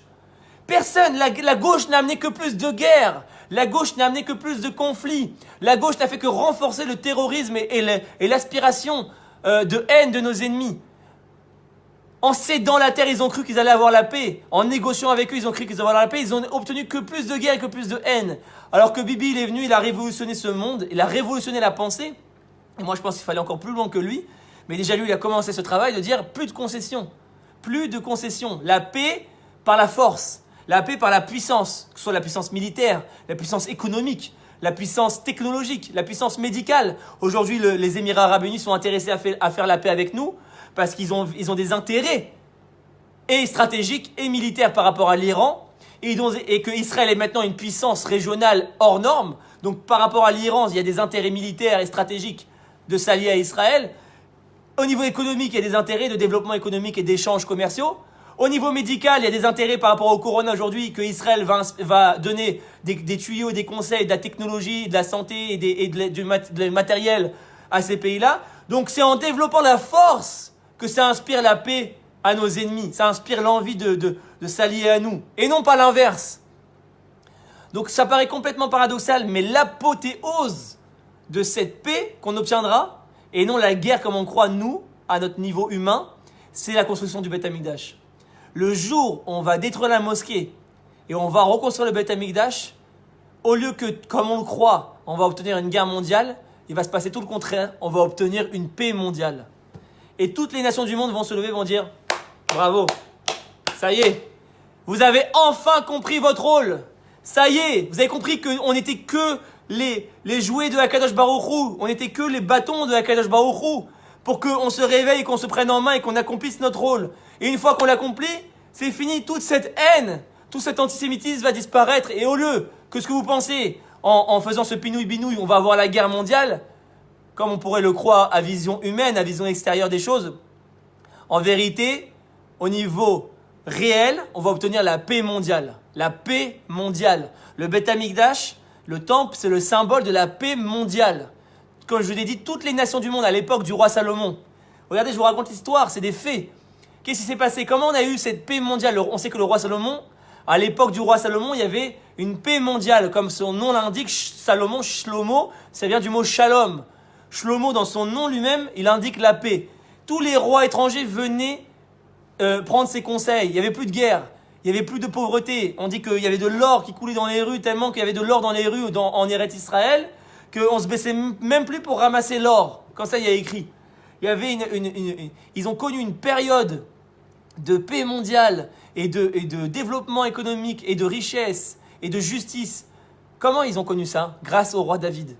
Personne, la gauche n'a amené que plus de guerres. La gauche n'a amené que plus de conflits. La gauche n'a fait que renforcer le terrorisme et l'aspiration de haine de nos ennemis. En cédant la terre, ils ont cru qu'ils allaient avoir la paix. En négociant avec eux, ils ont cru qu'ils allaient avoir la paix. Ils ont obtenu que plus de guerre et que plus de haine. Alors que Bibi, il est venu, il a révolutionné ce monde, il a révolutionné la pensée. Et moi, je pense qu'il fallait encore plus loin que lui. Mais déjà, lui, il a commencé ce travail de dire plus de concessions. Plus de concessions. La paix par la force. La paix par la puissance. Que ce soit la puissance militaire, la puissance économique, la puissance technologique, la puissance médicale. Aujourd'hui, les Émirats Arabes Unis sont intéressés à faire la paix avec nous parce qu'ils ont des intérêts et stratégiques et militaires par rapport à l'Iran. Et que Israël est maintenant une puissance régionale hors norme. Donc, par rapport à l'Iran, il y a des intérêts militaires et stratégiques de s'allier à Israël. Au niveau économique, il y a des intérêts de développement économique et d'échanges commerciaux. Au niveau médical, il y a des intérêts par rapport au corona aujourd'hui que Israël va donner des tuyaux, des conseils, de la technologie, de la santé et du matériel à ces pays-là. Donc c'est en développant la force que ça inspire la paix à nos ennemis. Ça inspire l'envie de s'allier à nous. Et non pas l'inverse. Donc ça paraît complètement paradoxal, mais l'apothéose de cette paix qu'on obtiendra, et non la guerre comme on croit nous, à notre niveau humain, c'est la construction du Beth Amikdash. Le jour où on va détruire la mosquée et on va reconstruire le Beth Amikdash, au lieu que, comme on le croit, on va obtenir une guerre mondiale, il va se passer tout le contraire, on va obtenir une paix mondiale. Et toutes les nations du monde vont se lever et vont dire « Bravo, ça y est, vous avez enfin compris votre rôle. Ça y est, vous avez compris qu'on n'était que les jouets de Akadosh Baruch Hu, on n'était que les bâtons de Akadosh Baruch Hu, pour qu'on se réveille, qu'on se prenne en main et qu'on accomplisse notre rôle. Et une fois qu'on l'accomplit, c'est fini, toute cette haine, tout cet antisémitisme va disparaître. Et au lieu que ce que vous pensez, en faisant ce pinouille-binouille, on va avoir la guerre mondiale, comme on pourrait le croire à vision humaine, à vision extérieure des choses, en vérité, au niveau réel, on va obtenir la paix mondiale. La paix mondiale. Le Beth Amikdash, le temple, c'est le symbole de la paix mondiale. Comme je vous l'ai dit, toutes les nations du monde à l'époque du roi Salomon. Regardez, je vous raconte l'histoire, c'est des faits. Qu'est-ce qui s'est passé? Comment on a eu cette paix mondiale? On sait que le roi Salomon, à l'époque du roi Salomon, il y avait une paix mondiale. Comme son nom l'indique, Salomon, Shlomo, ça vient du mot shalom. Shlomo, dans son nom lui-même, il indique la paix. Tous les rois étrangers venaient prendre ses conseils. Il n'y avait plus de guerre. Il n'y avait plus de pauvreté. On dit qu'il y avait de l'or qui coulait dans les rues, tellement qu'il y avait de l'or dans les rues en Eretz Israël, qu'on ne se baissait même plus pour ramasser l'or. Comme ça, il y a écrit. Il y avait ils ont connu une période de paix mondiale et de développement économique et de richesse et de justice. Comment ils ont connu ça? Grâce au roi David,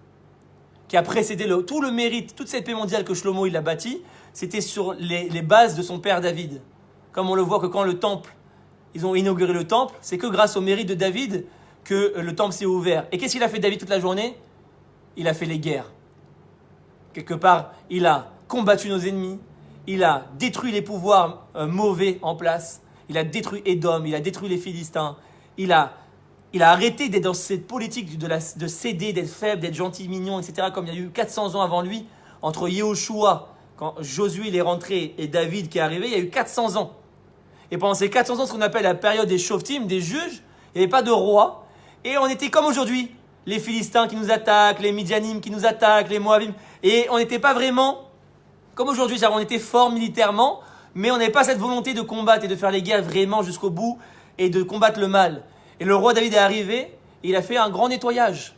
qui a précédé tout le mérite, toute cette paix mondiale que Shlomo il a bâtie, c'était sur les bases de son père David. Comme on le voit que quand ils ont inauguré le temple, c'est que grâce au mérite de David que le temple s'est ouvert. Et qu'est-ce qu'il a fait David toute la journée? Il a fait les guerres. Quelque part, il a combattu nos ennemis, il a détruit les pouvoirs mauvais en place, il a détruit Édom, il a détruit les Philistins, il a arrêté d'être dans cette politique de céder, d'être faible, d'être gentil, mignon, etc. Comme il y a eu 400 ans avant lui, entre Yehoshua, quand Josué il est rentré et David qui est arrivé, il y a eu 400 ans. Et pendant ces 400 ans, ce qu'on appelle la période des shoftim, des juges, il n'y avait pas de roi. Et on était comme aujourd'hui. Les Philistins qui nous attaquent, les Midianim qui nous attaquent, les Moabim. Et on n'était pas vraiment comme aujourd'hui. C'est-à-dire on était fort militairement, mais on n'avait pas cette volonté de combattre et de faire les guerres vraiment jusqu'au bout et de combattre le mal. Et le roi David est arrivé et il a fait un grand nettoyage.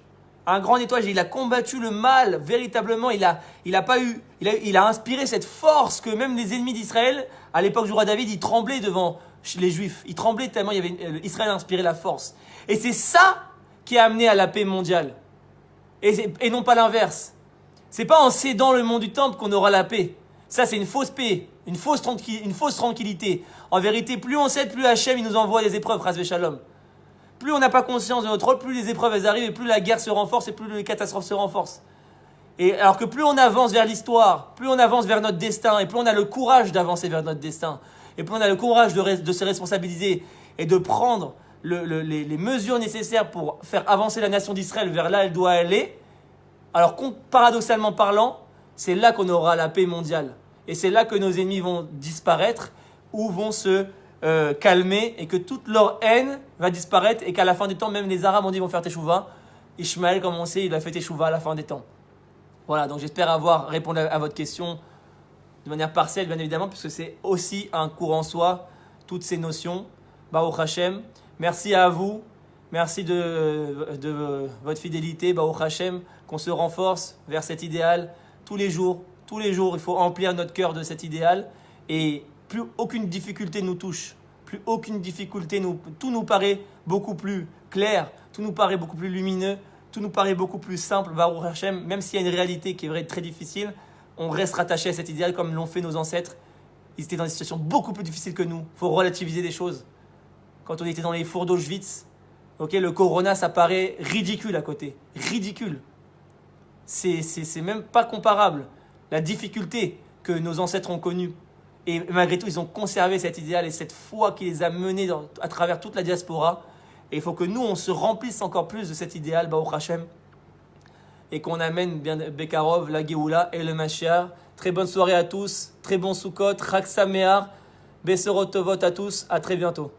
Un grand nettoyage. Il a combattu le mal véritablement. Il a inspiré cette force que même les ennemis d'Israël, à l'époque du roi David, ils tremblaient devant les Juifs. Ils tremblaient tellement Israël a inspiré la force. Et c'est ça qui a amené à la paix mondiale. Et non pas l'inverse. C'est pas en cédant le mont du temple qu'on aura la paix. Ça, c'est une fausse paix, une fausse tranquillité. En vérité, plus on cède, plus Hachem il nous envoie des épreuves, Chas Shalom. Plus on n'a pas conscience de notre rôle, plus les épreuves elles arrivent et plus la guerre se renforce et plus les catastrophes se renforcent. Et alors que plus on avance vers l'histoire, plus on avance vers notre destin et plus on a le courage d'avancer vers notre destin et plus on a le courage de se responsabiliser et de prendre les mesures nécessaires pour faire avancer la nation d'Israël vers là où elle doit aller, alors paradoxalement parlant, c'est là qu'on aura la paix mondiale. Et c'est là que nos ennemis vont disparaître ou vont se calmer et que toute leur haine va disparaître et qu'à la fin des temps, même les Arabes ont dit vont faire Teshuvah. Ishmaël, comme on sait, il a fait Teshuvah à la fin des temps. Voilà, donc j'espère avoir répondu à votre question de manière partielle, bien évidemment, puisque c'est aussi un cours en soi, toutes ces notions. Baruch Hashem. Merci à vous. Merci de votre fidélité, Baruch Hashem, qu'on se renforce vers cet idéal tous les jours. Tous les jours, il faut remplir notre cœur de cet idéal et plus aucune difficulté nous touche, plus aucune difficulté, tout nous paraît beaucoup plus clair, tout nous paraît beaucoup plus lumineux, tout nous paraît beaucoup plus simple, Baruch Hashem, même s'il y a une réalité qui est vraie très difficile, on reste rattaché à cet idéal comme l'ont fait nos ancêtres. Ils étaient dans des situations beaucoup plus difficiles que nous, il faut relativiser les choses. Quand on était dans les fours d'Auschwitz, le corona, ça paraît ridicule à côté, ridicule. C'est même pas comparable. La difficulté que nos ancêtres ont connue. Et malgré tout, ils ont conservé cet idéal et cette foi qui les a menés à travers toute la diaspora. Et il faut que nous, on se remplisse encore plus de cet idéal, Baruch Hashem, et qu'on amène bien Bekarov, la Géoula et le Mashiach. Très bonne soirée à tous, très bon Sukkot, Chag Sameach, Besorot Tovot à tous, à très bientôt.